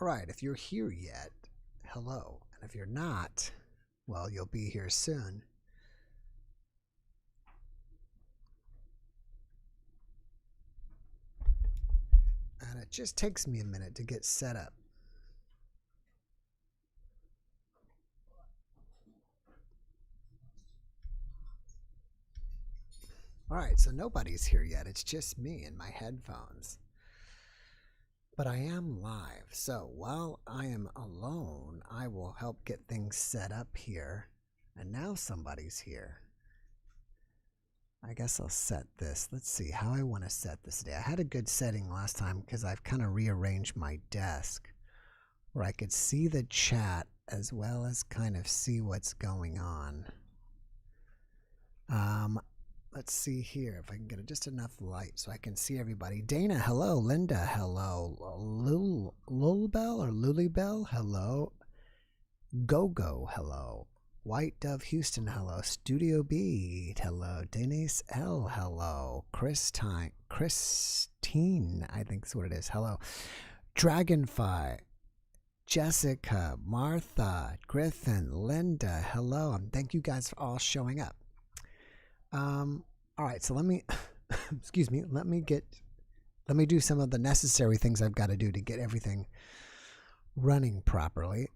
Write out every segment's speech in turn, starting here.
All right, if you're here yet, hello. And if you're not, well, you'll be here soon. And it just takes me a minute to get set up. All right, so nobody's here yet. It's just me and my headphones. But I am live, so while I am alone, I will help get things set up here. And now somebody's here. I guess I'll set this. Let's see how I want to set this today. I had a good setting last time because I've kind of rearranged my desk where I could see the chat as well as kind of see what's going on. Let's see here if I can get just enough light so I can see everybody. Dana, hello. Linda, hello. Lulbell or Lulibell, hello. Go, hello. White Dove Houston, hello. Studio B, hello. Denise L, hello. Christine, I think is what it is, hello. Dragonfly, Jessica, Martha, Griffin, Linda, hello. And thank you guys for all showing up. All right, so let me, excuse me, let me do some of the necessary things I've got to do to get everything running properly.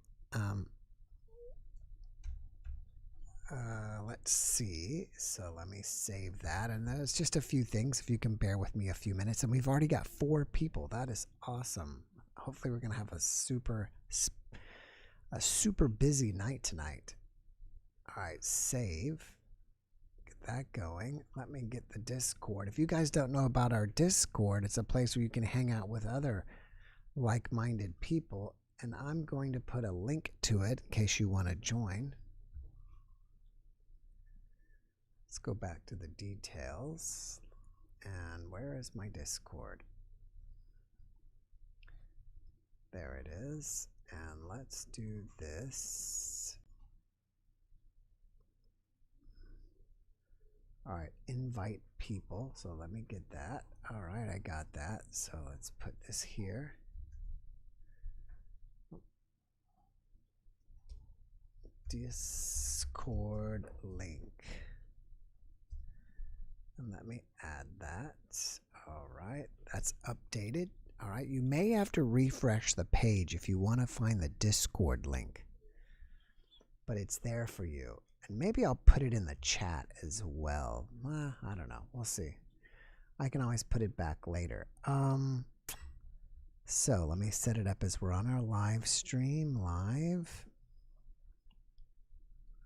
Let's see. So let me save that. And there's just a few things, if you can bear with me a few minutes. And we've already got 4 people. That is awesome. Hopefully we're going to have a super busy night tonight. All right, save. Get that going. Let me get the Discord. If you guys don't know about our Discord, it's a place where you can hang out with other like-minded people. And I'm going to put a link to it in case you want to join. Let's go back to the details. And where is my Discord? There it is. And let's do this. All right, invite people. So let me get that. All right, I got that. So let's put this here. Discord link. And let me add that. All right, that's updated. All right, you may have to refresh the page if you want to find the Discord link. But it's there for you. And maybe I'll put it in the chat as well. I don't know. We'll see. I can always put it back later. So let me set it up as we're on our live stream live.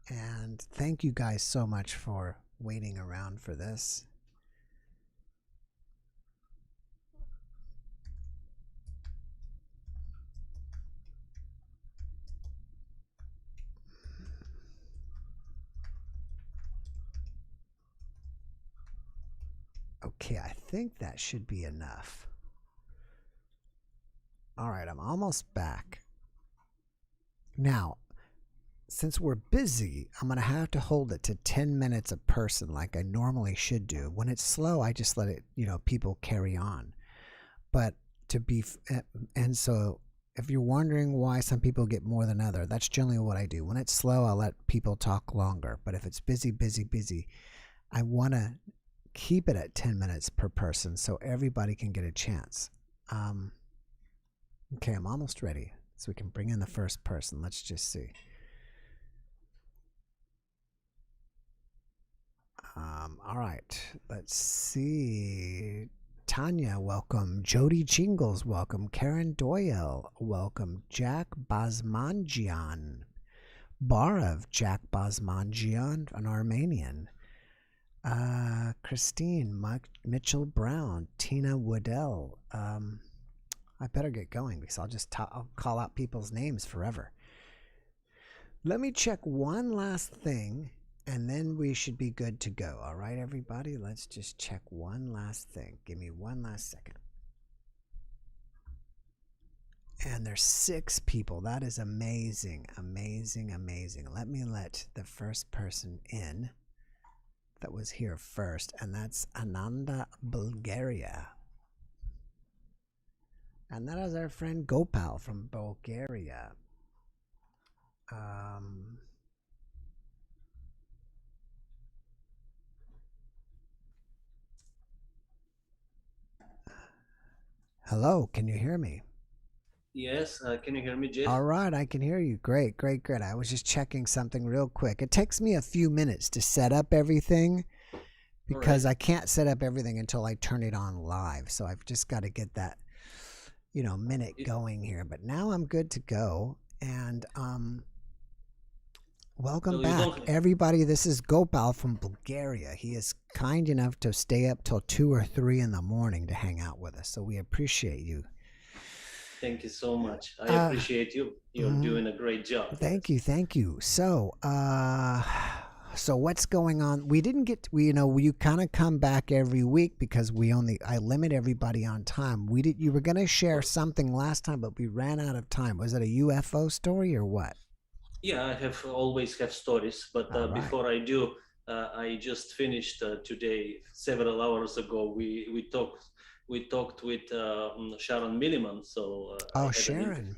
And thank you guys so much for waiting around for this. Okay, I think that should be enough. All right, I'm almost back. Now, since we're busy, I'm going to have to hold it to 10 minutes a person like I normally should do. When it's slow, I just let it, people carry on. But and so if you're wondering why some people get more than other, that's generally what I do. When it's slow, I'll let people talk longer. But if it's busy, I want to keep it at 10 minutes per person so everybody can get a chance. Okay, I'm almost ready. So we can bring in the first person. Let's just see. All right, let's see. Tanya, welcome. Jody Jingles, welcome. Karen Doyle, welcome. Jack Basmanjian. Barav, Jack Basmanjian, an Armenian. Christine, Mitchell Brown, Tina Woodell. I better get going because I'll call out people's names forever. Let me check one last thing and then we should be good to go. All right, everybody, let's just check one last thing. Give me one last second. And there's 6 people. That is amazing, amazing, amazing. Let me let the first person in that was here first, and that's Ananda, Bulgaria. And that is our friend Gopal from Bulgaria. Um, Hello, can you hear me? Yes, can you hear me, Jeff? All right, I can hear you. Great, great, great. I was just checking something real quick. It takes me a few minutes to set up everything All right. because I can't set up everything until I turn it on live. So I've just got to get that, minute It, going here. But now I'm good to go. And welcome so you back, don't. everybody. This is Gopal from Bulgaria. He is kind enough to stay up till 2 or 3 in the morning to hang out with us. So we appreciate you. Thank you so much. I Uh, appreciate you. You're mhm. doing a great job. Thank Yes. you, thank you. So what's going on? We didn't get, you kind of come back every week because I limit everybody on time. You were going to share Well, something last time, but we ran out of time. Was it a UFO story or what? yeah, I have always have stories, but All right. before I do, I just finished today several hours ago. We talked with Sharon Milliman, so I Oh, had an interview. Sharon.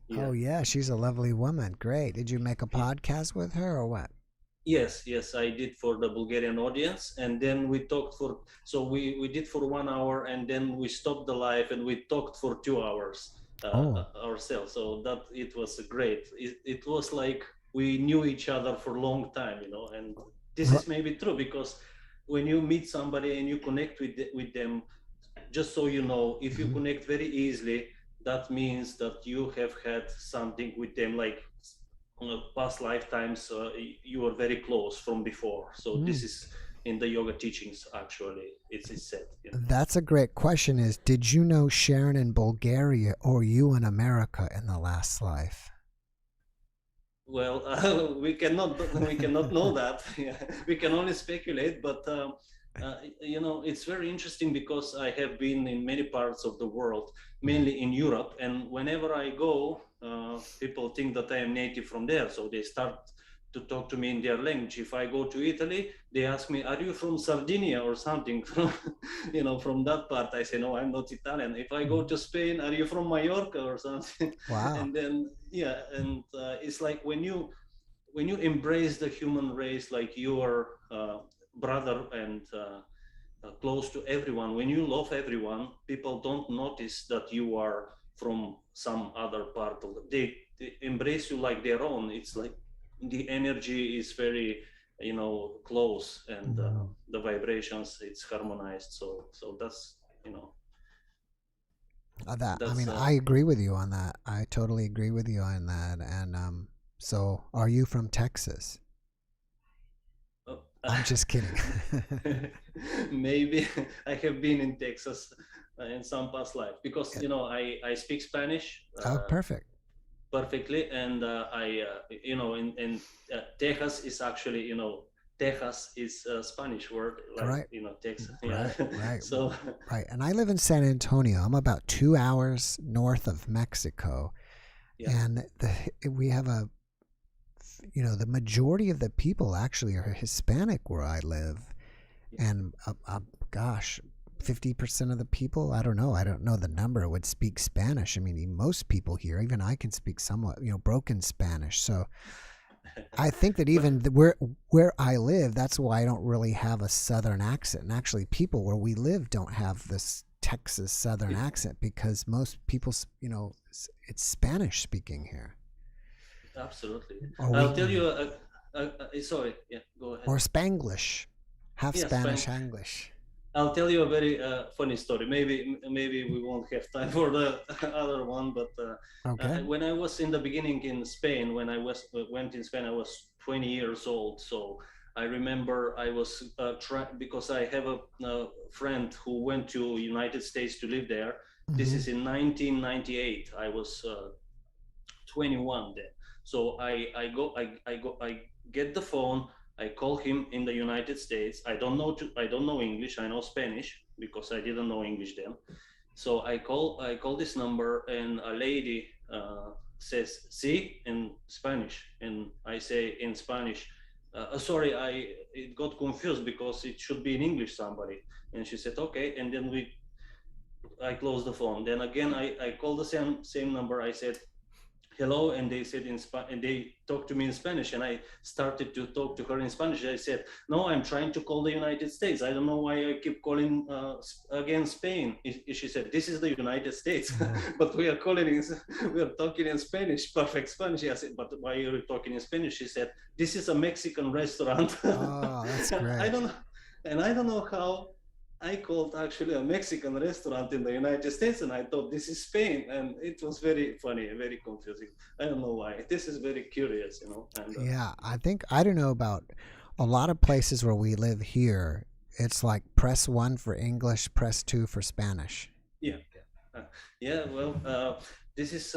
Yeah. Oh, yeah, she's a lovely woman. Great. Did you make a podcast with her or what? Yes, yes, I did for the Bulgarian audience, and then we talked for. So we did for 1 hour, and then we stopped the live, and we talked for 2 hours Oh, ourselves. So that it was great. It was like we knew each other for a long time, and this r- is maybe true because when you meet somebody and you connect with them, just so you know, if you mhm. connect very easily, that means that you have had something with them, like past lifetimes. You are very close from before. So Mm. this is in the yoga teachings. Actually, it's said. That's a great question. Is did you know Sharon in Bulgaria or you in America in the last life? Well, we cannot know that. Yeah, we can only speculate. But it's very interesting because I have been in many parts of the world, Mm. mainly in Europe, and whenever I go, people think that I am native from there, so they start to talk to me in their language. If I go to Italy, they ask me, "Are you from Sardinia or something?" From that part. I say, "No, I'm not Italian." If I go Mhm. to Spain, "Are you from Mallorca or something?" Wow. And then yeah, and it's like when you embrace the human race like your brother and close to everyone, when you love everyone, people don't notice that you are from some other part of they embrace you like their own. It's like the energy is very close, and Mm. the vibrations, it's harmonized. So that's you know That I that's mean, I agree with you on that. I totally agree with you on that. And so are you from Texas? uh, I'm just kidding. maybe I have been in Texas in some past life because Yeah. I speak Spanish Oh, perfect. perfectly, and I in Texas is actually Texas is a Spanish word, All like right. Texas. Yeah. Right, right, So right. And I live in San Antonio. I'm about 2 hours north of Mexico, yeah. and we have the majority of the people actually are Hispanic where I live, Yeah. and gosh, 50% of the people, I don't know the number, would speak Spanish. I mean, most people here, even I can speak somewhat, broken Spanish. So I think that But even where I live, that's why I don't really have a Southern accent. And actually, people where we live don't have this Texas Southern it, accent because most people, it's Spanish speaking here, absolutely, or I'll tell you sorry, yeah, go ahead. or Spanglish, half Yes, Spanish, fine. English. I'll tell you a very funny story. Maybe we won't have time for the other one, but Okay. when I was in the beginning in Spain, when I went in Spain, I was 20 years old. So I remember I was because I have a friend who went to United States to live there. This Hmm. is in 1998. I was 21 then. So I get the phone. I call him in the United States. I don't know English. I know Spanish because I didn't know English then. So I call this number, and a lady says "sí" in Spanish, and I say in Spanish, sorry, I it got confused because it should be in English somebody, and she said okay, and then we I closed the phone. Then again, I called the same number. I said hello, and they said and they talked to me in Spanish, and I started to talk to her in Spanish. I said, no, I'm trying to call the United States. I don't know why I keep calling again Spain. She said, this is the United States. Yeah. But we are talking in Spanish, perfect Spanish. I said, but why are you talking in Spanish? She said, this is a Mexican restaurant. Oh, that's And I great. don't know, and I don't know how I called actually a Mexican restaurant in the United States, and I thought this is Spain, and it was very funny, very confusing. I don't know why. This is very curious, you know. And Yeah, I think I don't know about a lot of places where we live here. It's like press 1 for English, press 2 for Spanish. yeah, yeah. Well, this is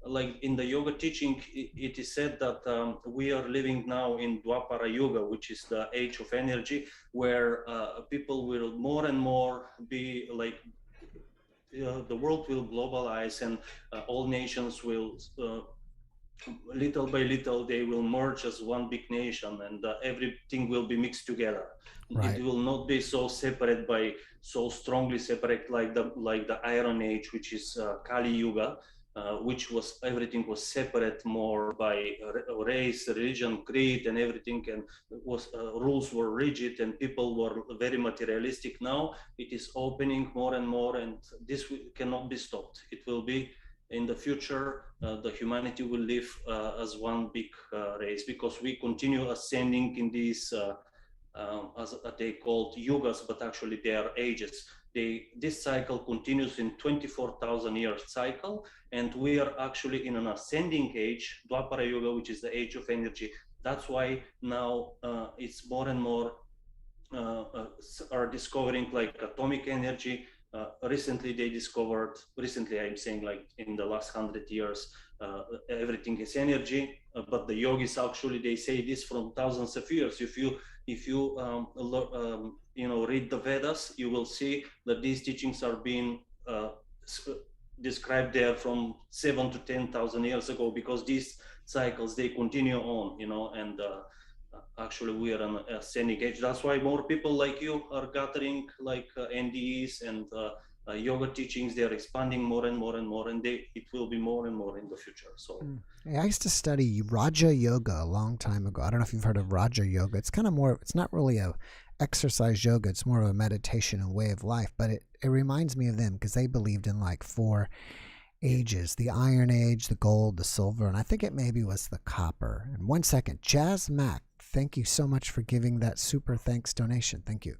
like in the yoga teaching. It is said that we are living now in Dwapara Yuga, which is the age of energy, where people will more and more be like the world will globalize, and all nations will little by little they will merge as one big nation, and everything will be mixed together. It Right. will not be so separate by so strongly separate like the Iron Age, which is Kali Yuga, which was everything was separate more by race, religion, creed, and everything, and was rules were rigid, and people were very materialistic. Now it is opening more and more, and this cannot be stopped. It will be in the future. The humanity will live as one big race, because we continue ascending in these as they called yugas, but actually they are ages. This cycle continues in 24,000 years cycle, and we are actually in an ascending age, Dwapara Yuga, which is the age of energy. That's why now it's more and more are discovering like atomic energy. Recently they discovered, recently I'm saying like in the last 100 years, everything is energy, but the yogis actually, they say this from thousands of years. If you read the Vedas, you will see that these teachings are being described there from 7 to 10,000 years ago, because these cycles, they continue on, and actually we are on a ascending age. That's why more people like you are gathering like NDEs and yoga teachings. They are expanding more and more and more, and it will be more and more in the future. So Hey, I used to study Raja Yoga a long time ago. I don't know if you've heard of Raja Yoga. It's kind of more, it's not really a exercise yoga. It's more of a meditation and way of life, but it reminds me of them because they believed in like 4 yeah, ages, the Iron Age, the Gold, the Silver, and I think it maybe was the Copper. And 1 second, Jazz Mac, thank you so much for giving that super thanks donation. Thank you.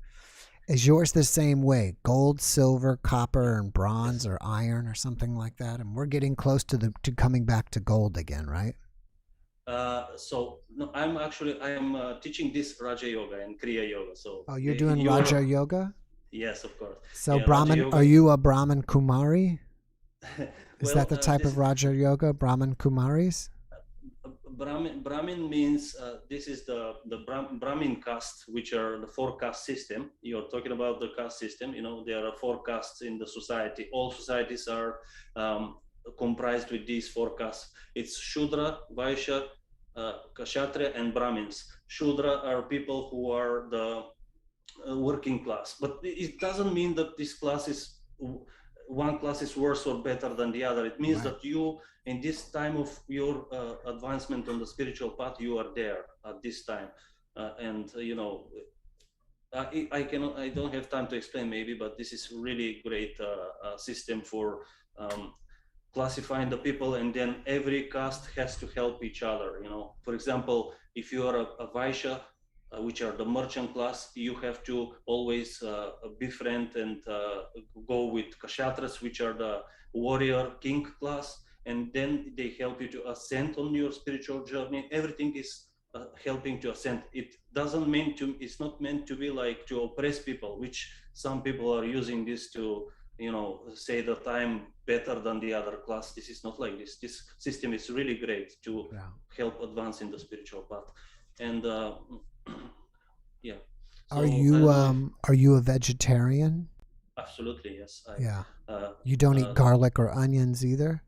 Is yours the same way? Gold, silver, copper, and bronze yes. or iron or something like that? And we're getting close to coming back to gold again, right? So no, I am teaching this Raja Yoga and Kriya Yoga. So Oh, you're doing you're Raja Yoga? yes, of course. So Yeah, Raja Brahman, are Yoga. you a Brahman Kumari? Is that Well, the type of this Raja Yoga, Brahman Kumaris? Brahmin means this is the Brahmin caste, which are the 4 caste system. You're talking about the caste system. There are 4 castes in the society. All societies are comprised with these 4 castes. It's Shudra, Vaishya, Kshatriya, and Brahmins. Shudra are people who are the working class, but it doesn't mean that this class is one class is worse or better than the other. It means Right. that you, in this time of your advancement on the spiritual path, you are there at this time. And I don't have time to explain maybe, but this is really great system for um, classifying the people, and then every caste has to help each other. For example, if you are a Vaishya, which are the merchant class, you have to always befriend and go with Kshatras, which are the warrior king class, and then they help you to ascend on your spiritual journey. Everything is helping to ascend. It's not meant to be like to oppress people, which some people are using this to say that I'm better than the other class. This is not like this. This system is really great to Yeah. help advance in the spiritual path. And yeah, Are so I you don't know if are you a vegetarian? absolutely yes. Yeah. I You don't eat the garlic or onions either?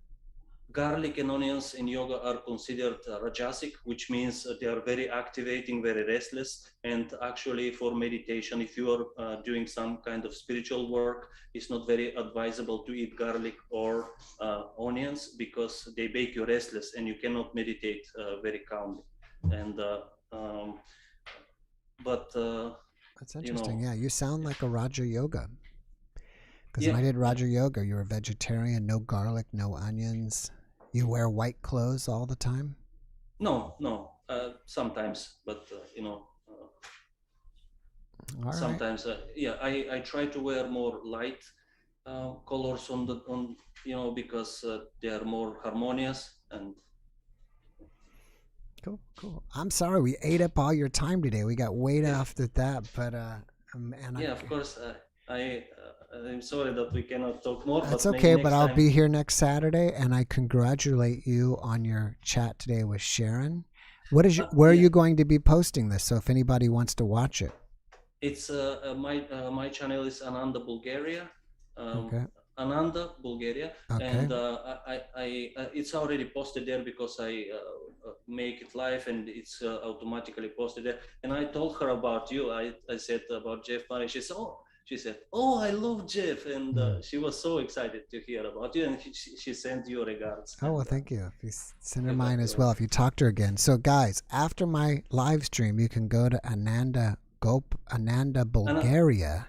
garlic and onions in yoga are considered rajasic, which means they are very activating, very restless. And actually, for meditation, if you are doing some kind of spiritual work, it's not very advisable to eat garlic or onions because they make you restless and you cannot meditate very calmly. And um, but That's you interesting. know, Yeah, you sound like a Raja Yoga. Because when yeah, I did yeah. Raja Yoga, you were vegetarian, no garlic, no onions. You wear white clothes all the time? No, no. Sometimes, but All right. sometimes, yeah. I try to wear more light colors on because they are more harmonious and Cool, cool. I'm sorry we ate up all your time today. We got way yeah, off at that, but and yeah. Of course, I'm sorry that we cannot talk more, that's but maybe okay. But next I'll time. be here next Saturday, and I congratulate you on your chat today with Sharon. What is your, where are Yeah, you going to be posting this? So if anybody wants to watch it, it's my channel is Ananda Bulgaria, um, okay, Ananda Bulgaria, okay, and it's already posted there because I make it live and it's automatically posted there. And I told her about you. I said about JeffMara. She said, oh, I love Jeff, and mm. she was so excited to hear about you. And she sent you regards, Oh well, and thank you. If you send her you're mine very as well, if welcome. you talk to her again. So guys, after my live stream, you can go to Ananda And Bulgaria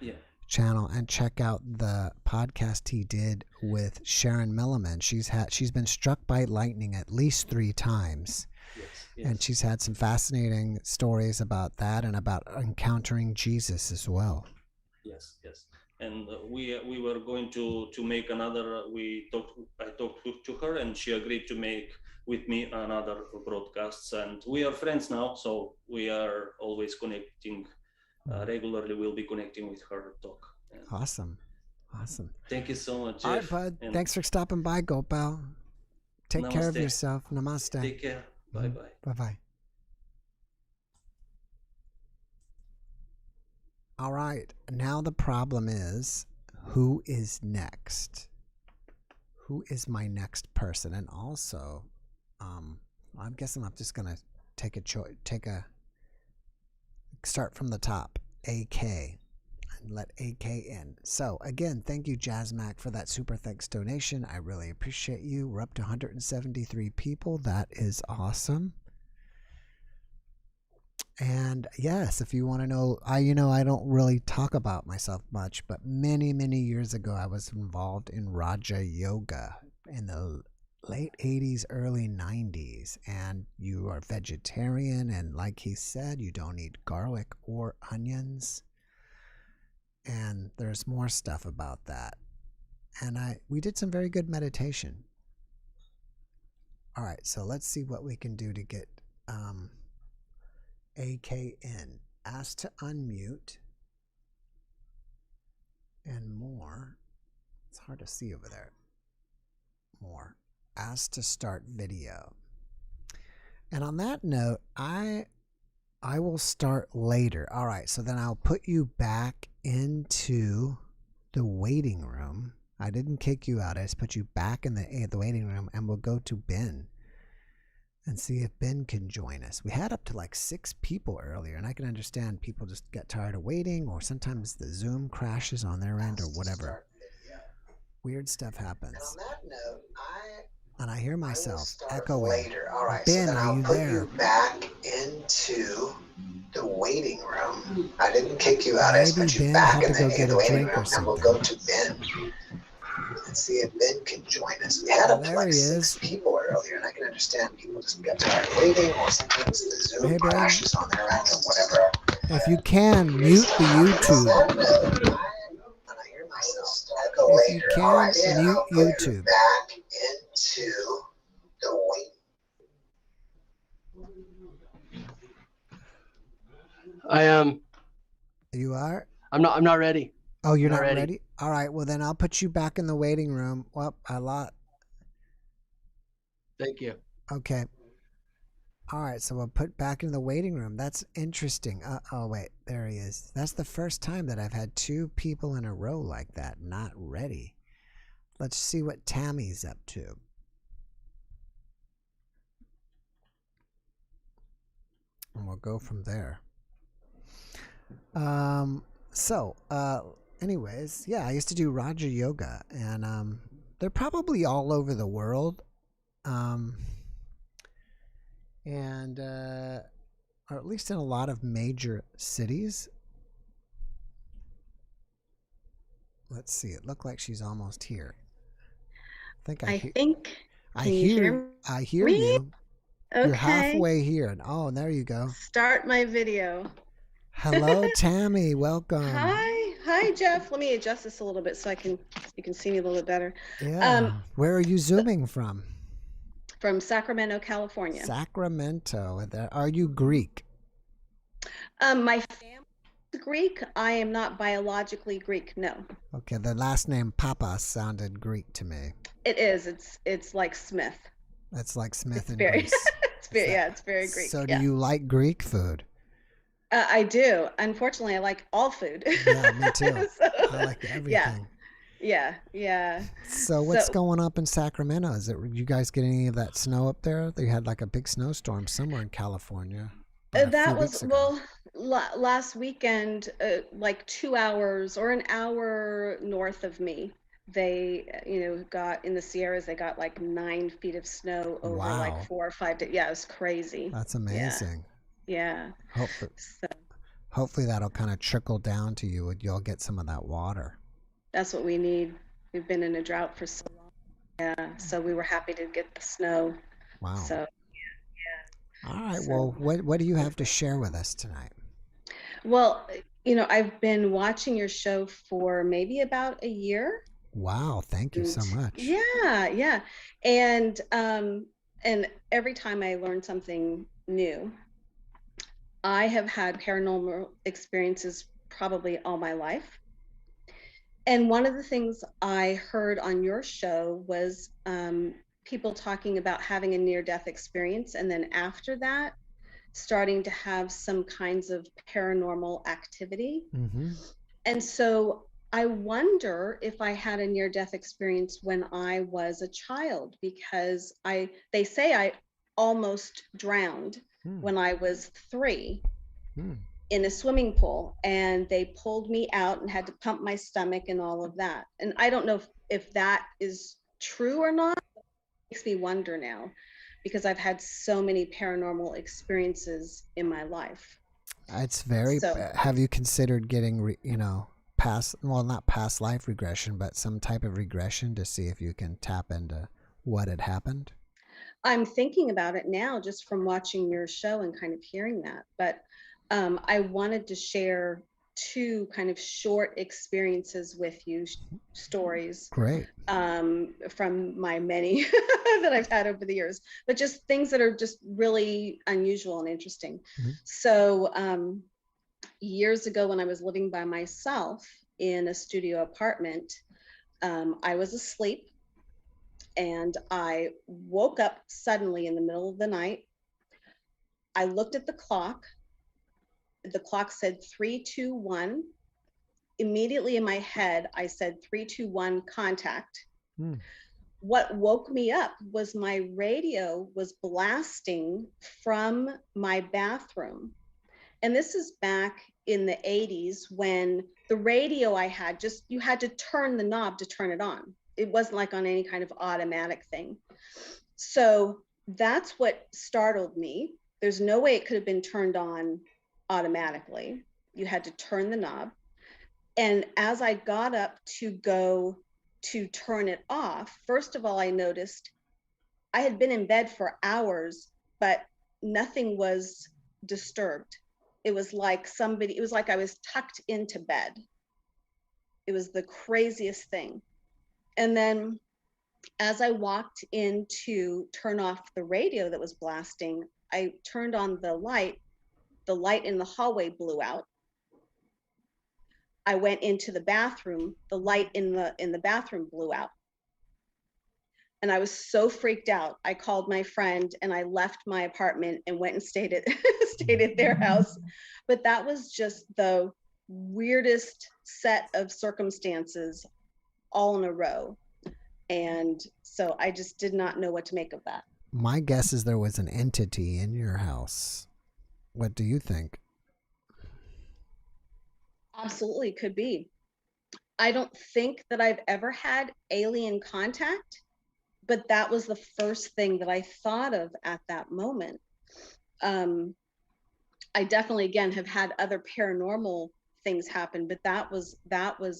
yeah, channel and check out the podcast he did with Sharon Milliman. She's been struck by lightning at least 3 times, yes, and yes. she's had some fascinating stories about that and about encountering Jesus as well. Yes, yes. And we were going to make another. We talked. I talked to her, and she agreed to make with me another broadcasts. And we are friends now, so we are always connecting regularly. We'll be connecting with her talk. And Awesome. Awesome. thank you so much, All right, Jeff. bud. And Thanks for stopping by, Gopal. Take care of namaste. yourself. Namaste. Take care. Bye bye. Bye bye. All right. Now the problem is, who is next? Who is my next person? And also, um, I'm guessing I'm just gonna take a start from the top. AK and let AK in. So again, thank you, Jazzmac, for that super thanks donation. I really appreciate you. We're up to 173 people. That is awesome. And yes, if you want to know, I don't really talk about myself much, but many years ago I was involved in Raja Yoga in the late 80s, early 90s, and you are vegetarian, and like he said, you don't eat garlic or onions. And there's more stuff about that. And we did some very good meditation. All right, so let's see what we can do to get AKN. Ask to unmute and more. It's hard to see over there. More. Ask to start video. And on that note, I will start later. All right, so then I'll put you back into the waiting room. I didn't kick you out. I just put you back in the waiting room, and we'll go to Ben and see if Ben can join us. We had up to like 6 people earlier, and I can understand people just get tired of waiting, or sometimes the Zoom crashes on their end or whatever. Weird stuff happens. And on that note, I hear myself echoing. Later. All right, Ben, so are you there? You back into the waiting room. I didn't kick you out. Maybe I put you Ben back had to go get a drink or something. And we'll go to Ben and see if Ben can join us. We had up to like 6 people earlier, and I can understand people just get tired of waiting, or sometimes the Zoom crashes on their end or whatever. If you can, mute the YouTube. If you can, mute YouTube. Back into the waiting. I am. You are? I'm not ready. Oh, you're not ready? All right. Well, then I'll put you back in the waiting room. Well, Thank you. Okay. All right. So we'll put back in the waiting room. That's interesting. Oh, wait. There he is. That's the first time that I've had 2 people in a row like that not ready. Let's see what Tammy's up to. and we'll go from there. Anyways, yeah, I used to do Raja Yoga, and they're probably all over the world, and or at least in a lot of major cities. Let's see. It looked like she's almost here. I think. I Can you hear me? you. Okay. You're halfway here. And there you go. Start my video. Hello, Tammy. Welcome. Hi, Jeff. Let me adjust this a little bit so you can see me a little bit better. Yeah. Where are you zooming from? From Sacramento, California. Sacramento. Are you Greek? My family is Greek. I am not biologically Greek. No. Okay. The last name Papa sounded Greek to me. It is. It's like Smith. That's like Smith in Greece. It's very Greek. So do you like Greek food? I do. Unfortunately, I like all food. Yeah, me too. I like everything. Yeah. So what's going up in Sacramento? Is it you guys get any of that snow up there? They had like a big snowstorm somewhere in California. That was last weekend, like 2 hours or an hour north of me. They, got in the Sierras. They got like 9 feet of snow over like 4 or 5 days. Yeah, it was crazy. That's amazing. Yeah. Hopefully that'll kind of trickle down to you, and you'll get some of that water. That's what we need. We've been in a drought for so long. Yeah. So we were happy to get the snow. Wow. So yeah. All right. Well, what do you have to share with us tonight? Well, I've been watching your show for maybe about a year. Wow, thank you so much. Yeah. And every time I learn something new, I have had paranormal experiences probably all my life. And one of the things I heard on your show was people talking about having a near-death experience, and then after that, starting to have some kinds of paranormal activity. Mm-hmm. And so I wonder if I had a near-death experience when I was a child, because they say I almost drowned when I was 3 in a swimming pool, and they pulled me out and had to pump my stomach and all of that. And I don't know if that is true or not. It makes me wonder now, because I've had so many paranormal experiences in my life. It's very. Have you considered getting, not past life regression, but some type of regression to see if you can tap into what had happened? I'm thinking about it now just from watching your show and kind of hearing that. But I wanted to share 2 kind of short experiences with you, stories. Great. From my many that I've had over the years, but just things that are just really unusual and interesting. Mm-hmm. So years ago, when I was living by myself in a studio apartment, I was asleep and I woke up suddenly in the middle of the night. I looked at the clock. The clock said 3, 2, 1. Immediately in my head, I said 3, 2, 1, contact. What woke me up was my radio was blasting from my bathroom. And this is back in the 80s when the radio I had, you had to turn the knob to turn it on. It wasn't like on any kind of automatic thing. So that's what startled me. There's no way it could have been turned on automatically. You had to turn the knob. And as I got up to go to turn it off, first of all, I noticed I had been in bed for hours, but nothing was disturbed. It was like I was tucked into bed. It was the craziest thing. And then as I walked in to turn off the radio that was blasting, I turned on the light. The light in the hallway blew out. I went into the bathroom. The light in the bathroom blew out. And I was so freaked out. I called my friend and I left my apartment and went and stayed at their house. But that was just the weirdest set of circumstances all in a row. And so I just did not know what to make of that. My guess is there was an entity in your house. What do you think? Absolutely could be. I don't think that I've ever had alien contact, but that was the first thing that I thought of at that moment. I definitely, again, have had other paranormal things happen, but that was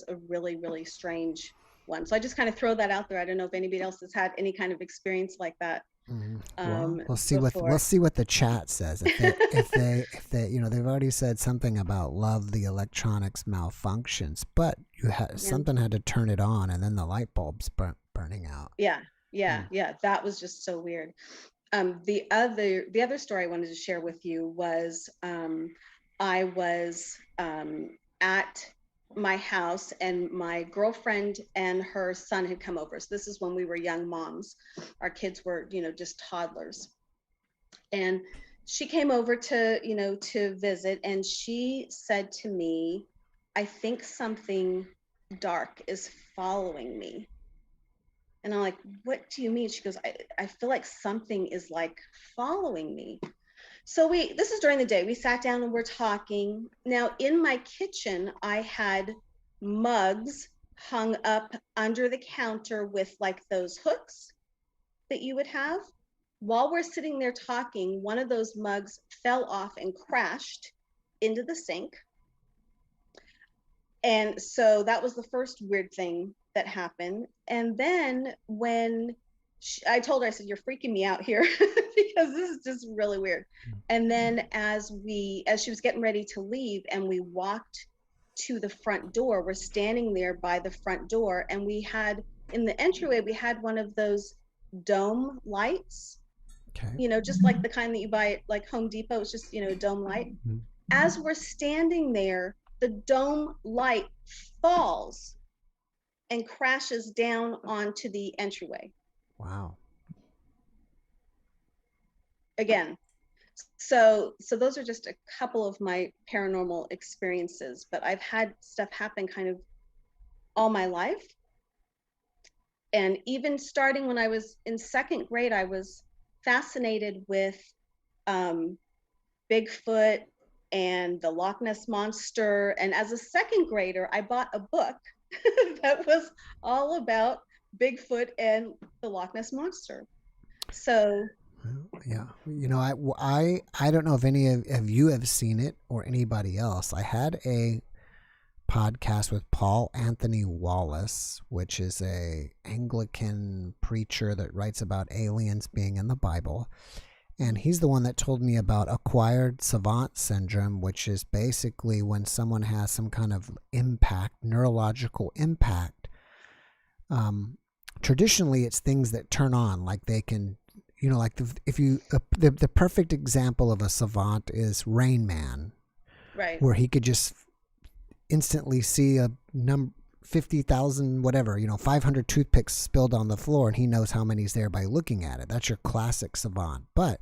a really, really strange one. So I just kind of throw that out there. I don't know if anybody else has had any kind of experience like that. Well, we'll see Before. what the chat says. If they they've already said something about love the electronics malfunctions, but something had to turn it on, and then the light bulbs burning out. Yeah, yeah. That was just so weird. The other story I wanted to share with you was I was at my house, and my girlfriend and her son had come over. So this is when we were young moms. Our kids were, just toddlers. And she came over to visit, and she said to me, "I think something dark is following me." And I'm like, "What do you mean?" She goes, I feel like something is like following me. So this is during the day. We sat down and we're talking. Now in my kitchen, I had mugs hung up under the counter with like those hooks that you would have. While we're sitting there talking, one of those mugs fell off and crashed into the sink. And so that was the first weird thing that happened. And then when I told her, I said, "You're freaking me out here," because this is just really weird. And then as she was getting ready to leave and we walked to the front door, we're standing there by the front door, and we had in the entryway, we had one of those dome lights. Okay. Just like the kind that you buy at like Home Depot. It's just, a dome light. As we're standing there, the dome light falls and crashes down onto the entryway. Wow. Again. So those are just a couple of my paranormal experiences, but I've had stuff happen kind of all my life. And even starting when I was in second grade, I was fascinated with Bigfoot and the Loch Ness Monster. And as a second grader, I bought a book that was all about Bigfoot and the Loch Ness Monster. So yeah, I don't know if any of you have seen it or anybody else. I had a podcast with Paul Anthony Wallace, which is a Anglican preacher that writes about aliens being in the Bible. And he's the one that told me about acquired savant syndrome, which is basically when someone has some kind of impact, neurological impact. Traditionally, it's things that turn on, like they can, like the perfect example of a savant is Rain Man, right, where he could just instantly see a 50,000 whatever, 500 toothpicks spilled on the floor, and he knows how many's there by looking at it. That's your classic savant. But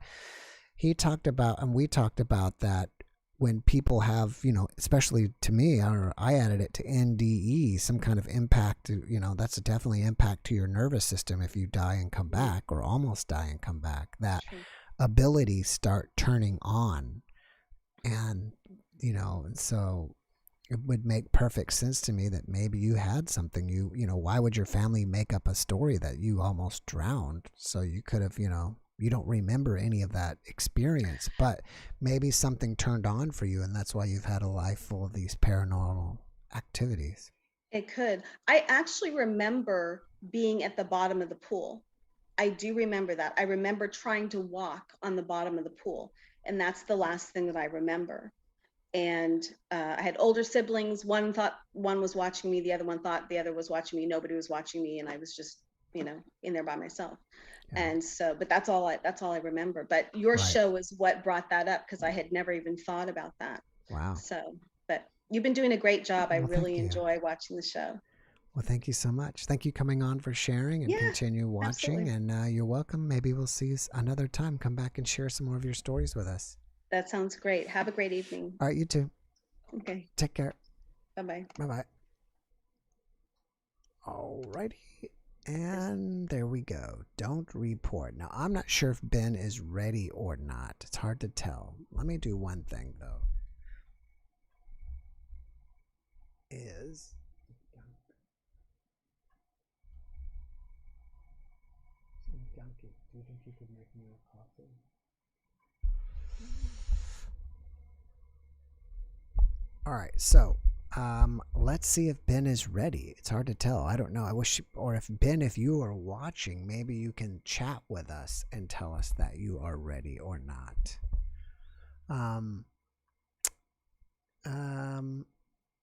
he talked about, and we talked about that when people have, especially to me, I added it to NDE, some kind of impact, that's definitely impact to your nervous system if you die and come back or almost die and come back. That abilities start turning on. And, and so it would make perfect sense to me that maybe you had something, why would your family make up a story that you almost drowned? So you could have, you don't remember any of that experience, but maybe something turned on for you, and that's why you've had a life full of these paranormal activities. It could. I actually remember being at the bottom of the pool. I do remember that. I remember trying to walk on the bottom of the pool, and that's the last thing that I remember. And I had older siblings. One thought one was watching me. The other one thought the other was watching me. Nobody was watching me, and I was just, in there by myself. Yeah. And so, but that's all I remember. But your show is what brought that up, because I had never even thought about that. Wow. So, but you've been doing a great job. I really enjoy watching the show. Well, thank you so much. Thank you coming on for sharing, and continue watching. Absolutely. And you're welcome. Maybe we'll see you another time. Come back and share some more of your stories with us. That sounds great. Have a great evening. All right, you too. Okay. Take care. Bye-bye. Bye-bye. All righty. And there we go. Don't report. Now, I'm not sure if Ben is ready or not. It's hard to tell. Let me do one thing, though. Is... Do you think you could make me a coffee? All right, so let's see if Ben is ready. It's hard to tell. I don't know. I wish, or if Ben, if you are watching, maybe you can chat with us and tell us that you are ready or not. All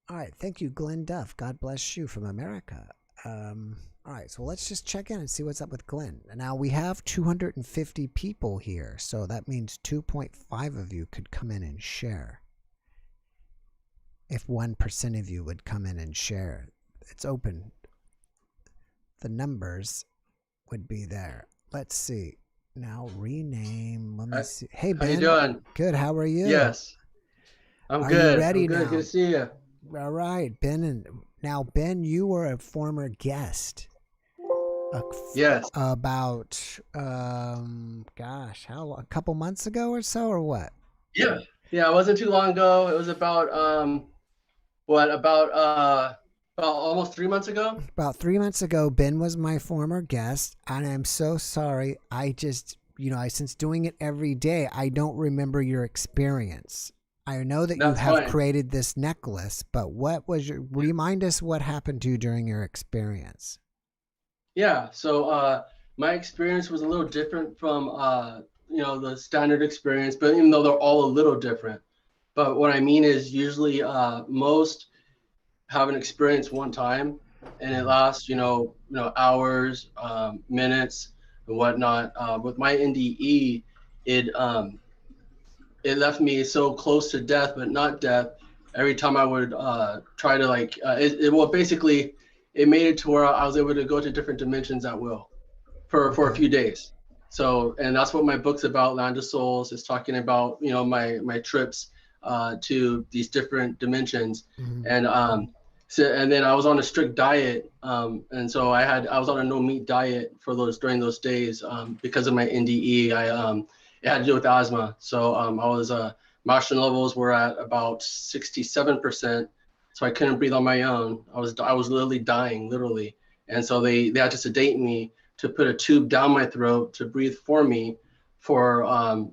right, thank you, Glenn Duff. God bless you from America. All right, so let's just check in and see what's up with Glenn. Now, we have 250 people here, so that means 2.5 of you could come in and share. If 1% of you would come in and share, it's open. The numbers would be there. Let's see. Now, rename. Let me see. Hey, Ben. How you doing? Good, how are you? Yes. I'm Are good. you ready I'm good. now? Good to see you. All right, Ben. And now, Ben, you were a former guest. Yes. About, gosh, how long? A couple months ago or so, or what? Yeah. Yeah, it wasn't too long ago. It was about, about almost 3 months ago? About 3 months ago, Ben was my former guest, and I'm so sorry. I just, since doing it every day, I don't remember your experience. I know that you have created this necklace, but remind us what happened to you during your experience. Yeah, so my experience was a little different from the standard experience, but even though they're all a little different. But what I mean is usually most have an experience one time, and it lasts hours, minutes, and whatnot. With my NDE, it left me so close to death, but not death. Every time I would try to basically it made it to where I was able to go to different dimensions at will for a few days. So, and that's what my book's about, Land of Souls. It's talking about, my trips to these different dimensions. Mm-hmm. And then I was on a strict diet. And so I was on a no meat diet during those days because of my NDE. It had to do with asthma. So my oxygen levels were at about 67%. So I couldn't breathe on my own. I was literally dying, literally. And so they had to sedate me to put a tube down my throat to breathe for me for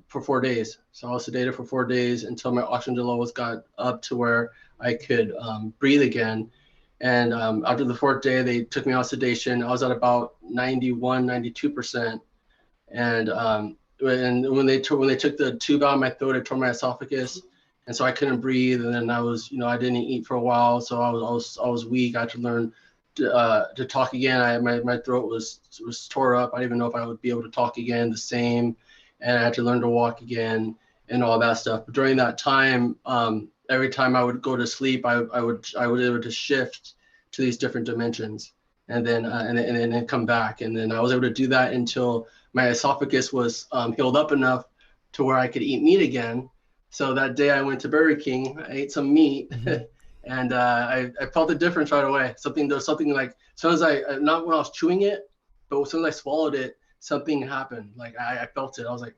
4 days. So I was sedated for 4 days until my oxygen levels got up to where I could breathe again. And after the 4th day, they took me off sedation. I was at about 91, 92%. And when they took the tube out of my throat, it tore my esophagus. And so I couldn't breathe. And then I didn't eat for a while. So I was weak. I had to learn to talk again. My throat was tore up. I didn't even know if I would be able to talk again the same. And I had to learn to walk again and all that stuff. But during that time, every time I would go to sleep, I would able to shift to these different dimensions and then come back. And then I was able to do that until my esophagus was healed up enough to where I could eat meat again. So that day I went to Burger King, I ate some meat, mm-hmm. And I felt the difference right away. There was something like, as soon as not when I was chewing it, but as soon as I swallowed it, something happened. Like I felt it. I was like,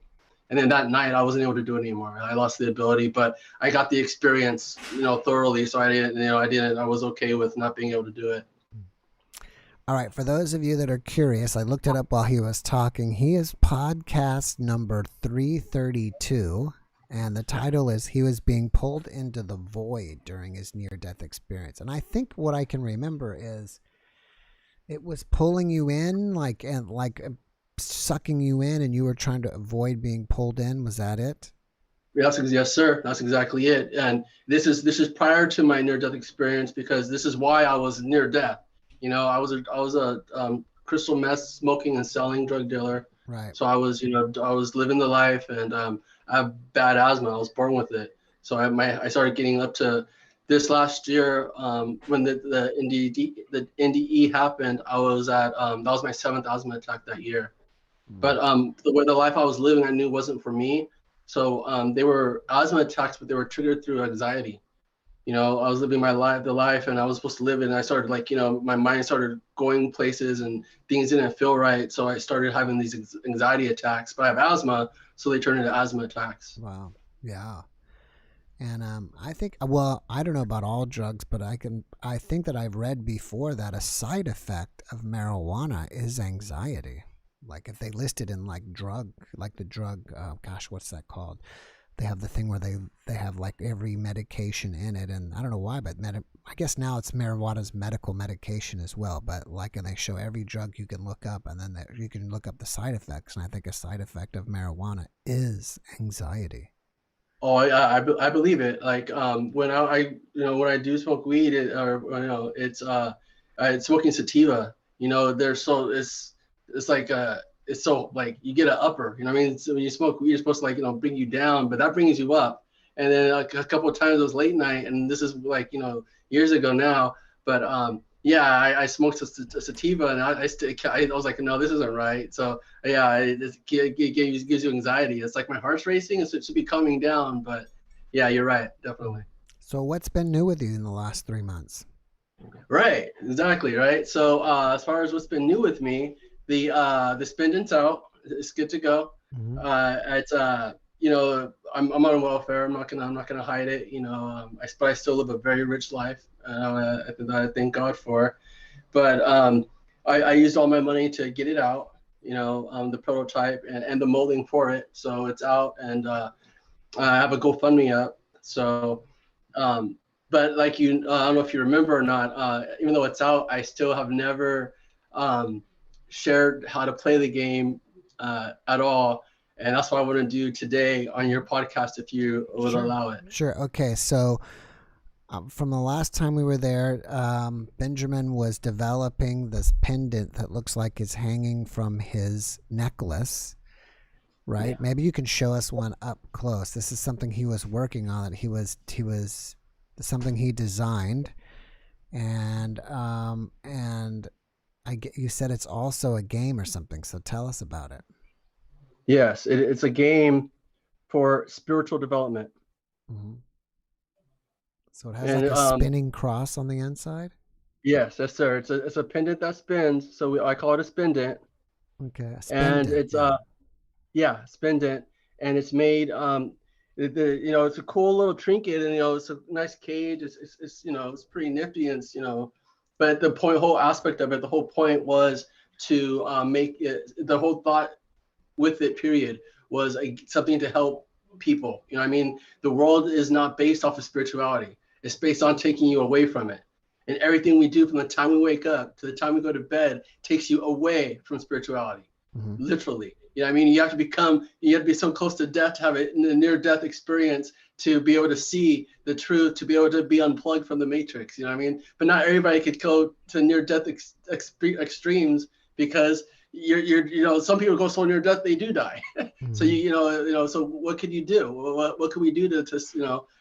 and then that night I wasn't able to do it anymore. I lost the ability, but I got the experience, thoroughly. So I was okay with not being able to do it. All right. For those of you that are curious, I looked it up while he was talking. He is podcast number 332. And the title is He Was Being Pulled into the Void During His Near-Death Experience. And I think what I can remember is it was pulling you in, like sucking you in, and you were trying to avoid being pulled in. Was that it? Yes, sir. That's exactly it. And this is prior to my near-death experience, because this is why I was near death. I was a crystal meth smoking and selling drug dealer. Right. So I was living the life, and I have bad asthma. I was born with it. So I started getting up to this last year when the NDE happened. I was at that was my 7th asthma attack that year. Mm-hmm. But the life I was living, I knew wasn't for me. So they were asthma attacks, but they were triggered through anxiety. I was living the life, and I was supposed to live it. And I started like, my mind started going places and things didn't feel right. So I started having these anxiety attacks, but I have asthma. So they turned into asthma attacks. Wow. Yeah. And I think, well, I don't know about all drugs, but I think that I've read before that a side effect of marijuana is anxiety. Like if they listed in like the drug, gosh, what's that called? They have the thing where they have like every medication in it, and I don't know why, but I guess now it's marijuana's medical medication as well. But like, and they show every drug you can look up, and then you can look up the side effects. And I think a side effect of marijuana is anxiety. Oh, I believe it. Like when when I do smoke weed, it's smoking sativa. It's like it's so like you get an upper. You know what I mean? So when you smoke weed, you're supposed to like bring you down, but that brings you up. And then like a couple of times it was late night, and this is like years ago now. But yeah, I smoked a sativa, and I was like, no, this isn't right. So yeah, it gives you anxiety. It's like my heart's racing, and so it should be calming down. But yeah, you're right, definitely. So what's been new with you in the last 3 months? Right, exactly, right. So as far as what's been new with me, the spindent's out. It's good to go. Mm-hmm. It's I'm on welfare. I'm not gonna hide it. But I still live a very rich life. I thank God for. But I used all my money to get it out. The prototype and the molding for it. So it's out, and I have a GoFundMe up. So, but like I don't know if you remember or not. Even though it's out, I still have never shared how to play the game at all. And that's what I want to do today on your podcast, if you would allow it. Sure. Okay. So from the last time we were there, Benjamin was developing this pendant that looks like it's hanging from his necklace, right? Yeah. Maybe you can show us one up close. This is something he was working on. He was something he designed, and you said it's also a game or something. So tell us about it. Yes, it's a game for spiritual development. Mm-hmm. So it has like a spinning cross on the inside? Yes, sir. It's a pendant that spins. So I call it a spindent. Okay. And it's spindent, and it's made it's a cool little trinket, and it's a nice cage. It's pretty nifty, and but the whole aspect of it, the whole point was to make it, the whole thought with it period was something to help people. I mean, the world is not based off of spirituality. It's based on taking you away from it. And everything we do from the time we wake up to the time we go to bed takes you away from spirituality. Mm-hmm. Literally. I mean, you have to be so close to death to have a near-death experience to be able to see the truth, to be able to be unplugged from the matrix. You know what I mean? But not everybody could go to near-death extremes, because some people go so near death they do die. Mm-hmm. So so what could you do? What could we do to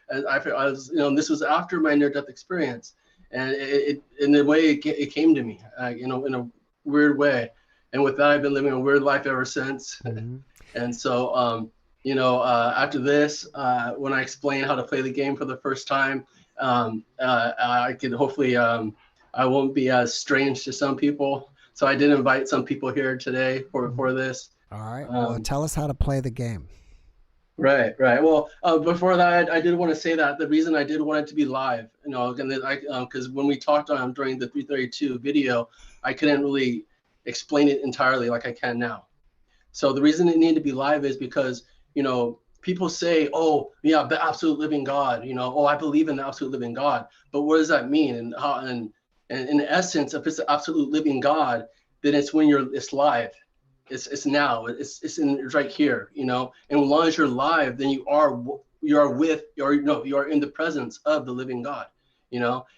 and I was this was after my near-death experience, and it in the way it came to me, in a weird way. And with that, I've been living a weird life ever since. Mm-hmm. And so, after this, when I explain how to play the game for the first time, I could hopefully, I won't be as strange to some people. So I did invite some people here today for this. All right. Well, tell us how to play the game. Right. Well, before that, I did want to say that the reason I did want it to be live, because when we talked during the 332 video, I couldn't really explain it entirely like I can now. So the reason it needed to be live is because, people say, oh, yeah, the absolute living God, oh, I believe in the absolute living God. But what does that mean? And how, and in essence, if it's the absolute living God, then it's when it's live. It's now, it's right here, and as long as you're live, then you are in the presence of the living God,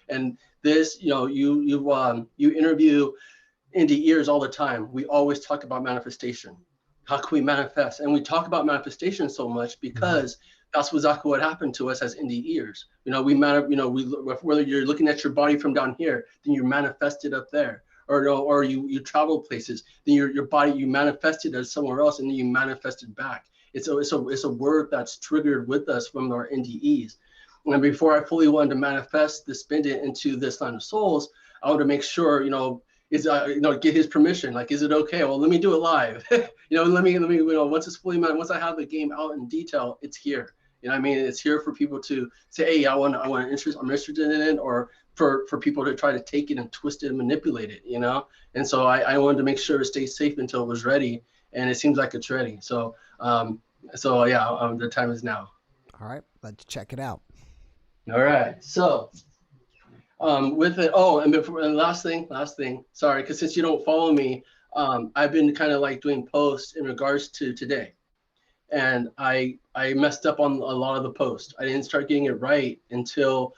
and this, you interview indie ears all the time. We always talk about manifestation. How can we manifest? And we talk about manifestation so much because that's exactly what happened to us as indie ears. Whether you're looking at your body from down here, then you're manifested up there. Or you travel places, then your body, you manifested as somewhere else, and then you manifested back. It's a word that's triggered with us from our NDEs. And before I fully wanted to manifest the spindent into this line of souls, I wanted to make sure, get his permission. Like, is it okay? Well, let me do it live. Let me, once it's fully once I have the game out in detail, it's here. You know what I mean? It's here for people to say, hey, I'm interested in it, or for people to try to take it and twist it and manipulate it, And so I wanted to make sure it stays safe until it was ready, and it seems like it's ready. So, the time is now. All right, let's check it out. All right, so with it. Oh, and last thing. Sorry, because since you don't follow me, I've been kind of like doing posts in regards to today, and I messed up on a lot of the posts. I didn't start getting it right until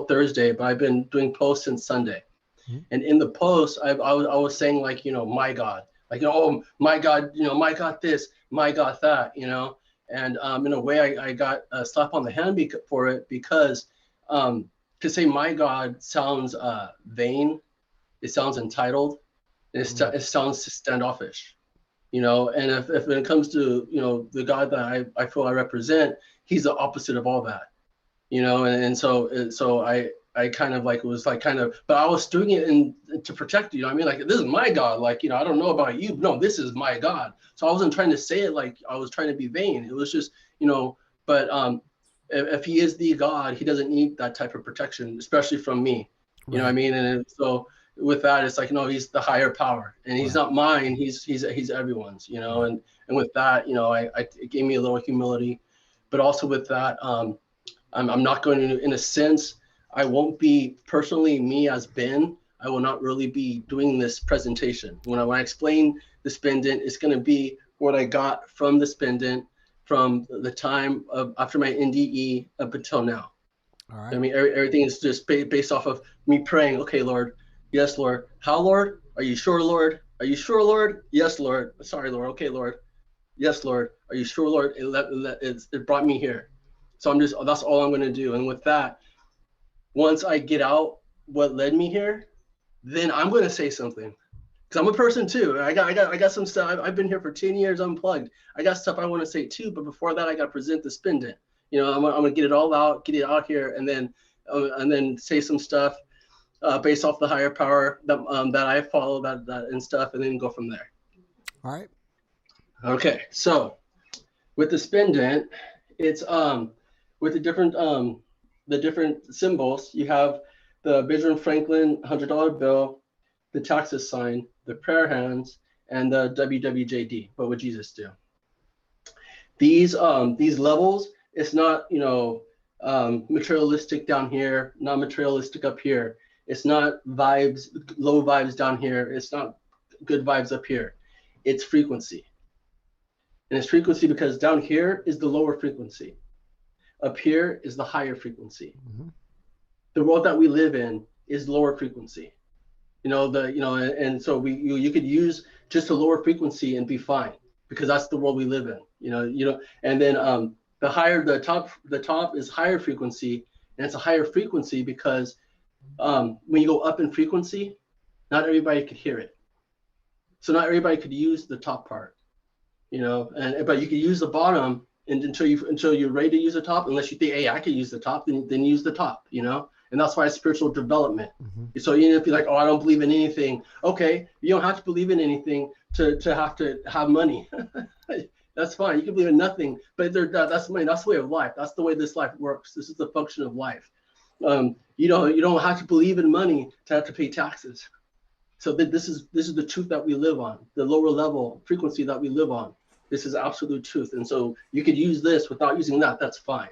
Thursday, but I've been doing posts since Sunday. Mm-hmm. And in the post, I was saying like, my God, like, oh my God, my God this, my God that, and in a way I got a slap on the hand for it, because to say my God sounds vain, it sounds entitled, and it sounds standoffish, and if when it comes to the God that I feel I represent, he's the opposite of all that. And so I kind of like was like kind of, but I was doing it to protect you. I mean, like, this is my God. Like, I don't know about you. No, this is my God. So I wasn't trying to say it like I was trying to be vain. It was just, but if he is the God, he doesn't need that type of protection, especially from me. You know what I mean? And so with that, it's like, no, he's the higher power, and he's not mine. He's everyone's. And with that, it gave me a little humility, but also with that, I'm not going to, in a sense, I won't be personally me as Ben. I will not really be doing this presentation. When I explain the spindent, it's going to be what I got from the spindent from the time of after my NDE up until now. All right. I mean, everything is just based off of me praying. Okay, Lord. Yes, Lord. How, Lord? Are you sure, Lord? Are you sure, Lord? Yes, Lord. Sorry, Lord. Okay, Lord. Yes, Lord. Are you sure, Lord? It brought me here. So that's all I'm going to do. And with that, once I get out what led me here, then I'm going to say something. Because I'm a person too. I got some stuff. I've been here for 10 years unplugged. I got stuff I want to say too. But before that, I got to present the spindent. I'm going to get it all out, get it out here, and then say some stuff based off the higher power that I follow that and stuff, and then go from there. All right. Okay. So with the spindent, it's with the different symbols. You have the Benjamin Franklin $100 bill, the taxes sign, the prayer hands, and the WWJD. What would Jesus do? These levels, it's not materialistic down here, not materialistic up here. It's not vibes, low vibes down here. It's not good vibes up here. It's frequency. And it's frequency because down here is the lower frequency. Up here is the higher frequency. Mm-hmm. The world that we live in is lower frequency. And so you could use just a lower frequency and be fine, because that's the world we live in. And then the top is higher frequency, and it's a higher frequency because when you go up in frequency, not everybody could hear it. So not everybody could use the top part, but you could use the bottom until you're ready to use the top. Unless you think, hey, I could use the top, then use the top, And that's why it's spiritual development. Mm-hmm. So even if you're like, oh, I don't believe in anything, okay, you don't have to believe in anything to have money. That's fine. You can believe in nothing, but that's money. That's the way of life. That's the way this life works. This is the function of life. You don't have to believe in money to have to pay taxes. So this is the truth that we live on, the lower level frequency that we live on. This is absolute truth. And so you could use this without using that. That's fine.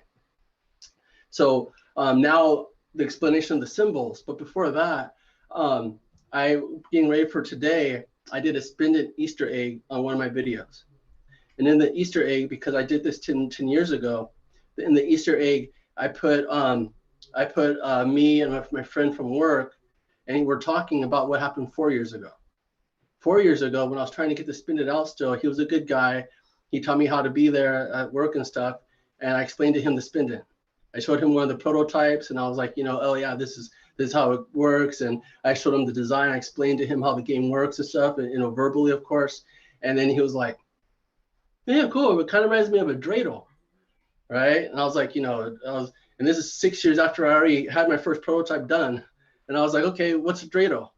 So now the explanation of the symbols. But before that, getting ready for today, I did a spindent Easter egg on one of my videos. And in the Easter egg, because I did this 10 years ago, in the Easter egg, I put me and my friend from work, and we're talking about what happened 4 years ago. 4 years ago, when I was trying to get the spindent out still, he was a good guy. He taught me how to be there at work and stuff. And I explained to him the spindent. I showed him one of the prototypes, and I was like, oh yeah, this is how it works. And I showed him the design. I explained to him how the game works and stuff, and verbally, of course. And then he was like, yeah, cool. It kind of reminds me of a dreidel. right? And I was like, and this is 6 years after I already had my first prototype done. And I was like, okay, what's a dreidel?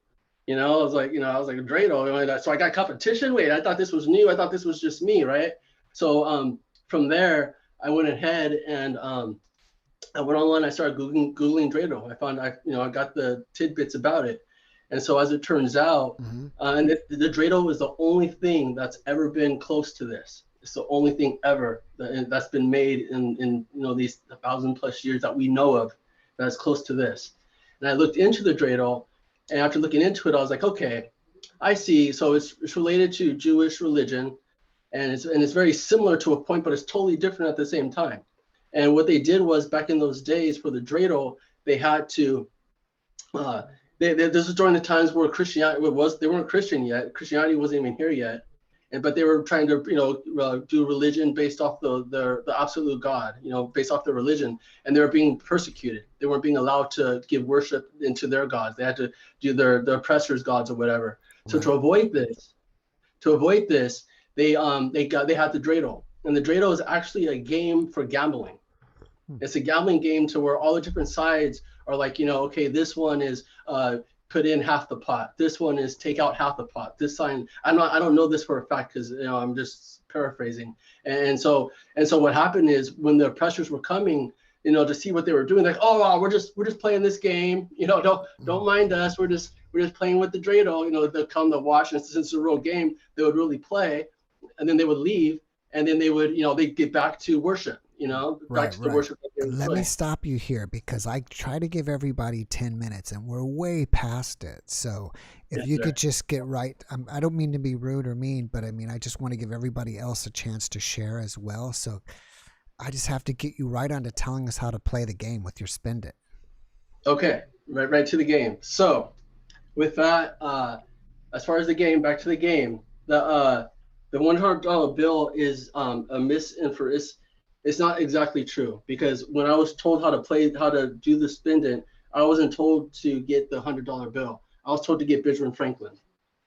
I was like, a dreidel. So I got competition. Wait, I thought this was new. I thought this was just me, right? So from there, I went ahead and I went online. I started googling dreidel. I found I got the tidbits about it. And so as it turns out, and the dreidel is the only thing that's ever been close to this. It's the only thing ever that's been made in these 1,000+ years that we know of that's close to this. And I looked into the dreidel, and after looking into it, I was like, okay, I see. So it's related to Jewish religion, and it's very similar to a point, but it's totally different at the same time. And what they did was back in those days for the dreidel, they had to. This was during the times where Christianity they weren't Christian yet. Christianity wasn't even here yet, but they were trying to do religion based off the absolute God, based off their religion, and they were being persecuted. They weren't being allowed to give worship into their gods. They had to do their oppressors' gods or whatever. Right. So to avoid this, they had the dreidel, and the dreidel is actually a game for gambling. It's a gambling game to where all the different sides are like, okay, this one is put in half the pot. This one is take out half the pot. This sign, I don't know this for a fact because I'm just paraphrasing. And so what happened is when the oppressors were coming, to see what they were doing, like, oh, wow, we're just playing this game. Don't mind us. We're just playing with the dreidel. They'll come to watch, and since it's a real game, they would really play, and then they would leave, and then they would they'd get back to worship. Back to the worship. Let me stop you here because I try to give everybody 10 minutes and we're way past it. So if you could just get right, I don't mean to be rude or mean, but I just want to give everybody else a chance to share as well. So I just have to get you right on to telling us how to play the game with your spindent. Okay, right to the game. So with that, as far as the game, back to the game, the $100 bill is a misinformation. It's not exactly true, because when I was told how to do the spindent, I wasn't told to get the $100 bill. I was told to get Benjamin Franklin.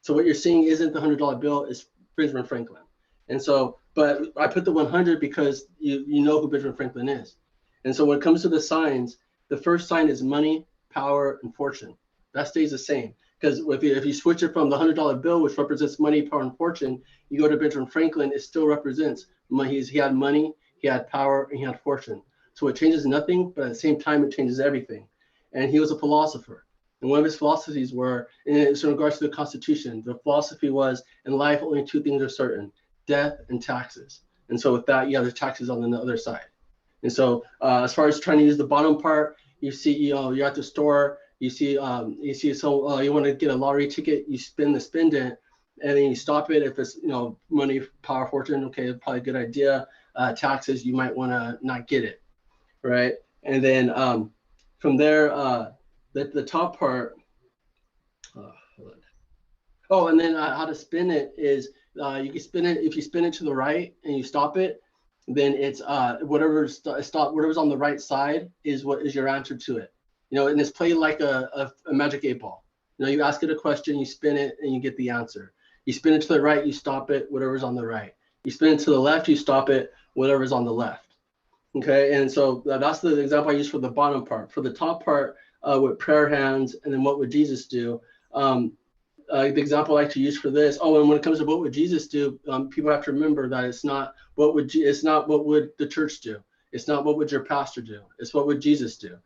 So what you're seeing isn't the $100 bill, it's Benjamin Franklin. And so, but I put the 100 because you know who Benjamin Franklin is. And so when it comes to the signs, the first sign is money, power, and fortune. That stays the same. Because if you switch it from the $100 bill, which represents money, power, and fortune, you go to Benjamin Franklin, it still represents money. He had money, he had power, and he had fortune. So it changes nothing, but at the same time, it changes everything. And he was a philosopher. And one of his philosophies were, in regards to the Constitution, the philosophy was, in life, only two things are certain: death and taxes. And so with that, you have the taxes on the other side. And so as far as trying to use the bottom part, you see, you're at the store, you see, you want to get a lottery ticket, you spin the spindent, and then you stop it. If it's, money, power, fortune, okay, probably a good idea. Taxes, you might want to not get it, right? And then from there, the top part, and then how to spin it is you can spin it. If you spin it to the right and you stop it, then it's whatever's on the right side is what is your answer to it. And it's played like a magic 8-ball. You ask it a question, you spin it, and you get the answer. You spin it to the right, you stop it, whatever's on the right. You spin it to the left, you stop it, whatever's on the left. Okay, and so that's the example I use for the bottom part. For the top part, with prayer hands, and then what would Jesus do? The example I like to use for this. Oh, and when it comes to what would Jesus do, people have to remember that it's not what would the church do. It's not what would your pastor do. It's what would Jesus do.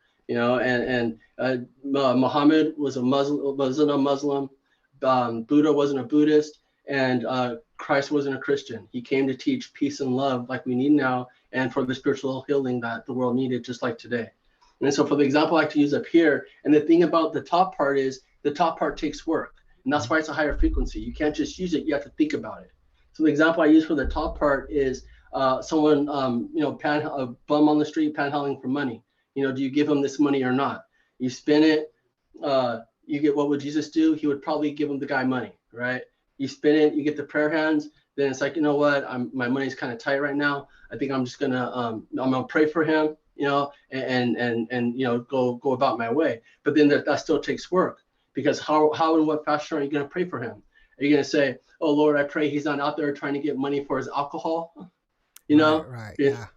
Muhammad was a Muslim, wasn't a Muslim. Buddha wasn't a Buddhist, and Christ wasn't a Christian. He came to teach peace and love like we need now, and for the spiritual healing that the world needed just like today. And so for the example I like to use up here, and the thing about the top part is the top part takes work, and that's why it's a higher frequency. You can't just use it, you have to think about it. So the example I use for the top part is someone, a bum on the street panhandling for money. Do you give him this money or not? You spin it, you get what would Jesus do? He would probably give him the guy money, right? You spin it, you get the prayer hands. Then it's like, my money's kind of tight right now. I think I'm just gonna, I'm gonna pray for him, and go about my way. But then that still takes work, because how and what fashion are you gonna pray for him? Are you gonna say, oh Lord, I pray he's not out there trying to get money for his alcohol? Right. Yeah.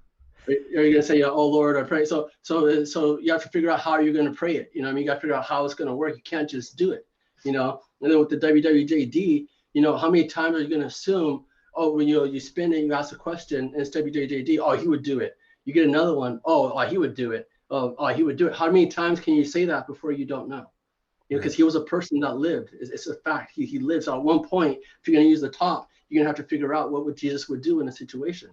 Are you gonna say, oh Lord, I pray? So you have to figure out how you're gonna pray it. You know what I mean? You gotta figure out how it's gonna work. You can't just do it, you know. And then with the WWJD, you know, how many times are you gonna assume, oh, when you spin it, you ask a question, and it's WWJD, oh, he would do it. You get another one, oh, he would do it. Oh, he would do it. How many times can you say that before you don't know? You know, because he was a person that lived. It's a fact. He lives. So at one point, if you're gonna use the top, you're gonna have to figure out what Jesus would do in a situation.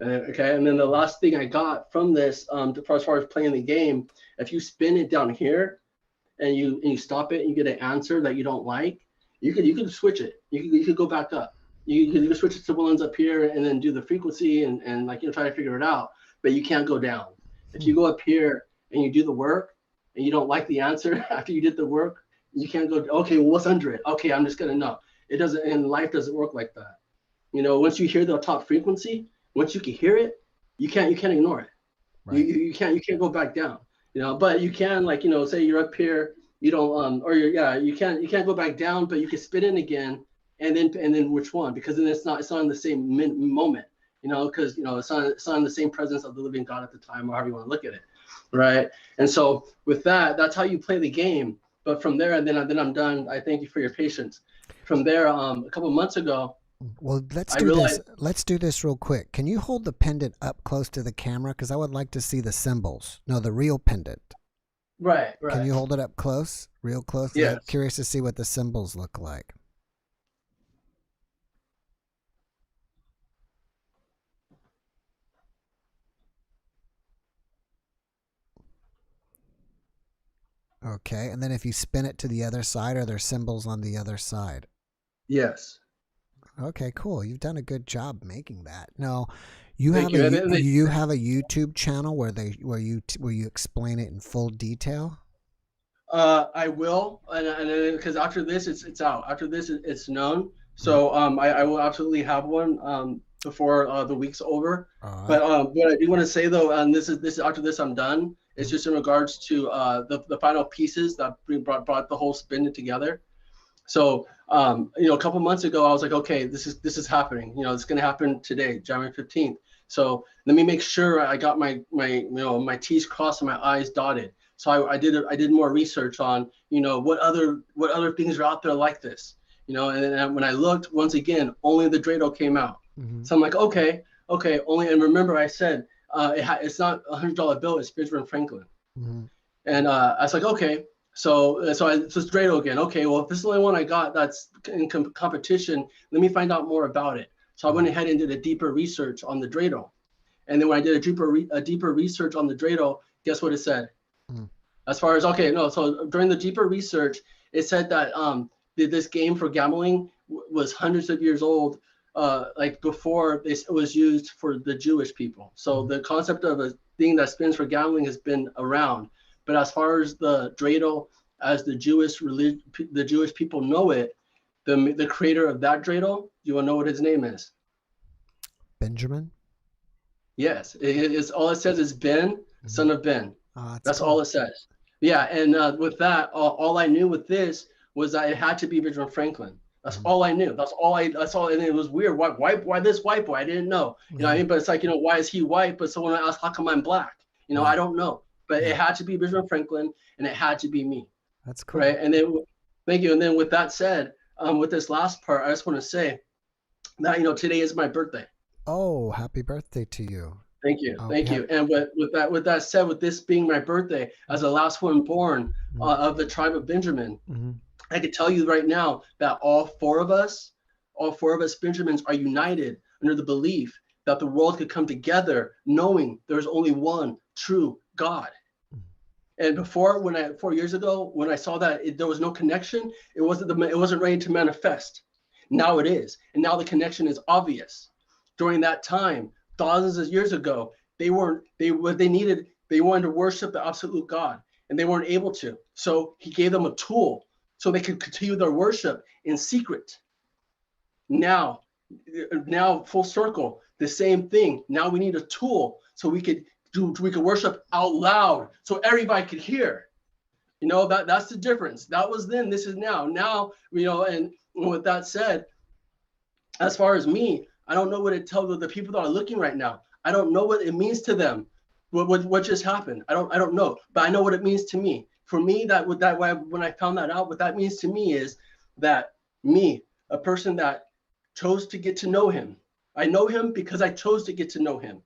Okay, and then the last thing I got from this, as far as playing the game, if you spin it down here, and you stop it, and you get an answer that you don't like, you could switch it. You could go back up. You could switch it to ones up here, and then do the frequency and like, you know, try to figure it out. But you can't go down. If you go up here and you do the work, and you don't like the answer after you did the work, you can't go, okay, well, what's under it? Okay, I'm just gonna know. It doesn't, and life doesn't work like that. You know, once you hear the top frequency, once you can hear it, you can't ignore it. Right. You can't go back down. You know, but you can, like, you know, say you're up here, you don't you can't go back down, but you can spit in again, and then which one? Because then it's not in the same moment. You know, because, you know, it's not in the same presence of the living God at the time, or however you want to look at it, right? And so with that, that's how you play the game. But from there, and then I'm done. I thank you for your patience. From there, a couple months ago. Well, let's do this real quick. Can you hold the pendant up close to the camera? Because I would like to see the symbols. No, the real pendant. Right. Can you hold it up close, real close? Yeah. I'm curious to see what the symbols look like. Okay, and then if you spin it to the other side, are there symbols on the other side? Yes. Okay, cool. You've done a good job making that. No, you have a YouTube channel where you explain it in full detail. I will, and because after this it's out. After this it's known. So I will absolutely have one before the week's over. But what I do want to say though, and this is after this I'm done. It's just in regards to the final pieces that brought the whole spin together. So, you know, a couple months ago, I was like, okay, this is happening. You know, it's going to happen today, January 15th. So let me make sure I got my my T's crossed and my I's dotted. So I did more research on, you know, what other things are out there like this, you know, and then when I looked, once again, only the Dreidel came out. So I'm like, okay, only, and remember I said, it's not $100 bill, it's Benjamin Franklin. And I was like, okay. So it's Dreidel again. Okay, well, if this is the only one I got that's in competition, let me find out more about it. So I went ahead and did a deeper research on the Dreidel. And then when I did a deeper research on the Dreidel, guess what it said? As far as, so during the deeper research, it said that this game for gambling was hundreds of years old, like before it was used for the Jewish people. So the concept of a thing that spins for gambling has been around. But as far as the Dreidel, as the Jewish people know it, the creator of that Dreidel, you want to know what his name is? Benjamin? Yes, it's all it says is Ben, son of Ben. That's cool. All it says. Yeah, and with that, all I knew with this was that it had to be Benjamin Franklin. That's all I knew. That's all, and it was weird. Why this white boy? I didn't know. You know what I mean? But it's like, you know, why is he white? But someone asked, how come I'm black? You know, I don't know. But it had to be Benjamin Franklin, and it had to be me. That's cool. Right, and then, thank you. And then with that said, with this last part, I just want to say that, you know, today is my birthday. Oh, happy birthday to you. Thank you. Thank you. And with that said, with this being my birthday, as the last one born of the tribe of Benjamin, I can tell you right now that all four of us Benjamins are united under the belief that the world could come together knowing there's only one true God. And before, 4 years ago, when I saw that there was no connection, it wasn't ready to manifest. Now it is, and now the connection is obvious. During that time, thousands of years ago, they wanted to worship the absolute God, and they weren't able to. So he gave them a tool so they could continue their worship in secret. Now full circle, the same thing. Now we need a tool so we could worship out loud so everybody could hear. You know, that's the difference. That was then, this is now. Now, you know, and with that said, as far as me, I don't know what to tell the people that are looking right now. I don't know what it means to them. What just happened? I don't know, but I know what it means to me. For me, when I found that out, what that means to me is that me, a person that chose to get to know him. I know him because I chose to get to know him,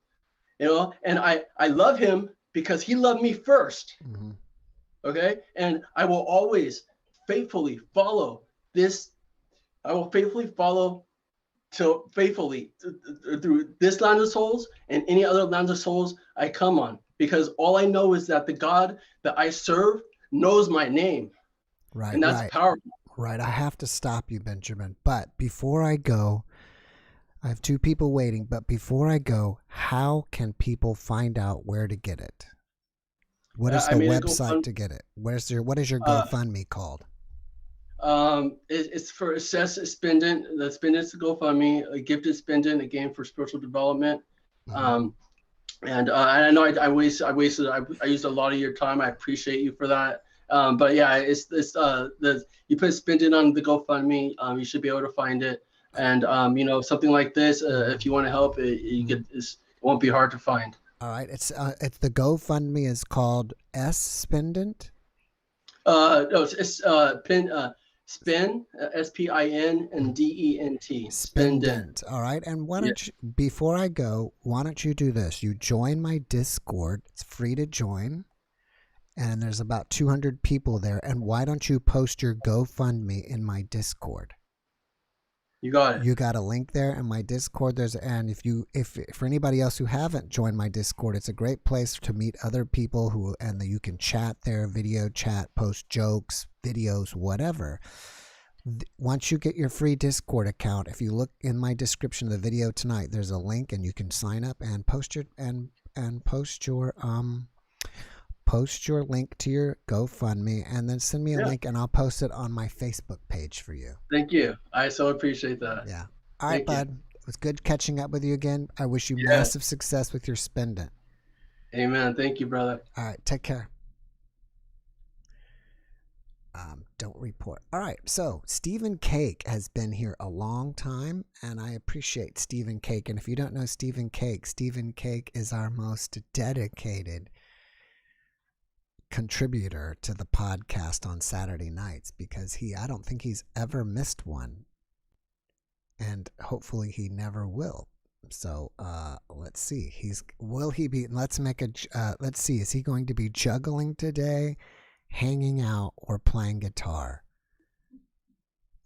you know, and I love him because he loved me first. Mm-hmm. Okay. And I will always faithfully follow this. I will faithfully follow through this land of souls and any other lands of souls I come on, because all I know is that the God that I serve knows my name. Right. And that's powerful. Right. I have to stop you, Benjamin. But before I go, I have two people waiting. But before I go, how can people find out where to get it? What is the website to get it? What is your GoFundMe called? It says Spindent. The Spindent's the GoFundMe, a gifted Spindent, a game for spiritual development. Mm-hmm. And I know I used a lot of your time. I appreciate you for that. But yeah, it's you put Spindent on the GoFundMe, you should be able to find it. And you know, something like this, if you want to help, it won't be hard to find. All right, it's the GoFundMe is called Spindent. No, it's Spin, SPIN, and DENT. Spindent. All right, and why don't you, before I go, why don't you do this? You join my Discord. It's free to join, and there's about 200 people there. And why don't you post your GoFundMe in my Discord? You got it. You got a link there in my Discord. And if for anybody else who haven't joined my Discord, it's a great place to meet other people and you can chat there, video chat, post jokes, videos, whatever. Once you get your free Discord account, if you look in my description of the video tonight, there's a link and you can sign up and post your link to your GoFundMe, and then send me a link and I'll post it on my Facebook page for you. Thank you. I so appreciate that. Yeah. All right, bud. It was good catching up with you again. I wish you massive success with your Spindent. Amen. Thank you, brother. All right. Take care. Don't report. All right. So Stephen Cake has been here a long time, and I appreciate Stephen Cake. And if you don't know Stephen Cake is our most dedicated contributor to the podcast on Saturday nights, because I don't think he's ever missed one, and hopefully he never will. So let's see, let's see, is he going to be juggling today, hanging out, or playing guitar?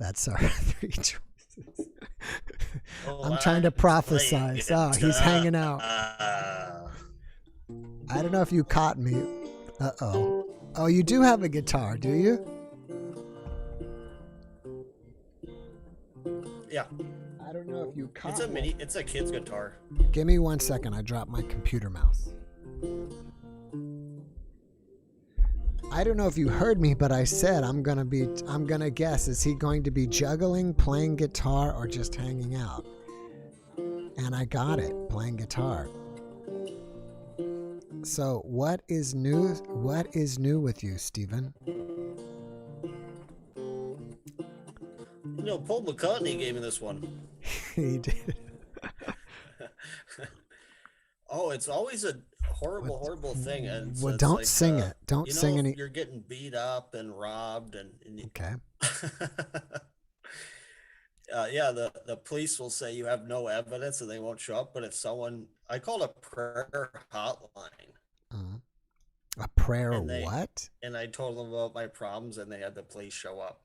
That's our three choices. I'm trying to prophesize. He's hanging out. I don't know if you caught me. Uh-oh. Oh, you do have a guitar, do you? Yeah. I don't know if you caught It's a kid's guitar. Give me 1 second. I dropped my computer mouse. I don't know if you heard me, but I said I'm gonna guess, is he going to be juggling, playing guitar, or just hanging out? And I got it, playing guitar. So what is new with you, Stephen? Paul McCartney gave me this one. He did. Oh, it's always a horrible thing. And well, don't like, sing it. Don't sing any. You're getting beat up and robbed, and okay. Yeah, the police will say you have no evidence and they won't show up. But if I called a prayer hotline. A prayer what? And I told them about my problems, and they had the police show up.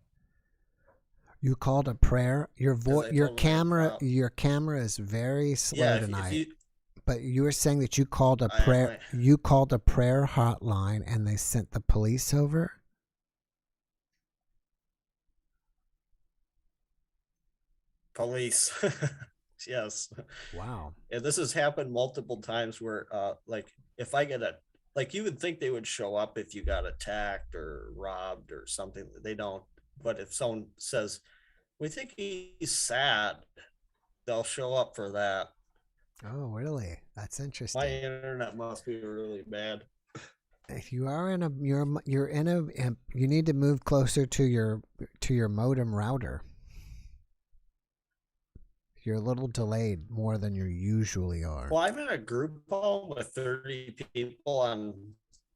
You called a prayer? Your camera is very slow tonight. But you were saying that you called a prayer. You called a prayer hotline, and they sent the police over. Police. Yes. Wow. And this has happened multiple times where, like, if I get you would think they would show up if you got attacked or robbed or something. They don't. But if someone says, we think he's sad, they'll show up for that. Oh, really? That's interesting. My internet must be really bad. If you are you need to move closer to your modem router. You're a little delayed more than you usually are. Well, I'm in a group home with 30 people on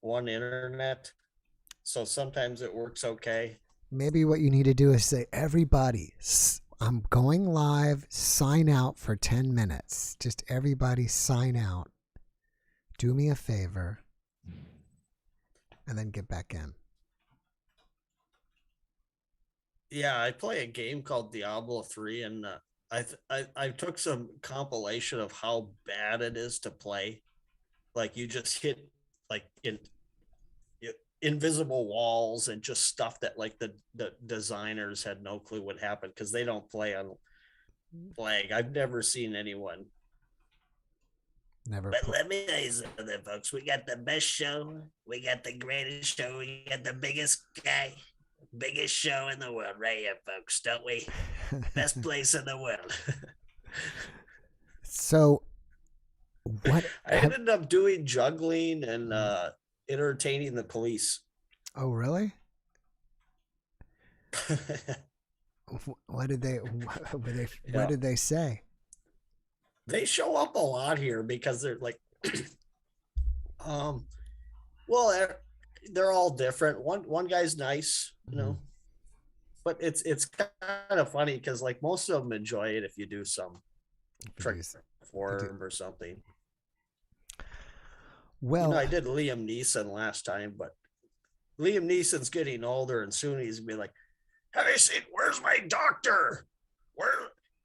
one internet, so sometimes it works okay. Maybe what you need to do is say, everybody, I'm going live, sign out for 10 minutes. Just everybody sign out. Do me a favor. And then get back in. Yeah, I play a game called Diablo 3, and I took some compilation of how bad it is to play. Like you just hit like invisible walls and just stuff that like the designers had no clue what happened because they don't play on lag. I've never seen anyone. Never. But let me tell you something, folks. We got the best show. We got the greatest show. We got the biggest guy, biggest show in the world right here, folks, don't we? Best place in the world. So what I ended up doing juggling and entertaining the police. Oh, really? What did they what did they say? They show up a lot here because they're like well, they're all different. One guy's nice, you know, but it's kind of funny because like most of them enjoy it if you do some trick for them or something. Well, you know, I did Liam Neeson last time, but Liam Neeson's getting older, and soon he's gonna be like, "Have you seen? Where's my doctor?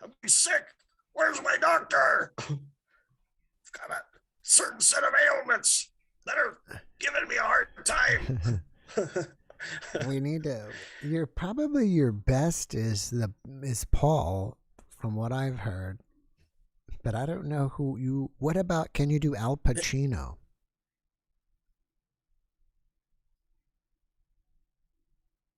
I'm sick. Where's my doctor? I've got a certain set of ailments that are giving me a hard time." we need to. Your best is Paul, from what I've heard, but I don't know who you. What about? Can you do Al Pacino?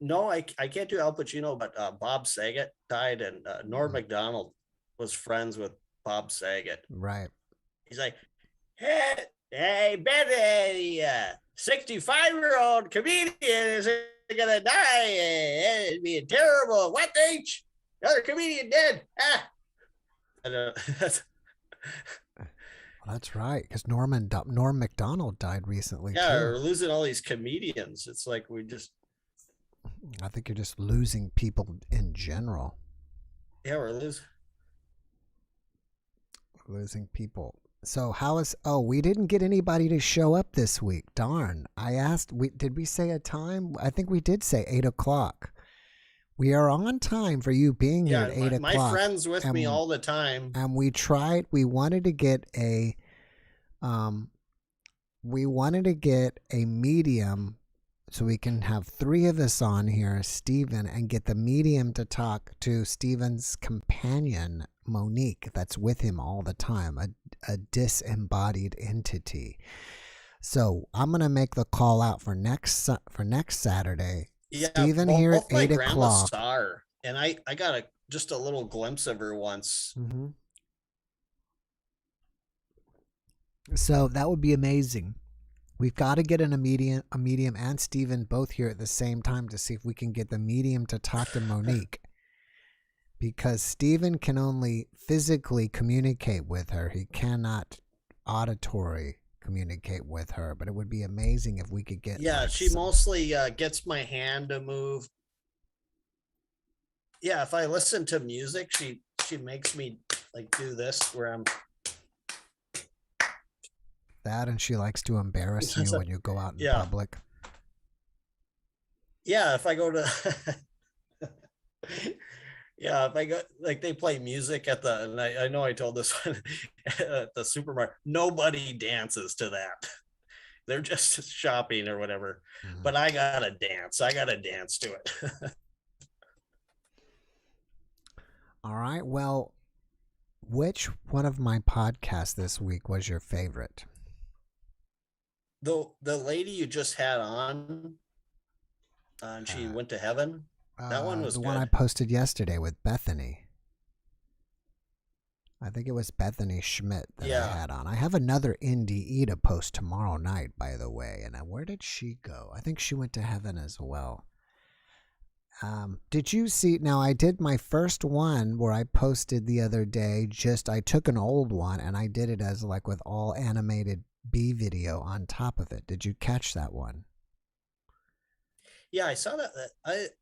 No, I can't do Al Pacino, but Bob Saget died, and Norm Macdonald was friends with Bob Saget. Right. He's like, hey, bet a 65-year-old comedian is gonna die. It'd be terrible. What, H? Another comedian dead. Well, that's right, because Norm Macdonald died recently. Yeah, too. we're losing all these comedians. It's like I think you're just losing people in general. Yeah, we're losing people. So we didn't get anybody to show up this week. Darn. I asked, did we say a time? I think we did say 8:00. We are on time for you being here at 8:00. My friend's with me all the time. And we wanted to get a medium so we can have 3 of us on here, Stephen, and get the medium to talk to Stephen's companion, Monique, that's with him all the time, a disembodied entity. So I'm going to make the call out for next Saturday. Yeah, Stephen here at 8:00. Star, and I got just a little glimpse of her once. Mm-hmm. So that would be amazing. We've got to get a medium and Stephen both here at the same time to see if we can get the medium to talk to Monique. Because Stephen can only physically communicate with her. He cannot auditory communicate with her. But it would be amazing if we could get... Yeah, she mostly gets my hand to move. Yeah, if I listen to music, she makes me like do this where I'm... That, and she likes to embarrass you when you go out in public. Yeah, if I go to if I go, like they play music at and I know I told this one at the supermarket, nobody dances to that. They're just shopping or whatever. Mm-hmm. But I gotta dance to it. All right. Well, which one of my podcasts this week was your favorite? The lady you just had on, and she went to heaven. That one was the good. one I posted yesterday with Bethany. I think it was Bethany Schmidt that I had on. I have another NDE to post tomorrow night, by the way. And where did she go? I think she went to heaven as well. Did you see? Now, I did my first one where I posted the other day. I took an old one and I did it as like with all animated B video on top of it. Did you catch that one? Yeah, I saw that.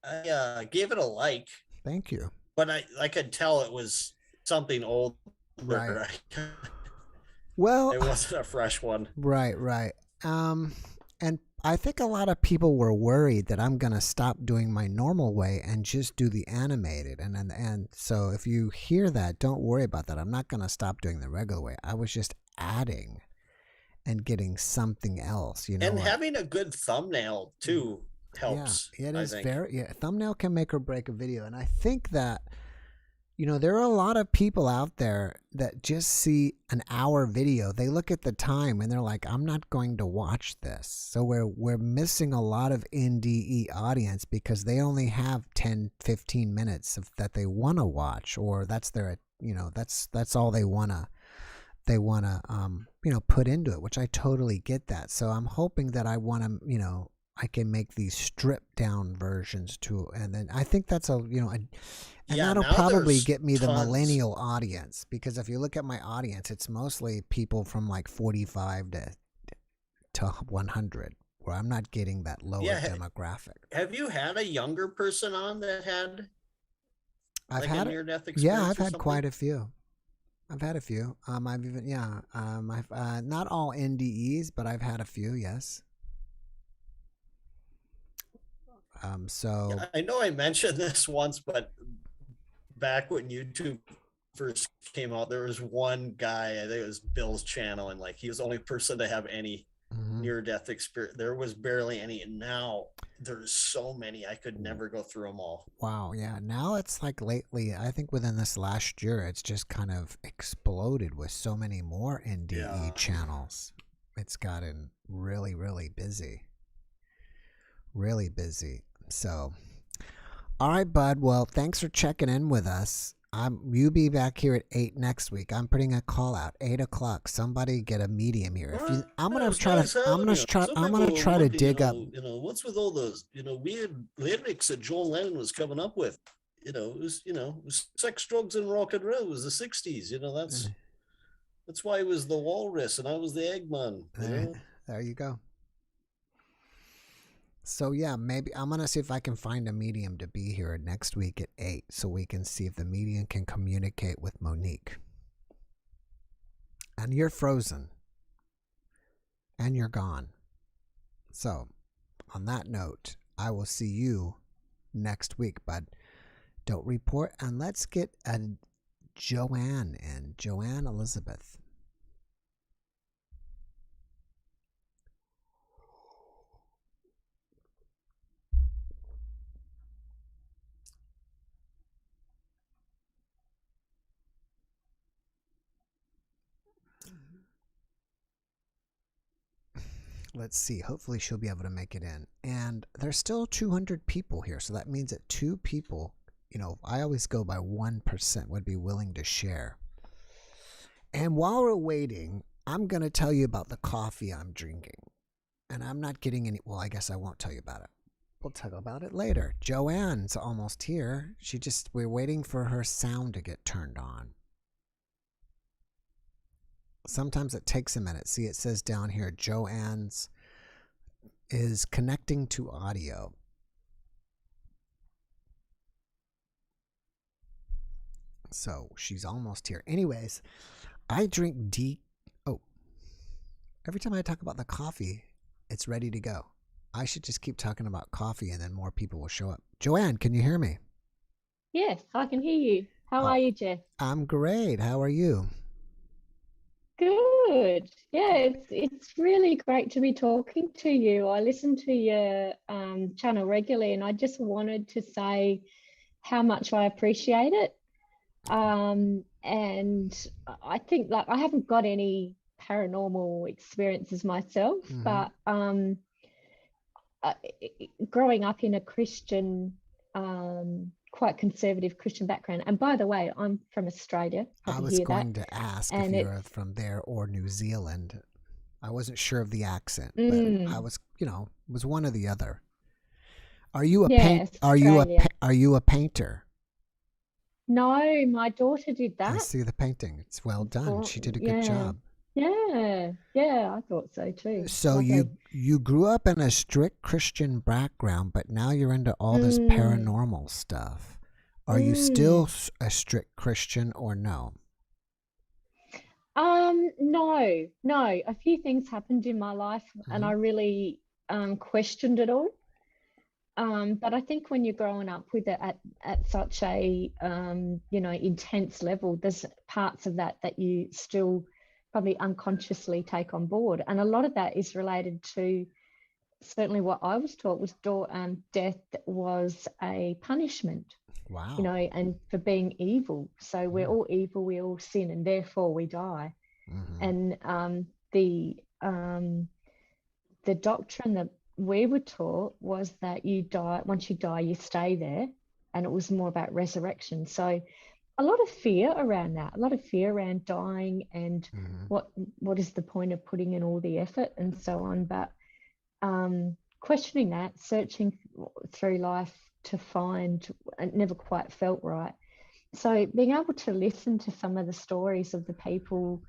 I gave it a like. Thank you. But I could tell it was something old. Right. Well, it wasn't a fresh one. Right. And I think a lot of people were worried that I'm going to stop doing my normal way and just do the animated. And so if you hear that, don't worry about that. I'm not going to stop doing the regular way. I was just adding and getting something else, you know. And having a good thumbnail too helps. Yeah, it is thumbnail can make or break a video. And I think that, you know, there are a lot of people out there that just see an hour video. They look at the time and they're like, I'm not going to watch this. So we're missing a lot of NDE audience because they only have 10, 15 minutes that they want to watch, or that's their, you know, that's all they want to you know, put into it, which I totally get that. So I'm hoping that I can make these stripped down versions too. And then I think that's that'll probably get me the millennial audience, because if you look at my audience, it's mostly people from like 45 to 100, where I'm not getting that lower demographic. Have you had a younger person on that had a near-death experience? Yeah, I've had quite a few. I've had a few. I've not all NDEs, but I've had a few. Yes. So I know I mentioned this once, but back when YouTube first came out, there was one guy, I think it was Bill's channel, and like he was the only person to have any near-death experience. There was barely any, and now there's so many. I could never go through them all. Wow. Yeah. Now it's like lately, I think within this last year, it's just kind of exploded with so many more NDE channels. It's gotten really, really busy. Really busy. So, all right, bud. Well, thanks for checking in with us. You be back here at 8 next week. I'm putting a call out 8 o'clock. Somebody get a medium here. I'm gonna try to dig up. You know, what's with all those weird lyrics that John Lennon was coming up with? It was sex, drugs, and rock and roll. It was the '60s. That's why it was the walrus and I was the Eggman. There you go. So yeah, maybe I'm going to see if I can find a medium to be here next week at 8 so we can see if the medium can communicate with Monique. And you're frozen. And you're gone. So, on that note, I will see you next week, bud. Don't report, and let's get a Joanne in. Joanne Elizabeth. Let's see. Hopefully she'll be able to make it in. And there's still 200 people here. So that means that 2 people, I always go by 1% would be willing to share. And while we're waiting, I'm going to tell you about the coffee I'm drinking. And I'm not getting any, well, I guess I won't tell you about it. We'll talk about it later. Joanne's almost here. We're waiting for her sound to get turned on. Sometimes it takes a minute. See, it says down here, Joanne's is connecting to audio. So she's almost here. Anyways, I drink every time I talk about the coffee, it's ready to go. I should just keep talking about coffee and then more people will show up. Joanne, can you hear me? Yes, I can hear you. How are you, Jeff? I'm great. How are you? Good. Yeah, it's really great to be talking to you. I listen to your channel regularly, and I just wanted to say how much I appreciate it. And I think, like, I haven't got any paranormal experiences myself, but growing up in a Christian, quite conservative Christian background, and by the way, I'm from Australia. I was going to ask if you're from there or New Zealand. I wasn't sure of the accent, but I was, was one or the other. Are you a Yes, Australia. are you a painter? No, my daughter did I that. see the painting. It's well done. For, She did a good yeah, job. yeah, I thought so too. So Lovely. you grew up in a strict Christian background, but now you're into all this Mm, paranormal stuff. Are you still mm. a strict Christian or no? No, no. A few things happened in my life, and Hmm. I really questioned it all. But I think when you're growing up with it at such a intense level, there's parts of that that you still probably unconsciously take on board, and a lot of that is related to certainly what I was taught was death was a punishment, Wow. and for being evil. So we're all evil, we all sin, and therefore we die. Mm-hmm. And the doctrine that we were taught was that you die, once you die, you stay there. And it was more about resurrection. So a lot of fear around that, a lot of fear around dying and Mm-hmm. what is the point of putting in all the effort and so on. But questioning that, searching through life to find, it never quite felt right. So being able to listen to some of the stories of the people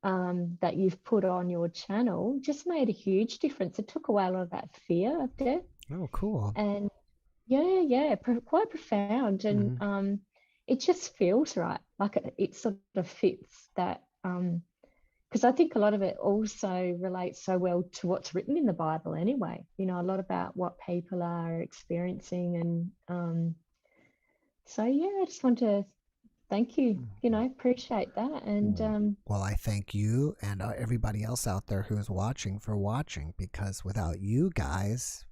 that you've put on your channel just made a huge difference. It took away a lot of that fear of death, Oh, cool. and quite profound. And Mm-hmm. it just feels right, like it sort of fits that. Because I think a lot of it also relates so well to what's written in the Bible anyway. A lot about what people are experiencing, and so I just want to thank you. Appreciate that, and Well, I thank you and everybody else out there who is watching for watching, because without you guys,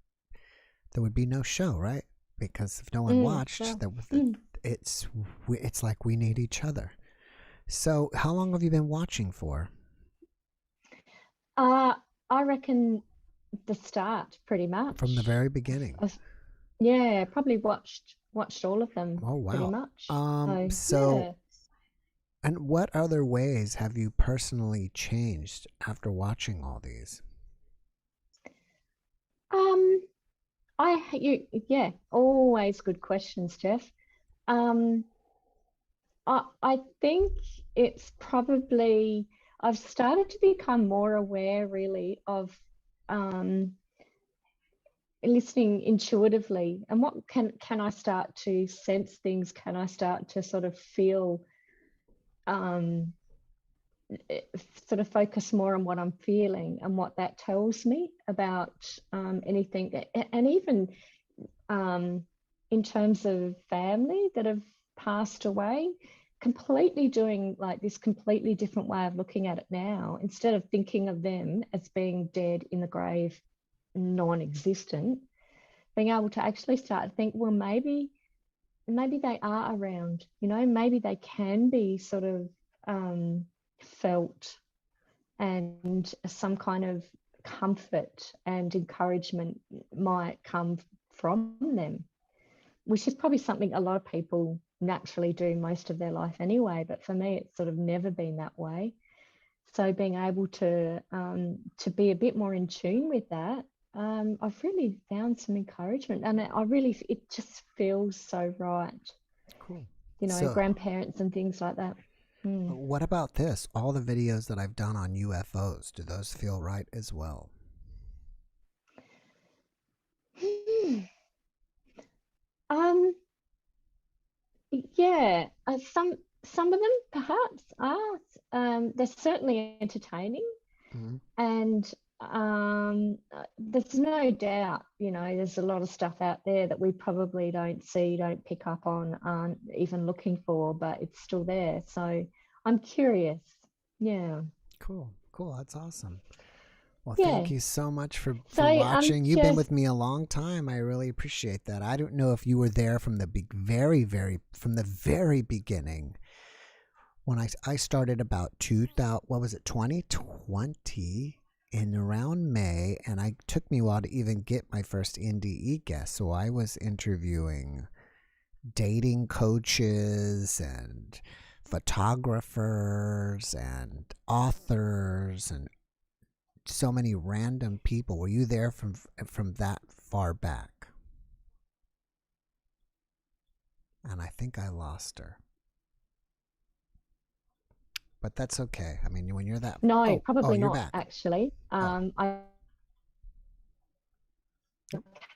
there would be no show, right? Because if no one watched, well, mm. it's like we need each other. So, how long have you been watching for? I reckon the start pretty From the much. very beginning. Yeah, probably watched all of them Oh, pretty wow. much. So, and what other ways have you personally changed after watching all these? Um, always good questions, Jeff. Um, I think it's probably I've started to become more aware really of um listening intuitively, and what can I start to sense things, can I start to sort of feel, um sort of focus more on what I'm feeling and what that tells me about anything, and even in terms of family that have passed away, completely doing like this completely different way of looking at it now, instead of thinking of them as being dead in the grave, non-existent, being able to actually start to think, well, maybe they are around, maybe they can be sort of felt, and some kind of comfort and encouragement might come from them, which is probably something a lot of people naturally do most of their life anyway. But for me, it's sort of never been that way. So being able to be a bit more in tune with that, I've really found some encouragement, and it just feels so right. Cool. So, Grandparents and things like that. what about this? All the videos that I've done on UFOs, do those feel right as well? Um, yeah, some of them perhaps are. They're certainly entertaining, Mm-hmm. and there's no doubt, there's a lot of stuff out there that we probably don't see, don't pick up on, aren't even looking for, but it's still there. So I'm curious. Yeah. Cool. That's awesome. Well, Yeah. thank you so much for So watching. You've been with me a long time. I really appreciate that. I don't know if you were there from the from the very beginning, when I started about 2000, what was it, 2020, in around May, and it took me a while to even get my first NDE guest. So I was interviewing dating coaches and photographers and authors and so many random people. Were you there from that far back? and I think I lost her. But that's okay. I mean, when you're that... No, probably you're not, back. actually. I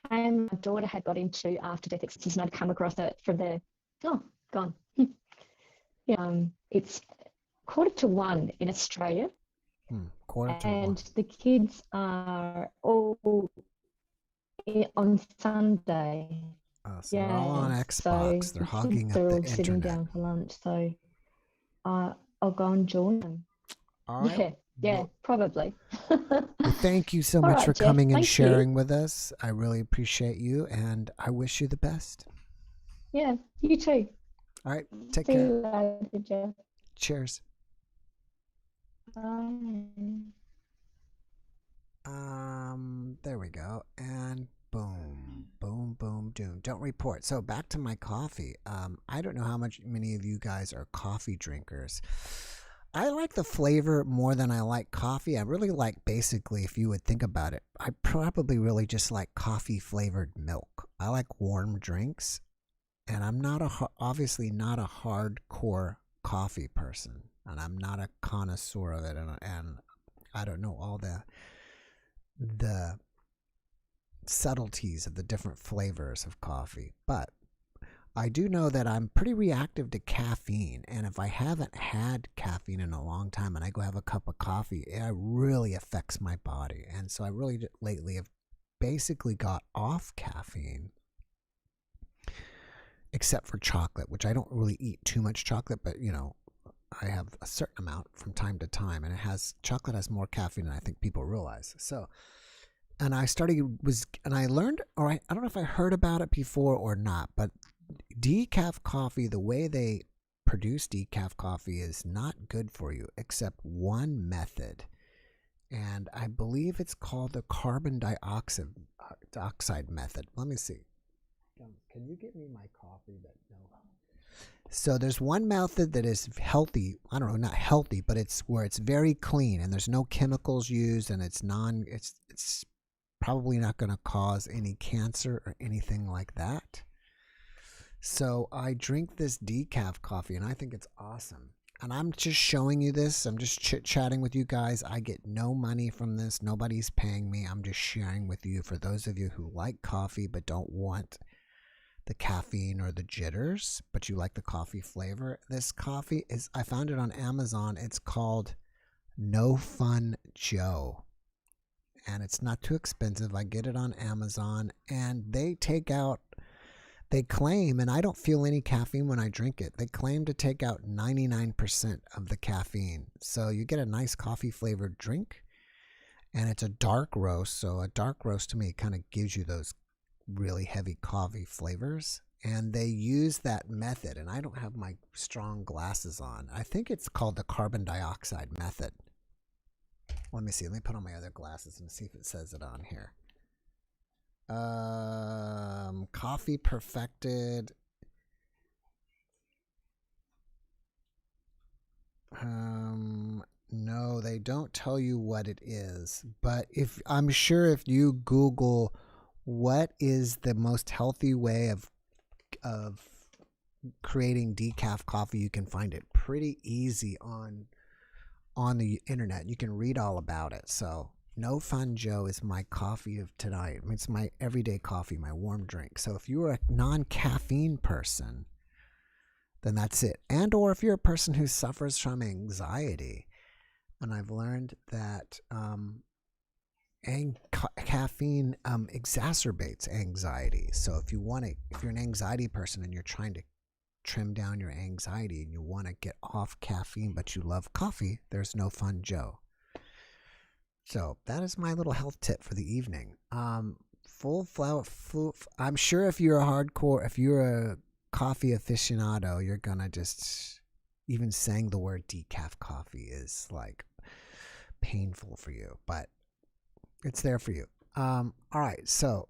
came, my daughter had got into after-death experiences, and I'd come across it from the... Oh, gone. Yeah, it's 1:45 in Australia. 1:45. And the kids are all on Sunday. So they're all on Xbox. They're hogging up they're the all sitting internet. down for lunch. So I'll go and join them. All right. Yeah, probably. Well, thank you so All much right, for Jeff, coming and thank sharing you. with us. I really appreciate you, and I wish you the best. Yeah, you too. All right. Take See care. you later, Jeff. Cheers. Bye. There we go. And boom, boom, boom, doom. Don't report. So back to my coffee. I don't know how many of you guys are coffee drinkers. I like the flavor more than I like coffee. I really like, basically, if you would think about it, I probably really just like coffee flavored milk. I like warm drinks, and I'm obviously not a hardcore coffee person, and I'm not a connoisseur of it, and I don't know all the subtleties of the different flavors of coffee, but I do know that I'm pretty reactive to caffeine, and if I haven't had caffeine in a long time and I go have a cup of coffee, it really affects my body. And so I really lately have basically got off caffeine, except for chocolate, which I don't really eat too much chocolate, but I have a certain amount from time to time, and chocolate has more caffeine than I think people realize. So, and I learned, or I don't know if I heard about it before or not, but decaf coffee, the way they produce decaf coffee is not good for you, except one method. And I believe it's called the carbon dioxide method. Let me see. Can you get me my coffee? So there's one method that is healthy. I don't know, not healthy, but it's where it's very clean and there's no chemicals used, and it's probably not going to cause any cancer or anything like that. So I drink this decaf coffee, and I think it's awesome. And I'm just showing you this. I'm just chit-chatting with you guys. I get no money from this. Nobody's paying me. I'm just sharing with you for those of you who like coffee but don't want the caffeine or the jitters, but you like the coffee flavor. This coffee I found it on Amazon. It's called No Fun Joe. And it's not too expensive. I get it on Amazon, and they claim, and I don't feel any caffeine when I drink it, they claim to take out 99% of the caffeine. So you get a nice coffee flavored drink, and it's a dark roast. So a dark roast to me kind of gives you those really heavy coffee flavors. And they use that method, and I don't have my strong glasses on. I think it's called the carbon dioxide method. Let me see. Let me put on my other glasses and see if it says it on here. Coffee perfected. No, they don't tell you what it is. But I'm sure if you Google what is the most healthy way of creating decaf coffee, you can find it pretty easy on the internet. You can read all about it. So No Fun Joe is my coffee of tonight. It's my everyday coffee, my warm drink. So if you're a non-caffeine person, then that's it. And or if you're a person who suffers from anxiety, and I've learned that caffeine exacerbates anxiety. So if you're an anxiety person and you're trying to trim down your anxiety and you want to get off caffeine but you love coffee, there's No Fun Joe. So that is my little health tip for the evening. Full flower. I'm sure if you're a coffee aficionado, you're gonna just, even saying the word decaf coffee is like painful for you, but it's there for you. All right, so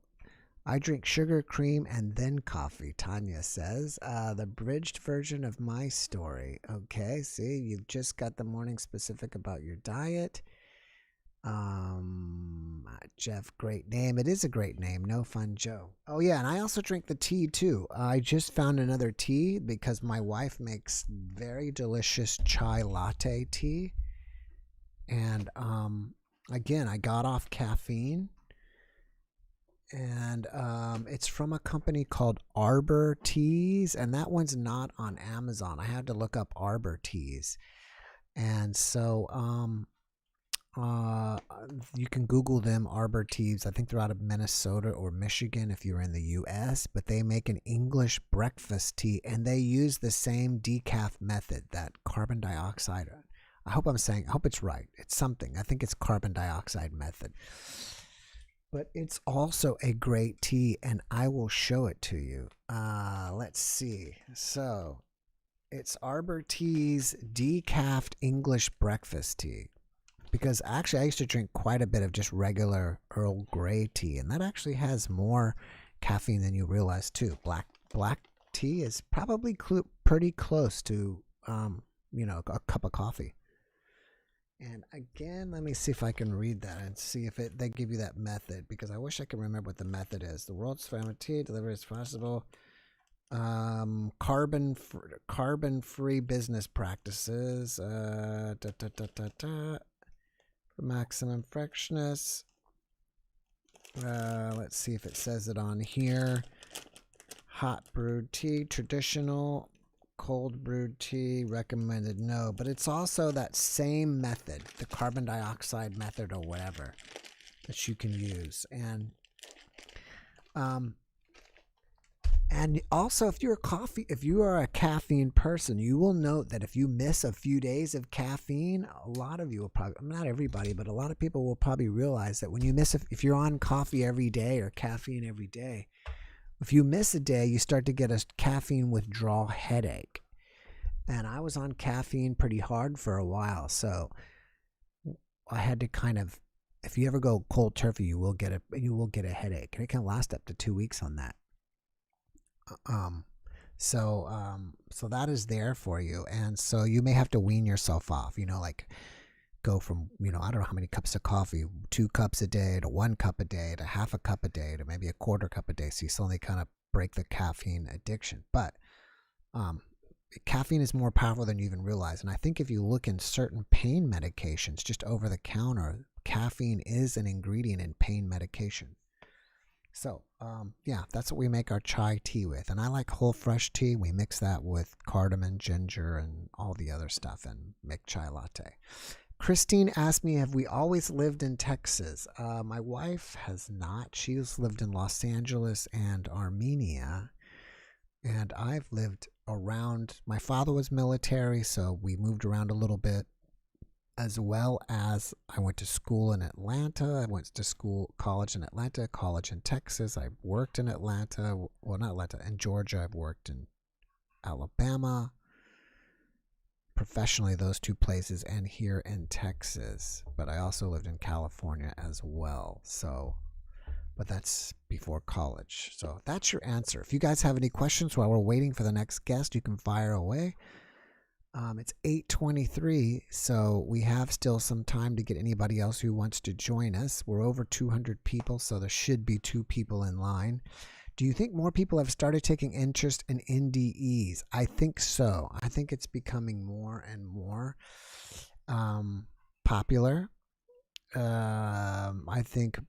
I drink sugar, cream, and then coffee, Tanya says. The abridged version of my story. Okay, see, you've just got the morning specific about your diet. Jeff, great name. It is a great name. No Fun Joe. Oh yeah, and I also drink the tea too. I just found another tea because my wife makes very delicious chai latte tea. And again, I got off caffeine, and it's from a company called Arbor Teas, and that one's not on Amazon. I had to look up Arbor Teas. And so you can Google them, Arbor Teas. I think they're out of Minnesota or Michigan if you're in the US, but they make an English breakfast tea, and they use the same decaf method, that carbon dioxide. I hope it's right. It's something. I think it's carbon dioxide method. But it's also a great tea, and I will show it to you. Let's see. So it's Arbor Tea's decaf English breakfast tea. Because actually I used to drink quite a bit of just regular Earl Grey tea, and that actually has more caffeine than you realize too. Black tea is probably pretty close to a cup of coffee. And again, let me see if I can read that and see if they give you that method, because I wish I could remember what the method is. The world's famous tea delivery is possible. Carbon-free business practices. For maximum freshness. Let's see if it says it on here. Hot brewed tea, traditional. Cold brewed tea, recommended no. But it's also that same method, the carbon dioxide method or whatever, that you can use. And also, if you are a caffeine person, you will note that if you miss a few days of caffeine, a lot of you will probably, not everybody, but a lot of people will probably realize that when you miss, if you're on coffee every day or caffeine every day, if you miss a day, you start to get a caffeine withdrawal headache. And I was on caffeine pretty hard for a while, so I had to kind of, if you ever go cold turkey, you will get a headache, and it can last up to 2 weeks on that. So that is there for you, and so you may have to wean yourself off, like go from, I don't know how many cups of coffee, 2 cups a day to 1 cup a day to half a cup a day to maybe a quarter cup a day, so you slowly kind of break the caffeine addiction. But caffeine is more powerful than you even realize, and I think if you look in certain pain medications just over the counter, caffeine is an ingredient in pain medication. So, yeah, that's what we make our chai tea with. And I like whole fresh tea. We mix that with cardamom, ginger, and all the other stuff and make chai latte. Christine asked me, have we always lived in Texas? My wife has not. She's lived in Los Angeles and Armenia. And I've lived around. My father was military, so we moved around a little bit. As well as I went to school in Atlanta. I went to college in Atlanta, college in Texas. I worked in Atlanta. Well, not Atlanta, in Georgia. I've worked in Alabama. Professionally, those 2 places, and here in Texas. But I also lived in California as well. So, but that's before college. So that's your answer. If you guys have any questions while we're waiting for the next guest, you can fire away. It's 8:23, so we have still some time to get anybody else who wants to join us. We're over 200 people, so there should be 2 people in line. Do you think more people have started taking interest in NDEs? I think so. I think it's becoming more and more popular. I think,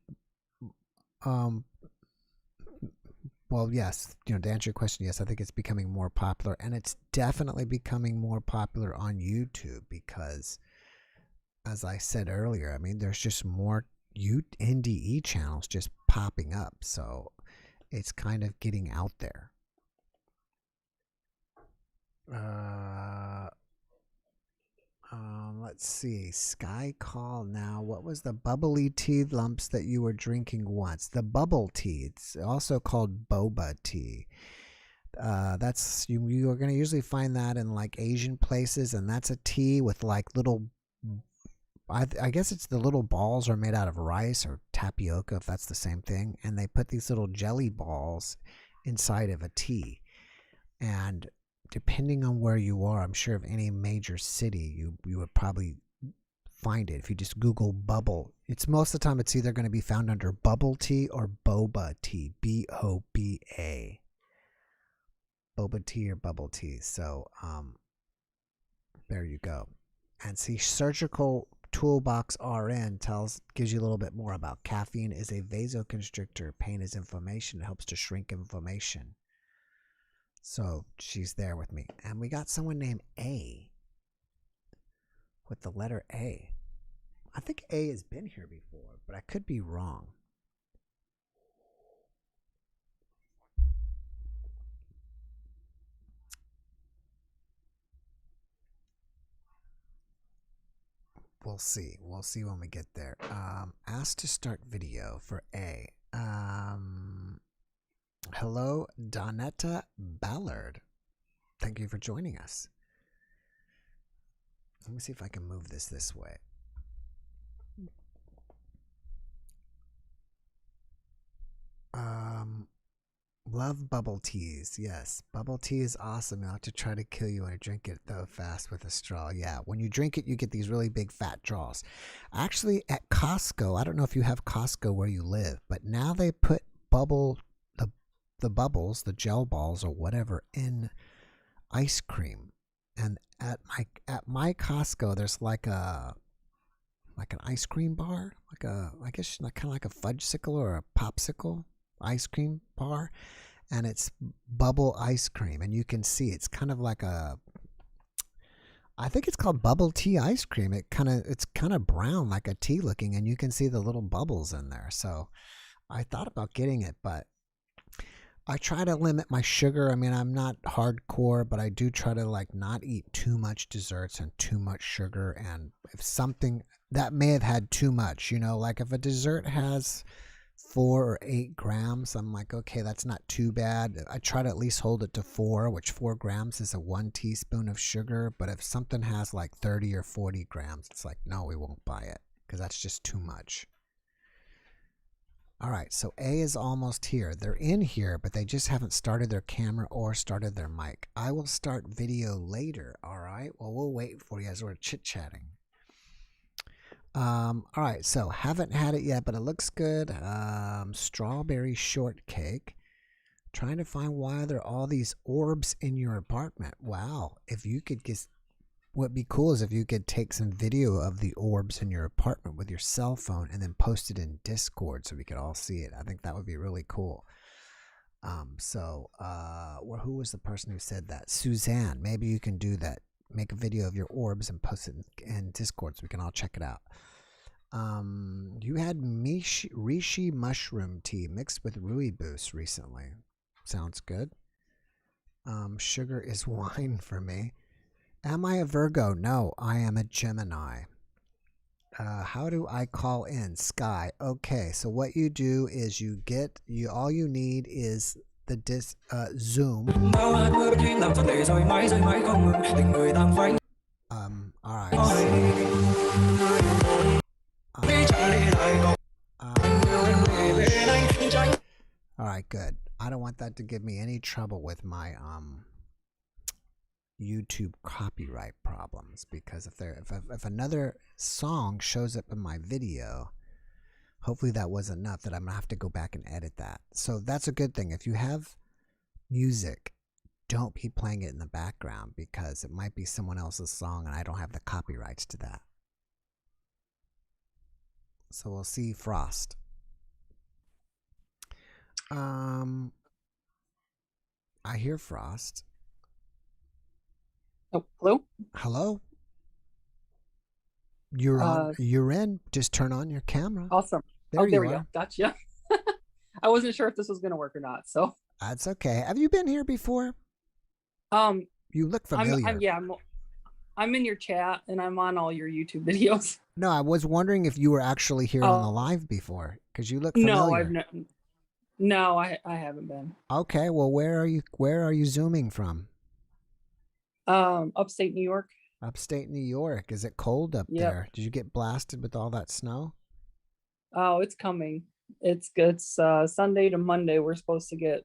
well, yes, to answer your question, yes, I think it's becoming more popular, and it's definitely becoming more popular on YouTube because, as I said earlier, I mean, there's just more NDE channels just popping up, so it's kind of getting out there. Let's see. Sky Call now. What was the bubbly tea lumps that you were drinking once? The bubble tea. It's also called boba tea. That's you are going to usually find that in like Asian places, and that's a tea with like little. I guess it's the little balls are made out of rice or tapioca, if that's the same thing, and they put these little jelly balls inside of a tea, and depending on where you are, I'm sure of any major city, you would probably find it if you just Google bubble. It's most of the time it's either going to be found under bubble tea or boba tea, BOBA. Boba tea or bubble tea. So there you go. And see, Surgical Toolbox RN gives you a little bit more about caffeine is a vasoconstrictor. Pain is inflammation. It helps to shrink inflammation. So she's there with me. And we got someone named A with the letter A. I think A has been here before, but I could be wrong. We'll see. We'll see when we get there. Ask to start video for A. Hello, Donetta Ballard. Thank you for joining us. Let me see if I can move this way. Love bubble teas. Yes, bubble tea is awesome. You'll have to try to kill you when you drink it though fast with a straw. Yeah, when you drink it, you get these really big fat draws. Actually, at Costco, I don't know if you have Costco where you live, but now they put the bubbles, the gel balls or whatever, in ice cream. And at my Costco, there's like an ice cream bar, I guess kind of like a fudgesicle or a popsicle ice cream bar, and it's bubble ice cream, and you can see it's kind of like I think it's called bubble tea ice cream. It's kind of brown, like a tea looking, and you can see the little bubbles in there. So I thought about getting it, but I try to limit my sugar. I mean, I'm not hardcore, but I do try to like not eat too much desserts and too much sugar. And if something that may have had too much, like if a dessert has 4 or 8 grams, I'm like, okay, that's not too bad. I try to at least hold it to 4, which 4 grams is a 1 teaspoon of sugar. But if something has like 30 or 40 grams, it's like, no, we won't buy it because that's just too much. All right, so A is almost here. They're in here, but they just haven't started their camera or started their mic. I will start video later, all right? Well, we'll wait for you as we're chit-chatting. All right, so haven't had it yet, but it looks good. Strawberry shortcake. Trying to find why there are all these orbs in your apartment. Wow, if you could just... What'd be cool is if you could take some video of the orbs in your apartment with your cell phone and then post it in Discord so we could all see it. I think that would be really cool. Who was the person who said that? Suzanne, maybe you can do that. Make a video of your orbs and post it in Discord so we can all check it out. You had reishi mushroom tea mixed with rooibos recently. Sounds good. Sugar is wine for me. Am I a Virgo? No, I am a Gemini. How do I call in? Sky. Okay, so what you do is all you need is the Zoom. All right, good. I don't want that to give me any trouble with my YouTube copyright problems, because if another song shows up in my video, hopefully that was enough that I'm gonna have to go back and edit that. So that's a good thing. If you have music, don't be playing it in the background because it might be someone else's song and I don't have the copyrights to that. So we'll see. Frost. I hear Frost. Oh, hello? Hello? You're on. You're in. Just turn on your camera. Awesome. There we go. Gotcha. I wasn't sure if this was going to work or not, so. That's okay. Have you been here before? You look familiar. I'm in your chat and I'm on all your YouTube videos. No, I was wondering if you were actually here on the live before, because you look familiar. No, I haven't been. Okay, well, where are you zooming from? Upstate New York. Upstate New York. Is it cold up there? Did you get blasted with all that snow? Oh, it's coming. It's good. It's Sunday to Monday. We're supposed to get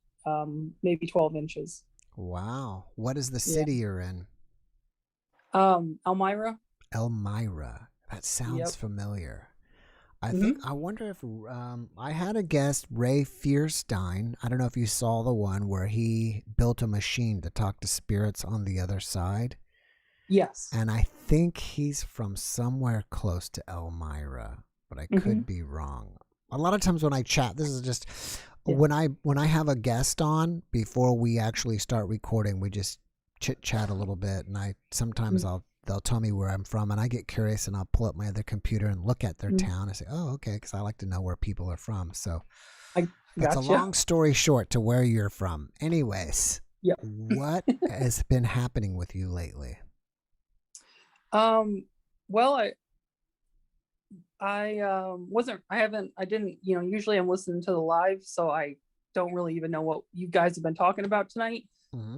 maybe 12 inches. Wow. What is the city you're in? Elmira. Elmira. That sounds Yep. familiar. I Mhm. think I wonder if I had a guest, Ray Fierstein. I don't know if you saw the one where he built a machine to talk to spirits on the other side. Yes. And I think he's from somewhere close to Elmira, but I could be wrong. A lot of times when I chat, this is just Yeah. when I have a guest on before we actually start recording, we just chit chat a little bit, and I sometimes they'll tell me where I'm from, and I get curious, and I'll pull up my other computer and look at their town and say, oh, okay, because I like to know where people are from. So I that's gotcha. a long story short to where you're from. Anyways, Yep. what has been happening with you lately? Well, I didn't, usually I'm listening to the live, so I don't really even know what you guys have been talking about tonight.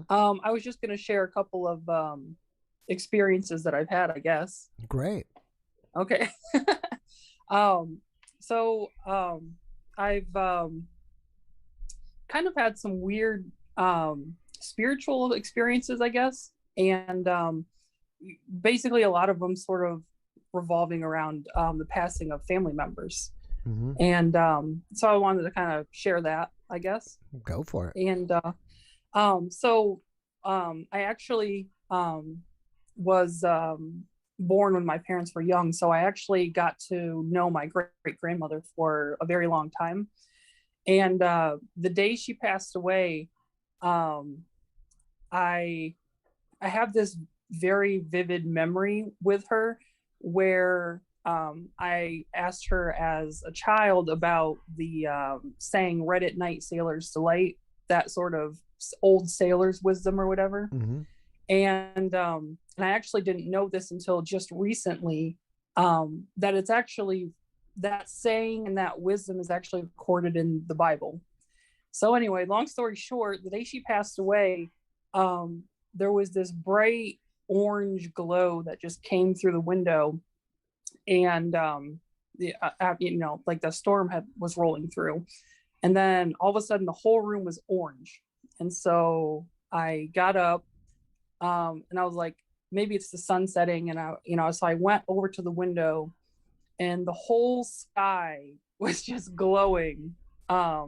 I was just going to share a couple of experiences that I've had, I guess. Great. Okay. I've kind of had some weird spiritual experiences, I guess, and basically a lot of them sort of revolving around the passing of family members. And so I wanted to kind of share that, I guess. Go for it. And I actually was born when my parents were young, so I actually got to know my great grandmother for a very long time. And the day she passed away, I have this very vivid memory with her where I asked her as a child about the saying "Red at night, sailor's delight," that sort of old sailor's wisdom or whatever. And I actually didn't know this until just recently, that it's actually that saying and that wisdom is actually recorded in the Bible. So anyway, long story short, the day she passed away, there was this bright orange glow that just came through the window, and like the storm was rolling through, and then all of a sudden the whole room was orange. And so I got up, and I was like, maybe it's the sun setting, and so I went over to the window, and the whole sky was just glowing, the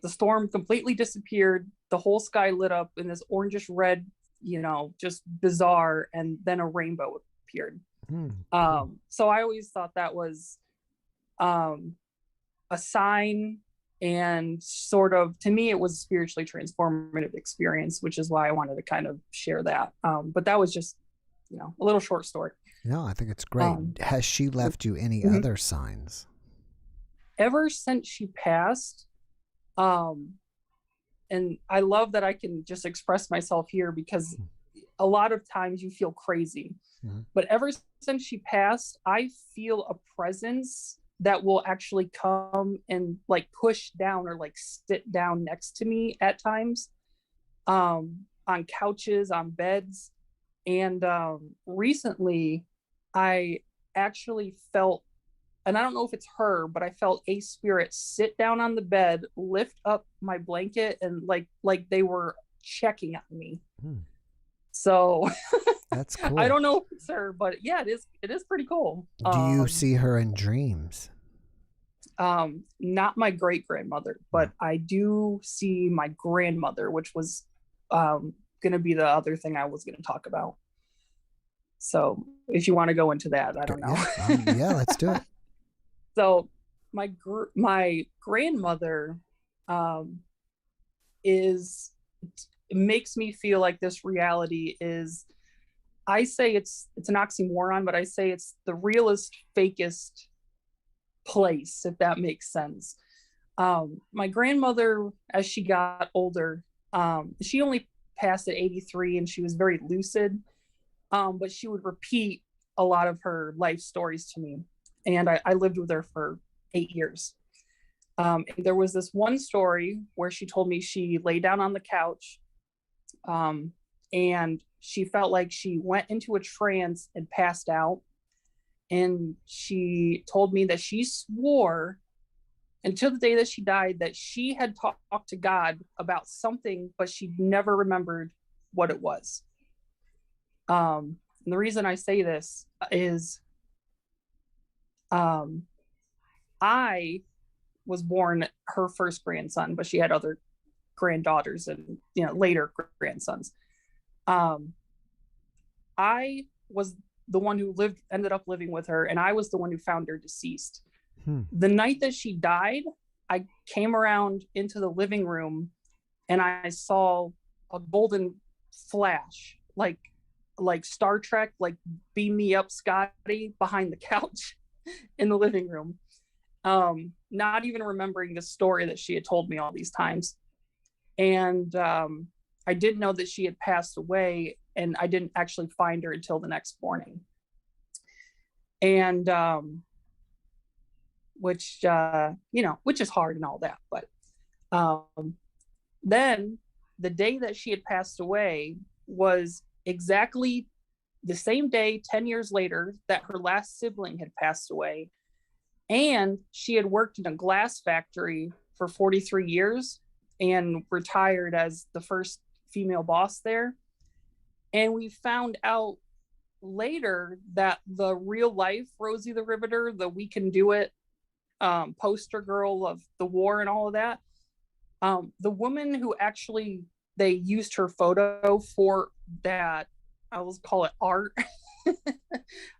storm completely disappeared. The whole sky lit up in this orangish red, just bizarre, and then a rainbow appeared. So I always thought that was a sign, and sort of, to me, it was a spiritually transformative experience, which is why I wanted to kind of share that. But that was just, a little short story. No, I think it's great. Has she left you any other signs? Ever since she passed, and I love that I can just express myself here, because a lot of times you feel crazy, but ever since she passed, I feel a presence that will actually come and like push down or like sit down next to me at times, on couches, on beds. And recently I actually felt, and I don't know if it's her, but I felt a spirit sit down on the bed, lift up my blanket, and like they were checking on me. So that's cool. I don't know if it's her, but yeah, it is pretty cool. Do you see her in dreams? Not my great grandmother, but I do see my grandmother, which was gonna be the other thing I was gonna talk about. So if you want to go into that, I don't know. Yeah, let's do it. So my grandmother makes me feel like this reality is, I say it's an oxymoron, but I say it's the realest, fakest place, if that makes sense. My grandmother, as she got older, she only passed at 83, and she was very lucid, but she would repeat a lot of her life stories to me. And I lived with her for 8 years. And there was this one story where she told me she lay down on the couch, and she felt like she went into a trance and passed out. And she told me that she swore until the day that she died that she had talked to God about something, but she never remembered what it was. And the reason I say this is I was born her first grandson, but she had other granddaughters and, you know, later grandsons. I was the one who ended up living with her, and I was the one who found her deceased. The night that she died, I came around into the living room and I saw a golden flash, like Star Trek, like beam me up, Scotty, behind the couch in the living room. Not even remembering the story that she had told me all these times. And I didn't know that she had passed away, and I didn't actually find her until the next morning. And which is hard and all that. But then the day that she had passed away was exactly the same day, 10 years later, that her last sibling had passed away. And she had worked in a glass factory for 43 years and retired as the first female boss there. And we found out later that the real life Rosie the Riveter, the We Can Do It poster girl of the war and all of that, the woman who actually they used her photo for that, I will call it art,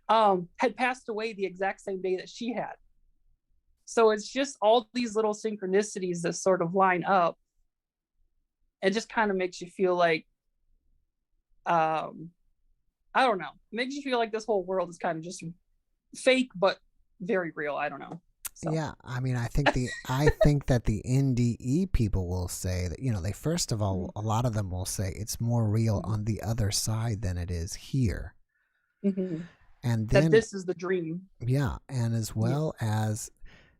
had passed away the exact same day that she had. So it's just all these little synchronicities that sort of line up. It just kind of makes you feel like, I don't know, it makes you feel like this whole world is kind of just fake, but very real. I don't know. So. Yeah, I mean, I think that the NDE people will say that, you know, they first of all, a lot of them will say it's more real on the other side than it is here. Mm-hmm. And then that this is the dream. Yeah, and as well as,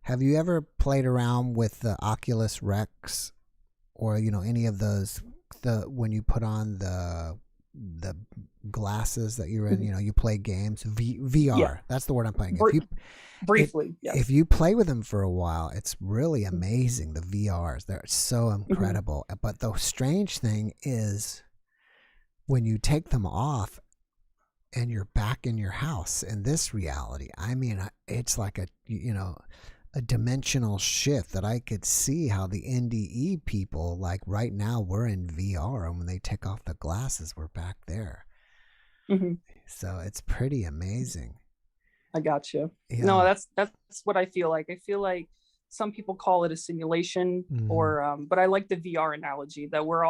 have you ever played around with the Oculus Rex, or, you know, any of those, when you put on the glasses that you're in, you know, you play games, VR. Yeah. That's the word I'm playing. Briefly, yes. If you play with them for a while, it's really amazing. The VRs, they're so incredible. But the strange thing is when you take them off and you're back in your house in this reality, I mean, it's like a dimensional shift that I could see how the NDE people, like right now we're in VR, and when they take off the glasses, we're back there. So it's pretty amazing. I got you. Yeah. No, that's what I feel like. I feel like some people call it a simulation, or but I like the VR analogy that we're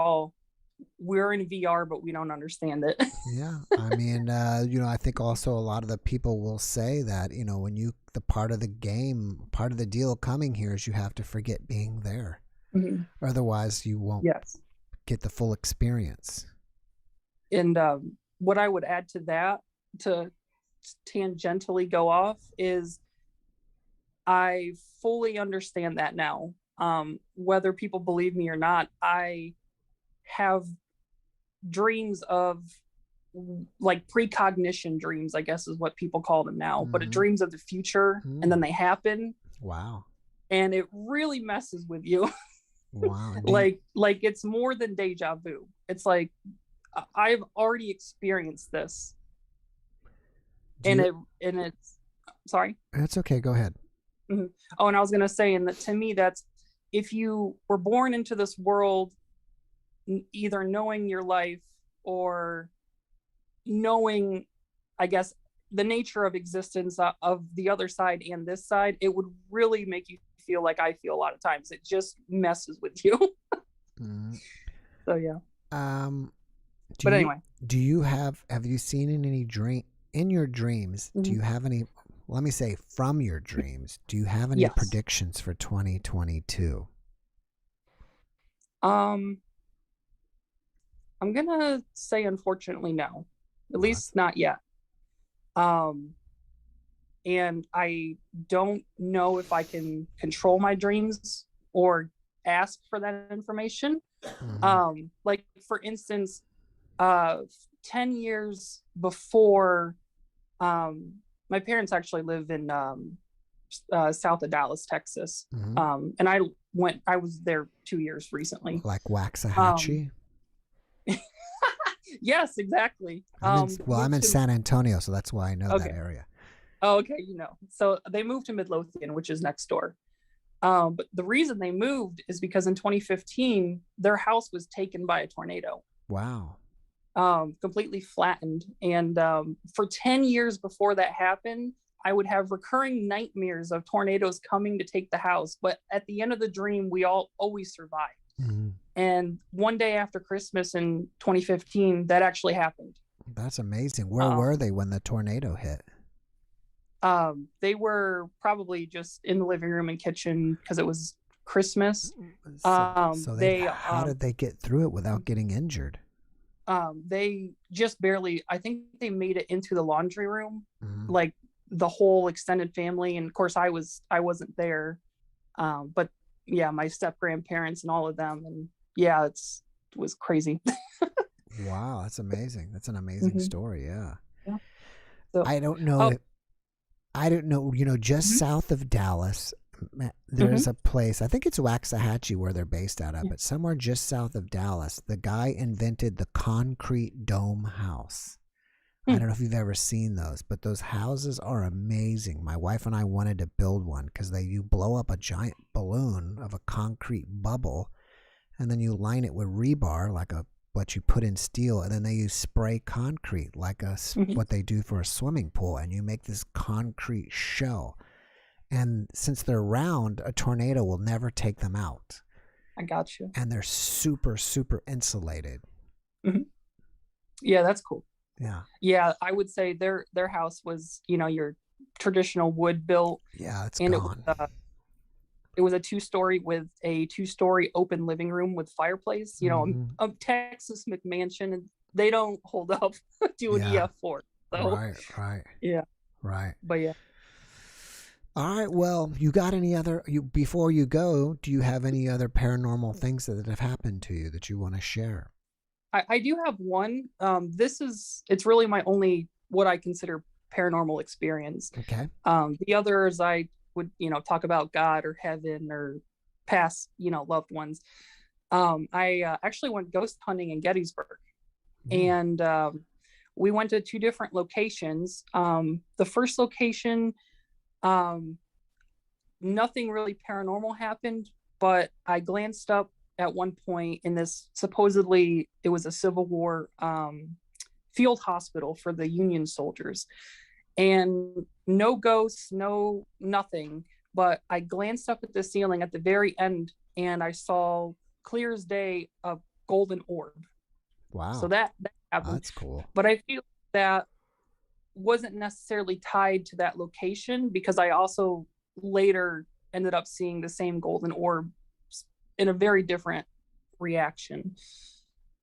in VR, but we don't understand it. Yeah, I mean, I think also a lot of the people will say that, you know, when the part of the game, part of the deal coming here is you have to forget being there. Otherwise you won't get the full experience. And what I would add to that, to tangentially go off, is I fully understand that now. Whether people believe me or not, I have dreams of, like, precognition dreams, I guess is what people call them now, but dreams of the future, and then they happen. Wow. And it really messes with you. Wow. like it's more than deja vu. It's like I've already experienced this. It's sorry. That's okay. Go ahead. Oh, and I was going to say, and that to me, that's, if you were born into this world either knowing your life or knowing, I guess, the nature of existence of the other side and this side, it would really make you feel like I feel a lot of times. It just messes with you. So yeah. But anyway, have you seen in your dreams, do you have any, let me say from your dreams, do you have any predictions for 2022? I'm gonna say unfortunately no, at least not yet. And I don't know if I can control my dreams or ask for that information. Like, for instance, 10 years before, my parents actually live in south of Dallas, Texas. And I was there 2 years recently. Like Waxahachie? Yes, exactly. I'm moved in to- San Antonio, so that's why I know that Okay. area. Oh, okay, you know. So they moved to Midlothian, which is next door. But the reason they moved is because in 2015, their house was taken by a tornado, Wow. completely flattened. And for 10 years before that happened, I would have recurring nightmares of tornadoes coming to take the house. But at the end of the dream, we all always survived. Mm-hmm. And one day after Christmas in 2015, that actually happened. That's amazing. Where were they when the tornado hit? They were probably just in the living room and kitchen because it was Christmas. How did they get through it without getting injured? They just barely, I think they made it into the laundry room, Mm-hmm. like the whole extended family. And of course I wasn't there. But yeah, my step grandparents and all of them. And yeah, it was crazy. Wow, that's amazing. That's an amazing Mhm. story. Yeah. Yeah. So, I don't know. Just Mhm. south of Dallas, there's a place, I think it's Waxahachie where they're based out of, Yeah. but somewhere just south of Dallas, the guy invented the concrete dome house. I don't know if you've ever seen those, but those houses are amazing. My wife and I wanted to build one because you blow up a giant balloon of a concrete bubble, and then you line it with rebar, like what you put in steel, and then they use spray concrete, like what they do for a swimming pool, and you make this concrete shell. And since they're round, a tornado will never take them out. I got you. And they're super, super insulated. Mm-hmm. Yeah, that's cool. Yeah. Yeah, I would say their house was, your traditional wood built. Yeah, it's and gone. It was a 2-story with a 2-story open living room with fireplace. A Texas McMansion, and they don't hold up to an EF4. So, Right. Yeah. Right. But yeah. All right. Well, you got any other? Before you go, do you have any other paranormal things that have happened to you that you want to share? I do have one. It's really my only what I consider paranormal experience. Okay. The others I would talk about God or heaven or past loved ones. I actually went ghost hunting in Gettysburg, and we went to 2 different locations. The first location, nothing really paranormal happened, but I glanced up at one point in this, supposedly it was a Civil War field hospital for the Union soldiers, and no ghosts, no nothing, but I glanced up at the ceiling at the very end and I saw clear as day a golden orb. Wow. So that happened. That's cool. But I feel that wasn't necessarily tied to that location, because I also later ended up seeing the same golden orb in a very different reaction.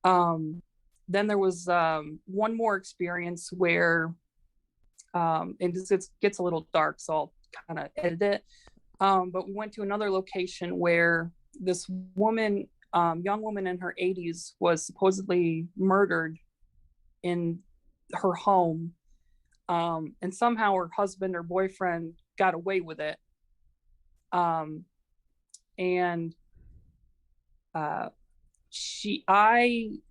Then there was one more experience where, and it gets a little dark, so I'll kind of edit it. But we went to another location where this woman, young woman in her 80s, was supposedly murdered in her home. And somehow her husband or boyfriend got away with it.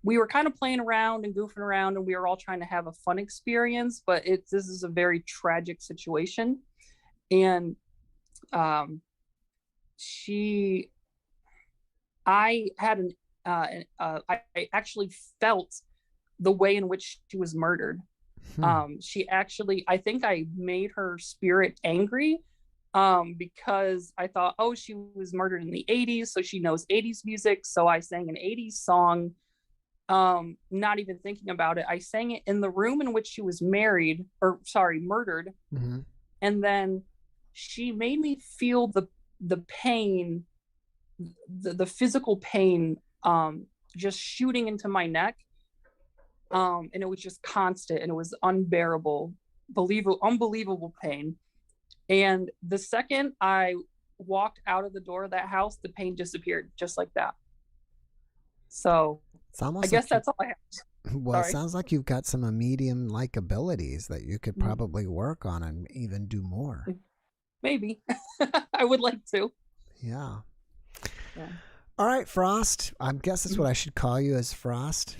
We were kind of playing around and goofing around, and we were all trying to have a fun experience, but this is a very tragic situation. And I actually felt the way in which she was murdered. I think I made her spirit angry, because I thought, she was murdered in the 80s, so she knows 80s music. So I sang an 80s song, not even thinking about it. I sang it in the room in which she was murdered. Mm-hmm. And then she made me feel the pain, the physical pain, just shooting into my neck. And it was just constant, and it was unbearable, unbelievable pain. And the second I walked out of the door of that house, the pain disappeared just like that. So I guess that's all I have. Well, Sorry. It sounds like you've got some medium-like abilities that you could probably work on and even do more. Maybe. I would like to. Yeah. Yeah. All right, Frost. I guess that's what I should call you, as Frost.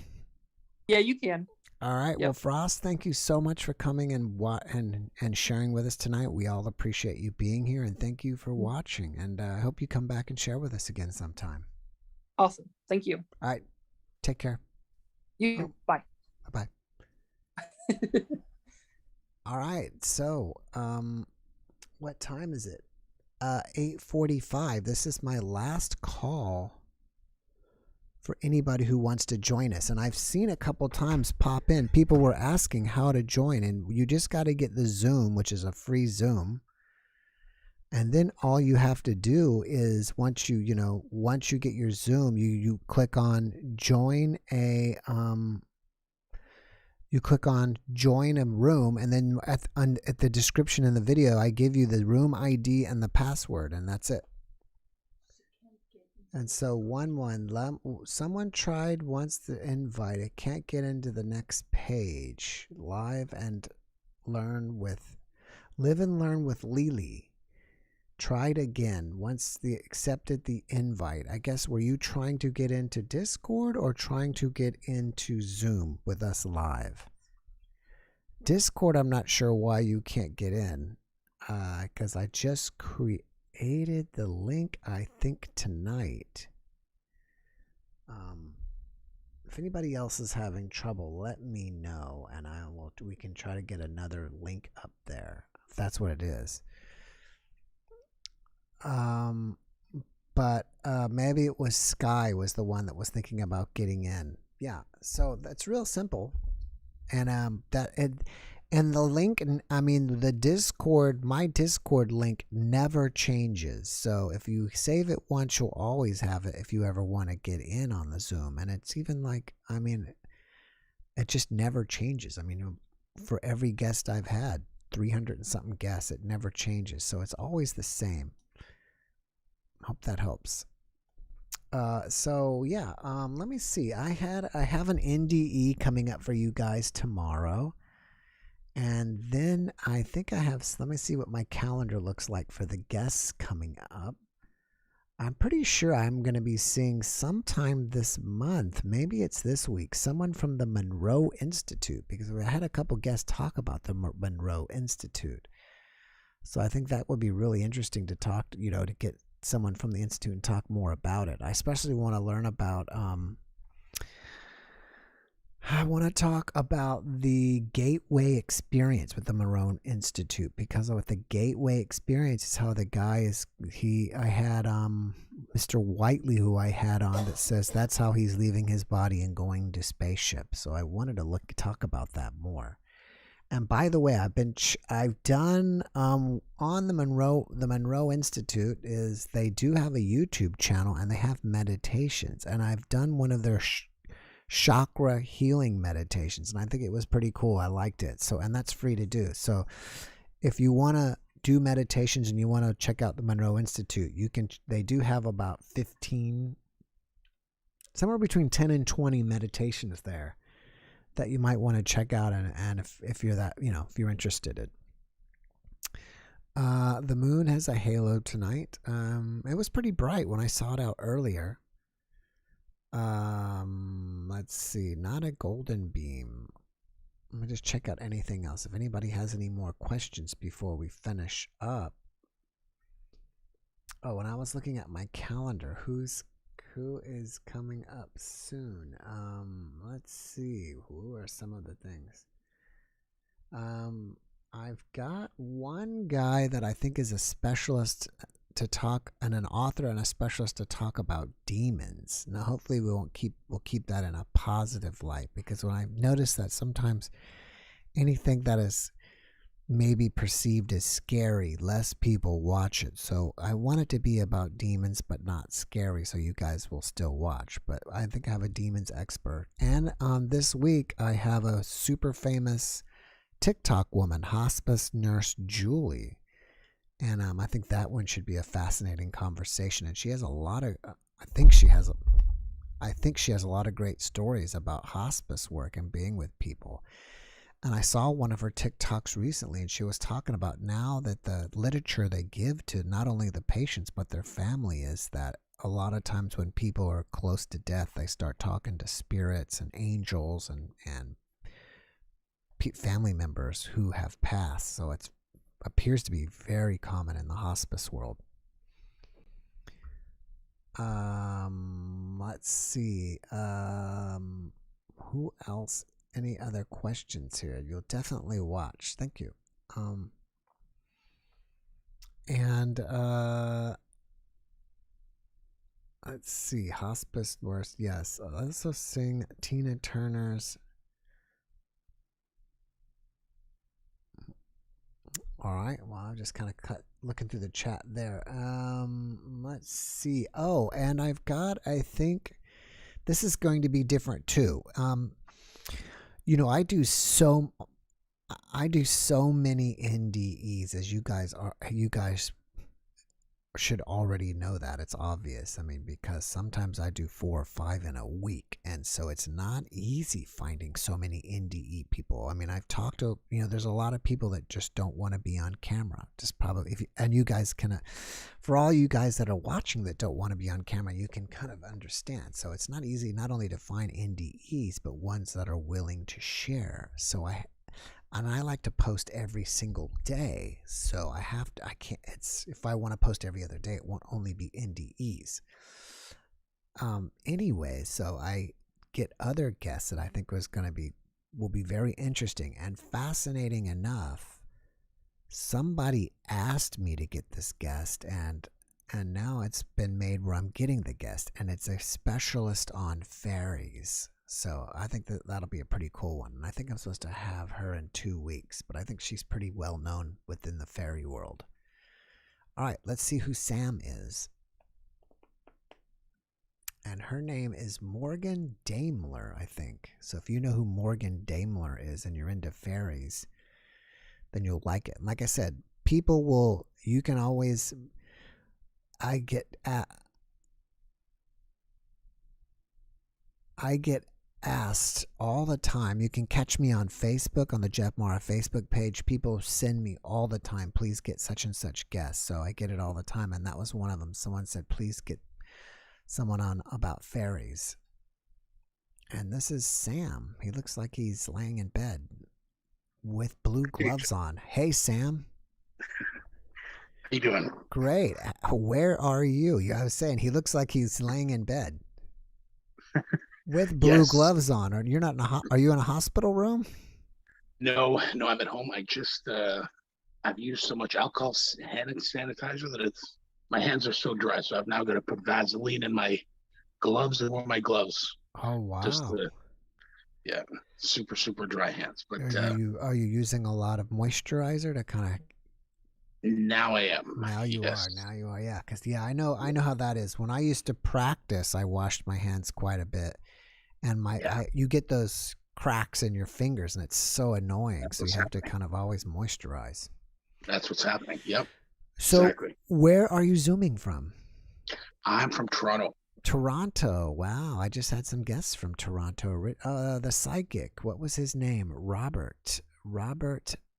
Yeah, you can. All right. Yep. Well, Frost, thank you so much for coming and sharing with us tonight. We all appreciate you being here, and thank you for watching. And I hope you come back and share with us again sometime. Awesome. Thank you. All right. Take care. You. Bye. Bye. All right. So, what time is it? 8:45. This is my last call for anybody who wants to join us. And I've seen a couple times pop in. People were asking how to join, and you just got to get the Zoom, which is a free Zoom. And then all you have to do is once you get your Zoom, you click on join a room, and then at the description in the video, I give you the room ID and the password, and that's it. And so someone tried once the invite. It can't get into the next page. Live and live and learn with Lily. Tried again once they accepted the invite. I guess, were you trying to get into Discord or trying to get into Zoom with us live? Discord, I'm not sure why you can't get in, because I just created the link, I think, tonight. If anybody else is having trouble, let me know, and we can try to get another link up there, if that's what it is. But maybe it was Sky was the one that was thinking about getting in. Yeah, so that's real simple. And and the link, I mean, the Discord, my Discord link never changes. So if you save it once, you'll always have it if you ever want to get in on the Zoom. And it's even like, I mean, it just never changes. I mean, for every guest I've had, 300 and something guests, it never changes. So it's always the same. Hope that helps. So yeah, let me see. I have an NDE coming up for you guys tomorrow. And then I think I have, let me see what my calendar looks like for the guests coming up. I'm pretty sure I'm going to be seeing sometime this month, maybe it's this week, someone from the Monroe Institute, because I had a couple guests talk about the Monroe Institute. So I think that would be really interesting to talk, to get someone from the Institute and talk more about it. I especially want to learn about, I want to talk about the Gateway Experience with the Monroe Institute, because with the Gateway Experience is how the guy is, I had Mr. Whiteley, who I had on, that says that's how he's leaving his body and going to spaceship. So I wanted to talk about that more. And by the way, I've done on the Monroe Institute is they do have a YouTube channel and they have meditations, and I've done one of their chakra healing meditations, and I think it was pretty cool. I liked it. So, and that's free to do. So if you want to do meditations and you want to check out the Monroe Institute, they do have about 15, somewhere between 10 and 20 meditations there that you might want to check out, and if you're that, if you're interested in. The moon has a halo tonight. It was pretty bright when I saw it out earlier. Let's see, not a golden beam. Let me just check out anything else. If anybody has any more questions before we finish up. Oh, and I was looking at my calendar. Who is coming up soon? Let's see. Who are some of the things? I've got one guy that I think is a specialist to talk, and an author and a specialist to talk about demons. Now, hopefully we'll keep that in a positive light, because when I've noticed that sometimes anything that is maybe perceived as scary, less people watch it. So I want it to be about demons, but not scary, so you guys will still watch. But I think I have a demons expert. And this week I have a super famous TikTok woman, hospice nurse Julie. And I think that one should be a fascinating conversation. And she has a lot of, I think she has a lot of great stories about hospice work and being with people. And I saw one of her TikToks recently, and she was talking about now that the literature they give to not only the patients but their family is that a lot of times when people are close to death, they start talking to spirits and angels and family members who have passed. So it appears to be very common in the hospice world. Let's see. Who else? Any other questions here? You'll definitely watch. Thank you. Let's see. Hospice nurse. Yes. Also sing Tina Turner's. All right. Well, I'm just kind of looking through the chat there. Let's see. Oh, and I think this is going to be different too. I do so many NDEs, as you guys should already know that. It's obvious. I mean, because sometimes I do 4 or 5 in a week, and so it's not easy finding so many NDE people. I mean, I've talked to, there's a lot of people that just don't want to be on camera. Just probably, and you guys can, for all you guys that are watching that don't want to be on camera, you can kind of understand. So it's not easy not only to find NDEs, but ones that are willing to share. So I like to post every single day. So if I want to post every other day, it won't only be NDEs. Anyway, so I get other guests that I think will be very interesting and fascinating enough. Somebody asked me to get this guest, and now it's been made where I'm getting the guest, and it's a specialist on fairies. So I think that'll be a pretty cool one. And I think I'm supposed to have her in 2 weeks, but I think she's pretty well known within the fairy world. All right, let's see who Sam is. And her name is Morgan Daimler, I think. So if you know who Morgan Daimler is and you're into fairies, then you'll like it. And like I said, I get asked all the time. You can catch me on Facebook, on the JeffMara Facebook page. People send me all the time, please get such and such guests. So I get it all the time, and that was one of them. Someone said, please get someone on about fairies. And this is Sam. He looks like he's laying in bed with blue gloves on. Hey, Sam. How you doing? Great. Where are you? I was saying he looks like he's laying in bed with blue gloves on. Are you in a hospital room? No, I'm at home. I just I've used so much alcohol hand sanitizer that my hands are so dry. So I've now got to put Vaseline in my gloves and wear my gloves. Oh wow! Super super dry hands. But are you using a lot of moisturizer to kind of? Now I am. Now you are. Yeah. Because I know how that is. When I used to practice, I washed my hands quite a bit, and you get those cracks in your fingers, and it's so annoying. So you have to kind of always moisturize. That's what's happening. Yep. So exactly. Where are you zooming from? I'm from Toronto. Toronto. Wow. I just had some guests from Toronto. The psychic. What was his name? Robert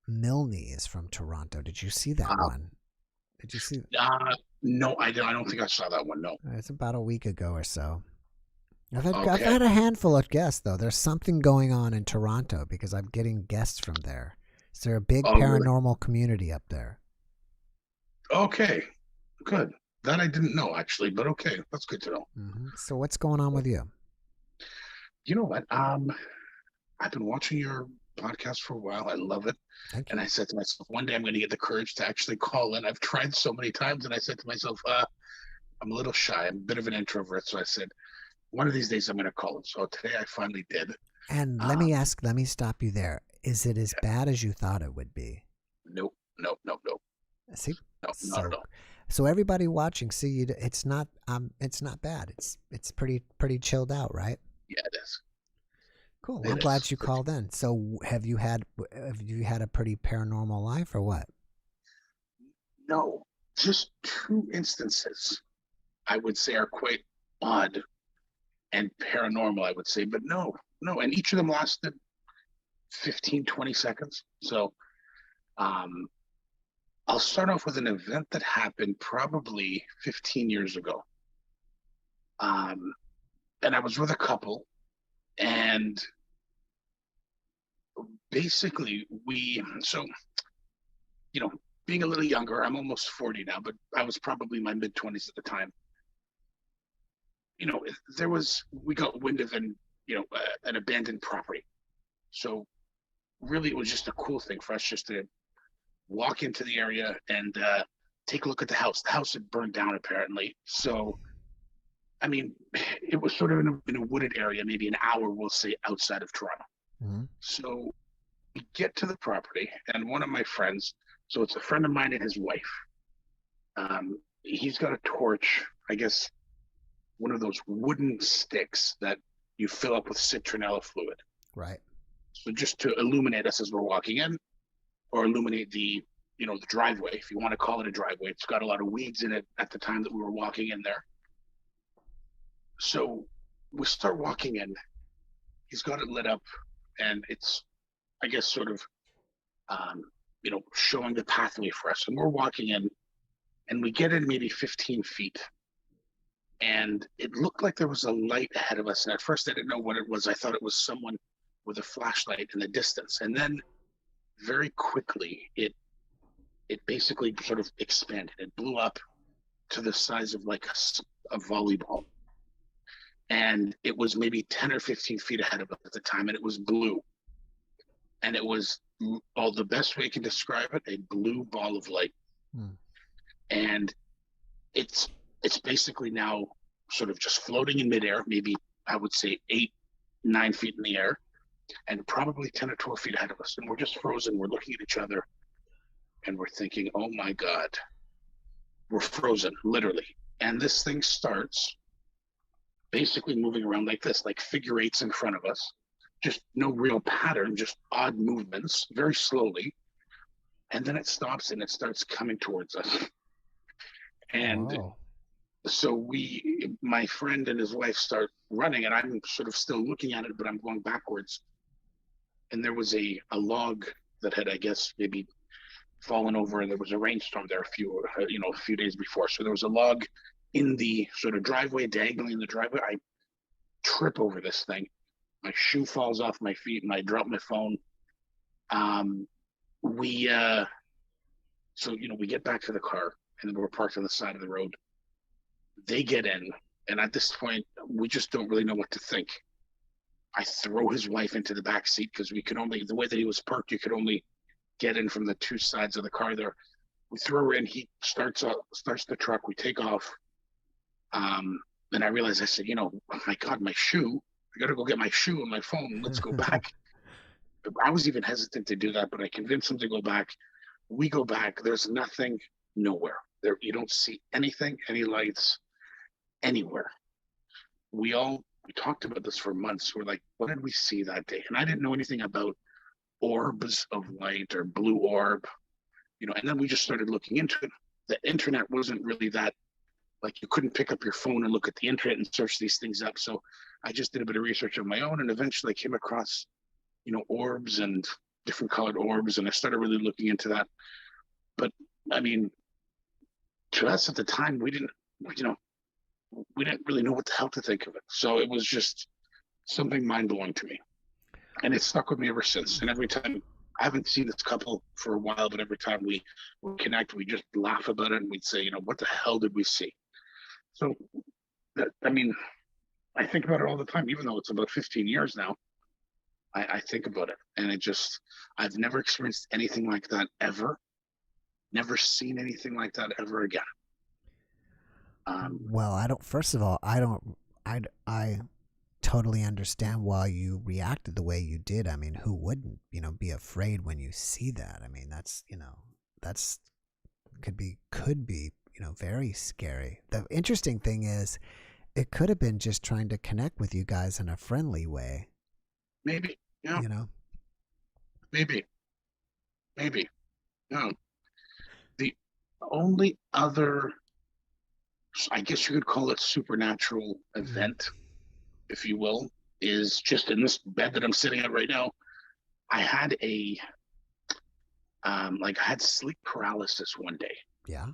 Milne is from Toronto. Did you see that one? Did you see? No, I don't think I saw that one. No. It's about a week ago or so. I've had a handful of guests though. There's something going on in Toronto because I'm getting guests from there. Is there a big paranormal community up there? Okay, good. That I didn't know actually, but okay, that's good to know. Mm-hmm. So what's going on with you? You know what? I've been watching your podcast for a while. I love it. And I said to myself, one day I'm going to get the courage to actually call in. I've tried so many times, and I said to myself, I'm a little shy. I'm a bit of an introvert. So I said, one of these days I'm going to call in. So today I finally did. And let me stop you there. Is it as bad as you thought it would be? Nope. See? No, not at all. So everybody watching, see, it's not bad. It's pretty chilled out, right? Yeah, it is. Cool. I'm glad you called in. So have you had a pretty paranormal life or what? No, just 2 instances I would say are quite odd and paranormal, I would say, but no. And each of them lasted 15, 20 seconds. So I'll start off with an event that happened probably 15 years ago. And I was with a couple, and basically being a little younger, I'm almost 40 now, but I was probably in my mid 20s at the time. We got wind of an abandoned property. So really it was just a cool thing for us just to walk into the area and take a look at the house. The house had burned down apparently. So, I mean, it was sort of in a wooded area, maybe an hour, we'll say, outside of Toronto. Mm-hmm. So we get to the property, and one of my friends, so it's a friend of mine and his wife, he's got a torch, I guess, one of those wooden sticks that you fill up with citronella fluid. Right. So just to illuminate us as we're walking in, or illuminate the driveway, if you want to call it a driveway. It's got a lot of weeds in it at the time that we were walking in there. So we start walking in. He's got it lit up, and it's, I guess, sort of, showing the pathway for us. And we're walking in, and we get in maybe 15 feet. And it looked like there was a light ahead of us. And at first I didn't know what it was. I thought it was someone with a flashlight in the distance. And then very quickly, it basically sort of expanded. It blew up to the size of like a volleyball. And it was maybe 10 or 15 feet ahead of us at the time, and it was blue. And it was, the best way I can describe it, a blue ball of light. And it's basically now sort of just floating in midair, maybe I would say 8, 9 feet in the air, and probably 10 or 12 feet ahead of us. And we're just frozen. We're looking at each other, and we're thinking, oh my God, we're frozen, literally. And this thing starts basically moving around like this, like figure eights in front of us, just no real pattern, just odd movements, very slowly. And then it stops and it starts coming towards us. And wow. So my friend and his wife start running, and I'm sort of still looking at it, but I'm going backwards. And there was a log that had, I guess, maybe fallen over, and there was a rainstorm there a few days before. So there was a log in the sort of driveway, diagonally in the driveway. I trip over this thing. My shoe falls off my feet, and I drop my phone. We get back to the car, and then we're parked on the side of the road. They get in, and at this point, we just don't really know what to think. I throw his wife into the back seat because the way that he was parked, you could only get in from the two sides of the car there. We throw her in. He starts the truck. We take off. And I realized, I said, oh my God, my shoe. I got to go get my shoe and my phone. Let's go back. I was even hesitant to do that, but I convinced him to go back. We go back. There's nothing, nowhere. There, you don't see anything, any lights, anywhere. We talked about this for months. We're like, what did we see that day? And I didn't know anything about orbs of light or blue orb, and then we just started looking into it. The internet wasn't really that, like, you couldn't pick up your phone and look at the internet and search these things up. So I just did a bit of research of my own, and eventually I came across, orbs and different colored orbs, and I started really looking into that. But I mean, to us at the time, we didn't really know what the hell to think of it. So it was just something mind-blowing to me. And it's stuck with me ever since. And every time, I haven't seen this couple for a while, but every time we connect, we just laugh about it, and we'd say, what the hell did we see? So, I think about it all the time, even though it's about 15 years now. I think about it, and I've never experienced anything like that ever. Never seen anything like that ever again. Well, I totally understand why you reacted the way you did. I mean, who wouldn't, be afraid when you see that? I mean, that's could be, very scary. The interesting thing is, it could have been just trying to connect with you guys in a friendly way. Maybe, yeah. Maybe. No. The only other, I guess you could call it, supernatural event, if you will, is just in this bed that I'm sitting at right now. I had I had sleep paralysis one day. Yeah.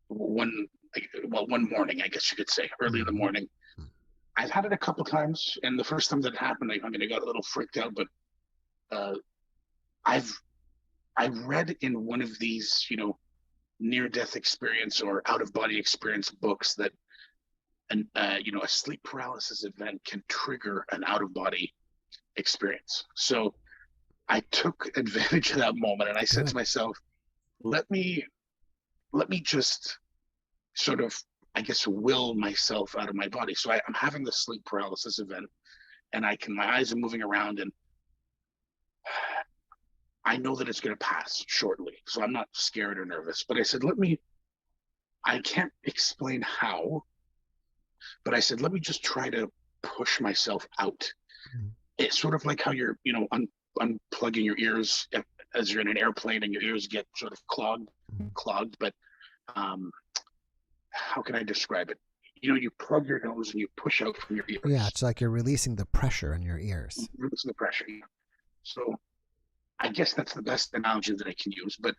One morning, I guess you could say, early in the morning. I've had it a couple times, and the first time that happened, I got a little freaked out. But I read in one of these, near-death experience or out-of-body experience books that a sleep paralysis event can trigger an out-of-body experience. So I took advantage of that moment, and I said to myself, let me just sort of, I guess, will myself out of my body. So I'm having the sleep paralysis event, and my eyes are moving around, and I know that it's going to pass shortly. So I'm not scared or nervous, but I said, I can't explain how, but I said, let me just try to push myself out. It's sort of like how you're, unplugging your ears as you're in an airplane and your ears get sort of clogged. But how can I describe it? You plug your nose and you push out from your ears. Yeah, it's like you're releasing the pressure in your ears. Releasing the pressure. So I guess that's the best analogy that I can use. But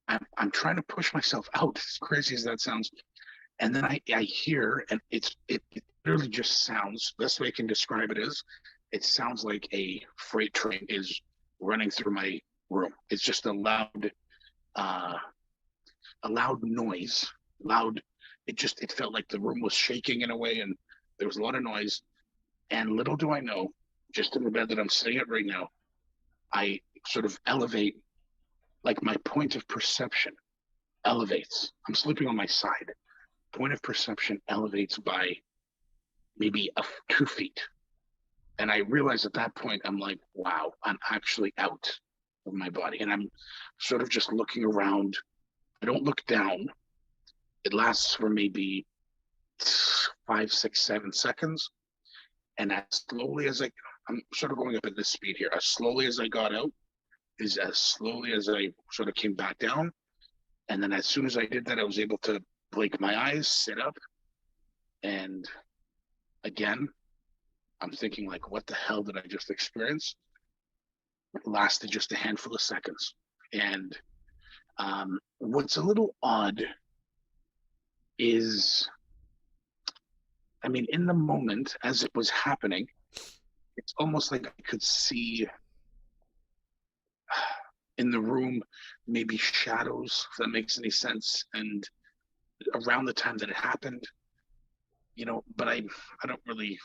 I'm trying to push myself out, as crazy as that sounds. And then I hear, and it literally just sounds, best way I can describe it is, it sounds like a freight train is running through my room. It's just a loud noise. It felt like the room was shaking in a way, and there was a lot of noise. And little do I know, just in the bed that I'm sitting at right now, I sort of elevate, like my point of perception elevates. I'm sleeping on my side. Point of perception elevates by maybe 2 feet. And I realize at that point, I'm like, wow, I'm actually out of my body. And I'm sort of just looking around. I don't look down. It lasts for maybe 5, 6, 7 seconds. And as slowly as I'm sort of going up at this speed here, as slowly as I got out is as slowly as I sort of came back down. And then as soon as I did that, I was able to blink my eyes, sit up. And again, I'm thinking, like, what the hell did I just experience? It lasted just a handful of seconds. And what's a little odd is, in the moment as it was happening, it's almost like I could see in the room maybe shadows, if that makes any sense. And around the time that it happened, but I don't really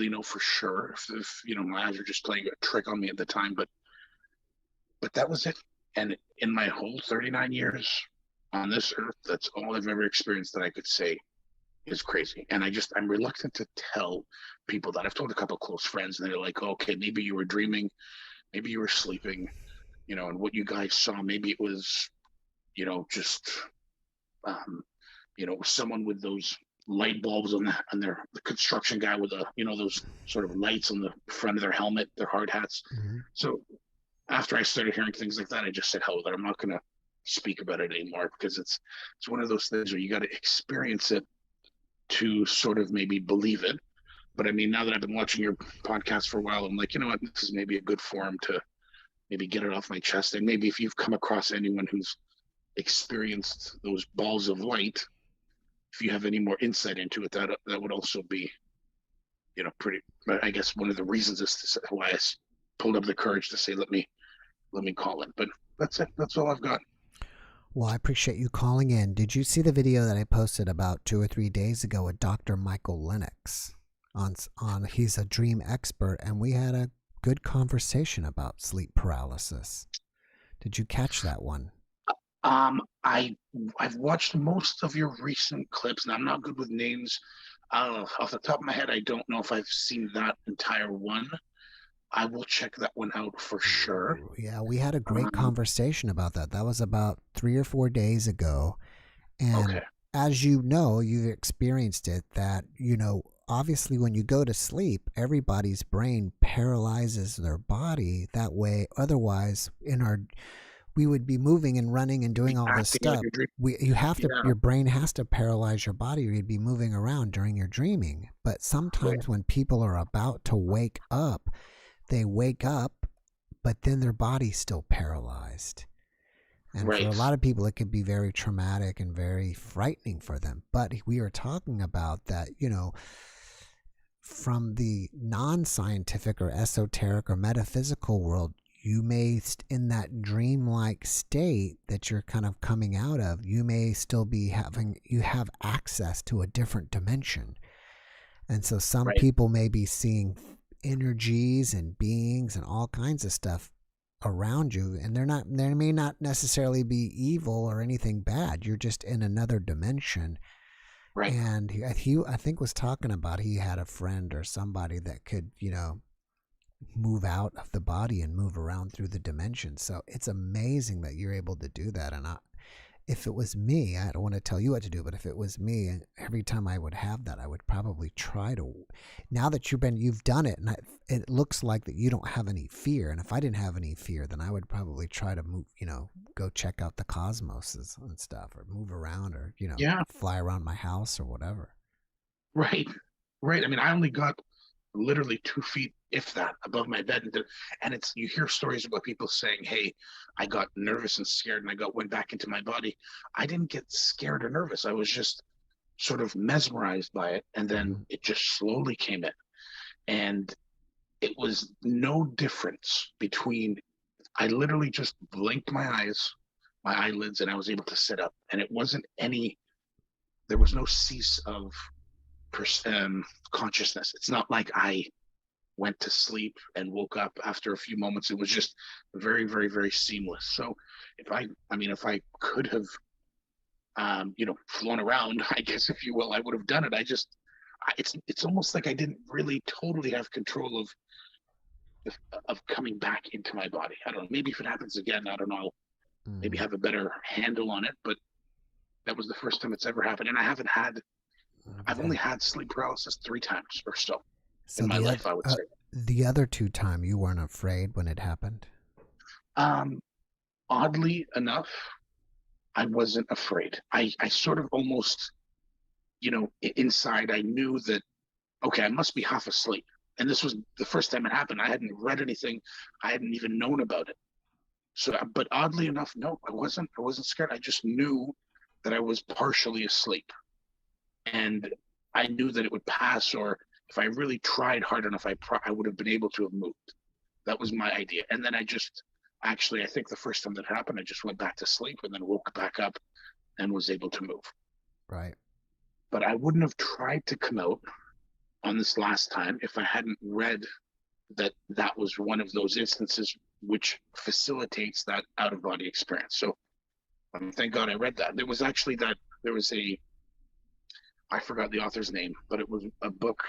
know for sure if my eyes are just playing a trick on me at the time, but that was it. And in my whole 39 years on this earth, that's all I've ever experienced that I could say is crazy. And I'm reluctant to tell people that. I've told a couple of close friends, and they're like, okay, maybe you were dreaming, maybe you were sleeping, and what you guys saw, maybe it was, just, someone with those light bulbs on the construction guy with those sort of lights on the front of their helmet, their hard hats. So after I started hearing things like that, I just said, hell with it. I'm not going to speak about it anymore, because it's one of those things where you got to experience it to sort of maybe believe it. But now that I've been watching your podcast for a while, I'm like, you know what, this is maybe a good forum to maybe get it off my chest. And maybe if you've come across anyone who's experienced those balls of light, if you have any more insight into it, that would also be, pretty. But I guess one of the reasons is why I pulled up the courage to say, let me call in. But that's it. That's all I've got. Well, I appreciate you calling in. Did you see the video that I posted about 2 or 3 days ago with Dr. Michael Lennox? He's a dream expert, and we had a good conversation about sleep paralysis. Did you catch that one? I've watched most of your recent clips, and I'm not good with names. Off the top of my head, I don't know if I've seen that entire one. I will check that one out for sure. Yeah, we had a great conversation about that. That was about 3 or 4 days ago. And as you've experienced it, that, obviously when you go to sleep, everybody's brain paralyzes their body that way. Otherwise, we would be moving and running and doing all this stuff. Your brain has to paralyze your body, or you'd be moving around during your dreaming. But sometimes when people are about to wake up, they wake up, but then their body's still paralyzed. And Right. for a lot of people, it could be very traumatic and very frightening for them. But we are talking about that, from the non-scientific or esoteric or metaphysical world, you may, in that dreamlike state that you're kind of coming out of, you may still be you have access to a different dimension. And so some Right. people may be seeing energies and beings and all kinds of stuff around you, and they may not necessarily be evil or anything bad. You're just in another dimension. Right. And he I think was talking about he had a friend or somebody that could, move out of the body and move around through the dimensions. So it's amazing that you're able to do that. And if it was me, I don't want to tell you what to do, but if it was me, every time I would have that, I would probably try to. Now that you've done it, and it looks like that you don't have any fear. And if I didn't have any fear, then I would probably try to move, go check out the cosmoses and stuff, or move around, or Yeah. fly around my house or whatever. Right. Right. I mean, I only got literally 2 feet, if that, above my bed, and it's, you hear stories about people saying, "Hey, I got nervous and scared, and went back into my body." I didn't get scared or nervous. I was just sort of mesmerized by it, and then it just slowly came in, and it was no difference between. I literally just blinked my eyelids, and I was able to sit up, and it wasn't any. There was no cease of consciousness. It's not like I went to sleep and woke up after a few moments. It was just very, very, very seamless. So if I could have, flown around, I guess, if you will, I would have done it. It's almost like I didn't really totally have control of coming back into my body. I don't know. Maybe if it happens again, I don't know. Maybe have a better handle on it. But that was the first time it's ever happened, and I've only had sleep paralysis 3 times or so in my life, I would say. The other 2 times, you weren't afraid when it happened? Oddly enough, I wasn't afraid. I sort of almost, inside, I knew that, okay, I must be half asleep. And this was the first time it happened. I hadn't read anything. I hadn't even known about it. So, but oddly enough, no, I wasn't scared. I just knew that I was partially asleep. And I knew that it would pass, or if I really tried hard enough, I would have been able to have moved. That was my idea. And then I think the first time that happened, I just went back to sleep and then woke back up and was able to move. Right. But I wouldn't have tried to come out on this last time if I hadn't read that was one of those instances which facilitates that out-of-body experience. So thank God I read that. There was I forgot the author's name, but it was a book,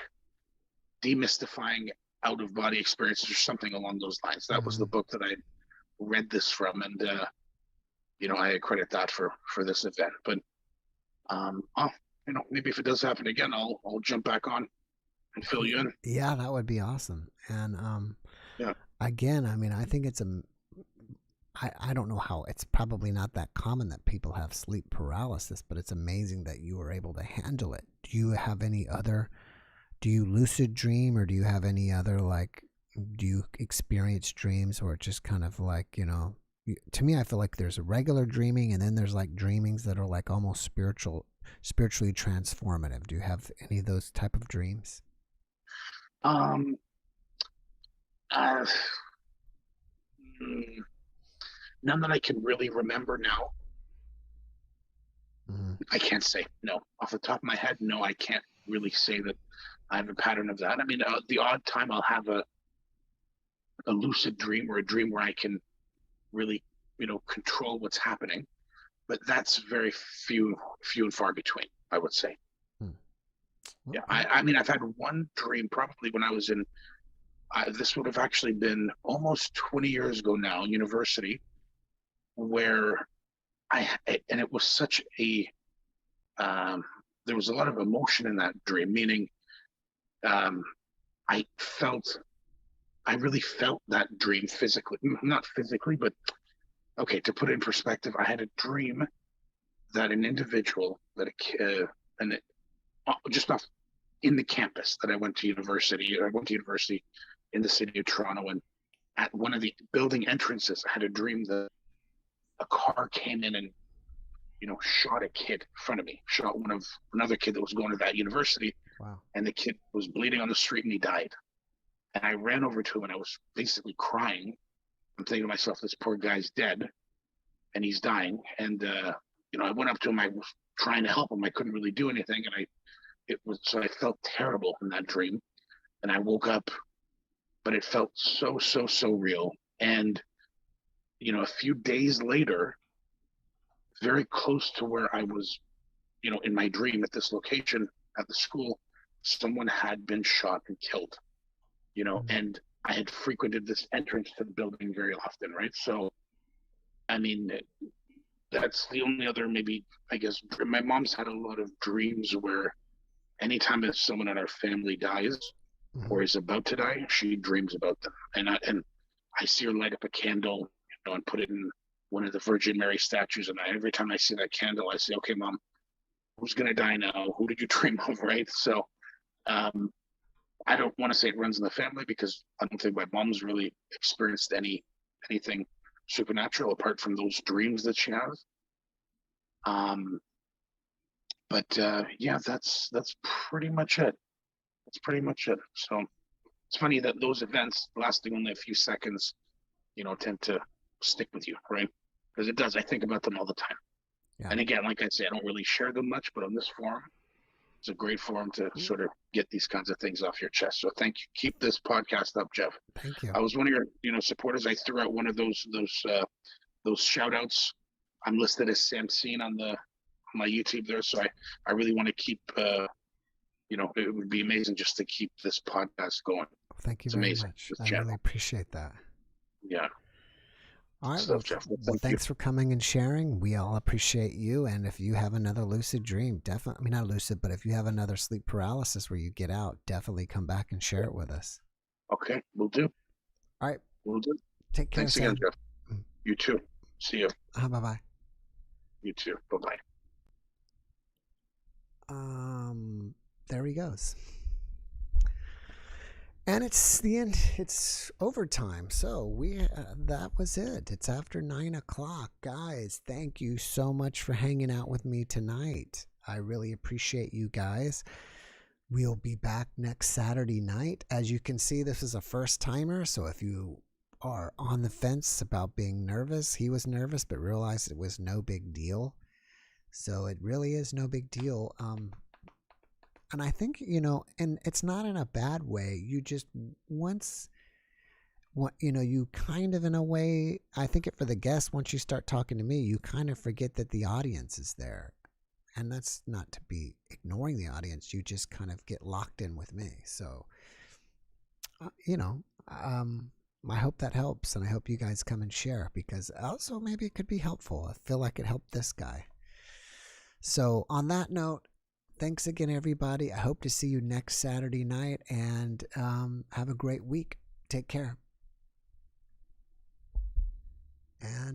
Demystifying Out-of-Body Experiences, or something along those lines. That was the book that I read this from, and I credit that for this event. But maybe if it does happen again, I'll jump back on and fill you in. Yeah, that would be awesome. And yeah. Again, I mean, I think it's I don't know how, it's probably not that common that people have sleep paralysis, but it's amazing that you were able to handle it. Do you lucid dream, or do you have any other, do you experience dreams where it's just kind of like, to me, I feel like there's a regular dreaming, and then there's dreamings that are almost spiritually transformative. Do you have any of those type of dreams? None that I can really remember now. I can't say. No. Off the top of my head, no, I can't really say that I have a pattern of that. I mean, the odd time I'll have a lucid dream, or a dream where I can really, control what's happening. But that's very few and far between, I would say. Yeah. I mean, I've had one dream probably when I was in, this would have actually been almost 20 years ago now, university, where and it was such a, there was a lot of emotion in that dream, meaning I really felt that dream physically, not physically, but okay, to put it in perspective, I had a dream that an individual, just off in the campus that I went to university in the city of Toronto, and at one of the building entrances, I had a dream that a car came in and, shot a kid in front of me, shot another kid that was going to that university. Wow. And the kid was bleeding on the street and he died. And I ran over to him and I was basically crying. I'm thinking to myself, this poor guy's dead and he's dying. And, I went up to him. I was trying to help him. I couldn't really do anything. And I felt terrible in that dream. And I woke up, but it felt so, so, so real. And, a few days later, very close to where I was, in my dream at this location at the school, someone had been shot and killed, and I had frequented this entrance to the building very often, right? So, I mean, that's the only other, maybe, I guess, my mom's had a lot of dreams where anytime that someone in our family dies or is about to die, she dreams about them. And I see her light up a candle, and put it in one of the Virgin Mary statues. And every time I see that candle, I say, okay, Mom, who's going to die now? Who did you dream of, right? So I don't want to say it runs in the family because I don't think my mom's really experienced anything supernatural apart from those dreams that she has. Yeah, that's pretty much it. That's pretty much it. So it's funny that those events lasting only a few seconds, tend to stick with you, right? Because it does. I think about them all the time. Yeah. And again, like I say, I don't really share them much, but on this forum, it's a great forum to sort of get these kinds of things off your chest. So thank you. Keep this podcast up, Jeff. Thank you. I was one of your, supporters. I threw out one of those shout outs. I'm listed as Samsine on my YouTube there. So I really want to keep, it would be amazing just to keep this podcast going. Thank you It's very amazing. much. I really appreciate that. Yeah. All right. So, Well, Jeff, thanks for coming and sharing. We all appreciate you. And if you have another lucid dream, definitely, not lucid, but if you have another sleep paralysis where you get out, definitely come back and share it with us. Okay, we'll do. All right. We'll do. Take care. Thanks again, Jeff. You too. See you. Bye-bye. You too. Bye-bye. There he goes. And it's the end. It's overtime. So that was it. It's after 9 o'clock. Guys, thank you so much for hanging out with me tonight. I really appreciate you guys. We'll be back next Saturday night. As you can see, this is a first timer. So if you are on the fence about being nervous, he was nervous, but realized it was no big deal. So it really is no big deal. And I think, and it's not in a bad way. You just you kind of, in a way, I think for the guests, once you start talking to me, you kind of forget that the audience is there. And that's not to be ignoring the audience. You just kind of get locked in with me. So, I hope that helps. And I hope you guys come and share, because also maybe it could be helpful. I feel like it helped this guy. So on that note, thanks again, everybody. I hope to see you next Saturday night, and have a great week. Take care. And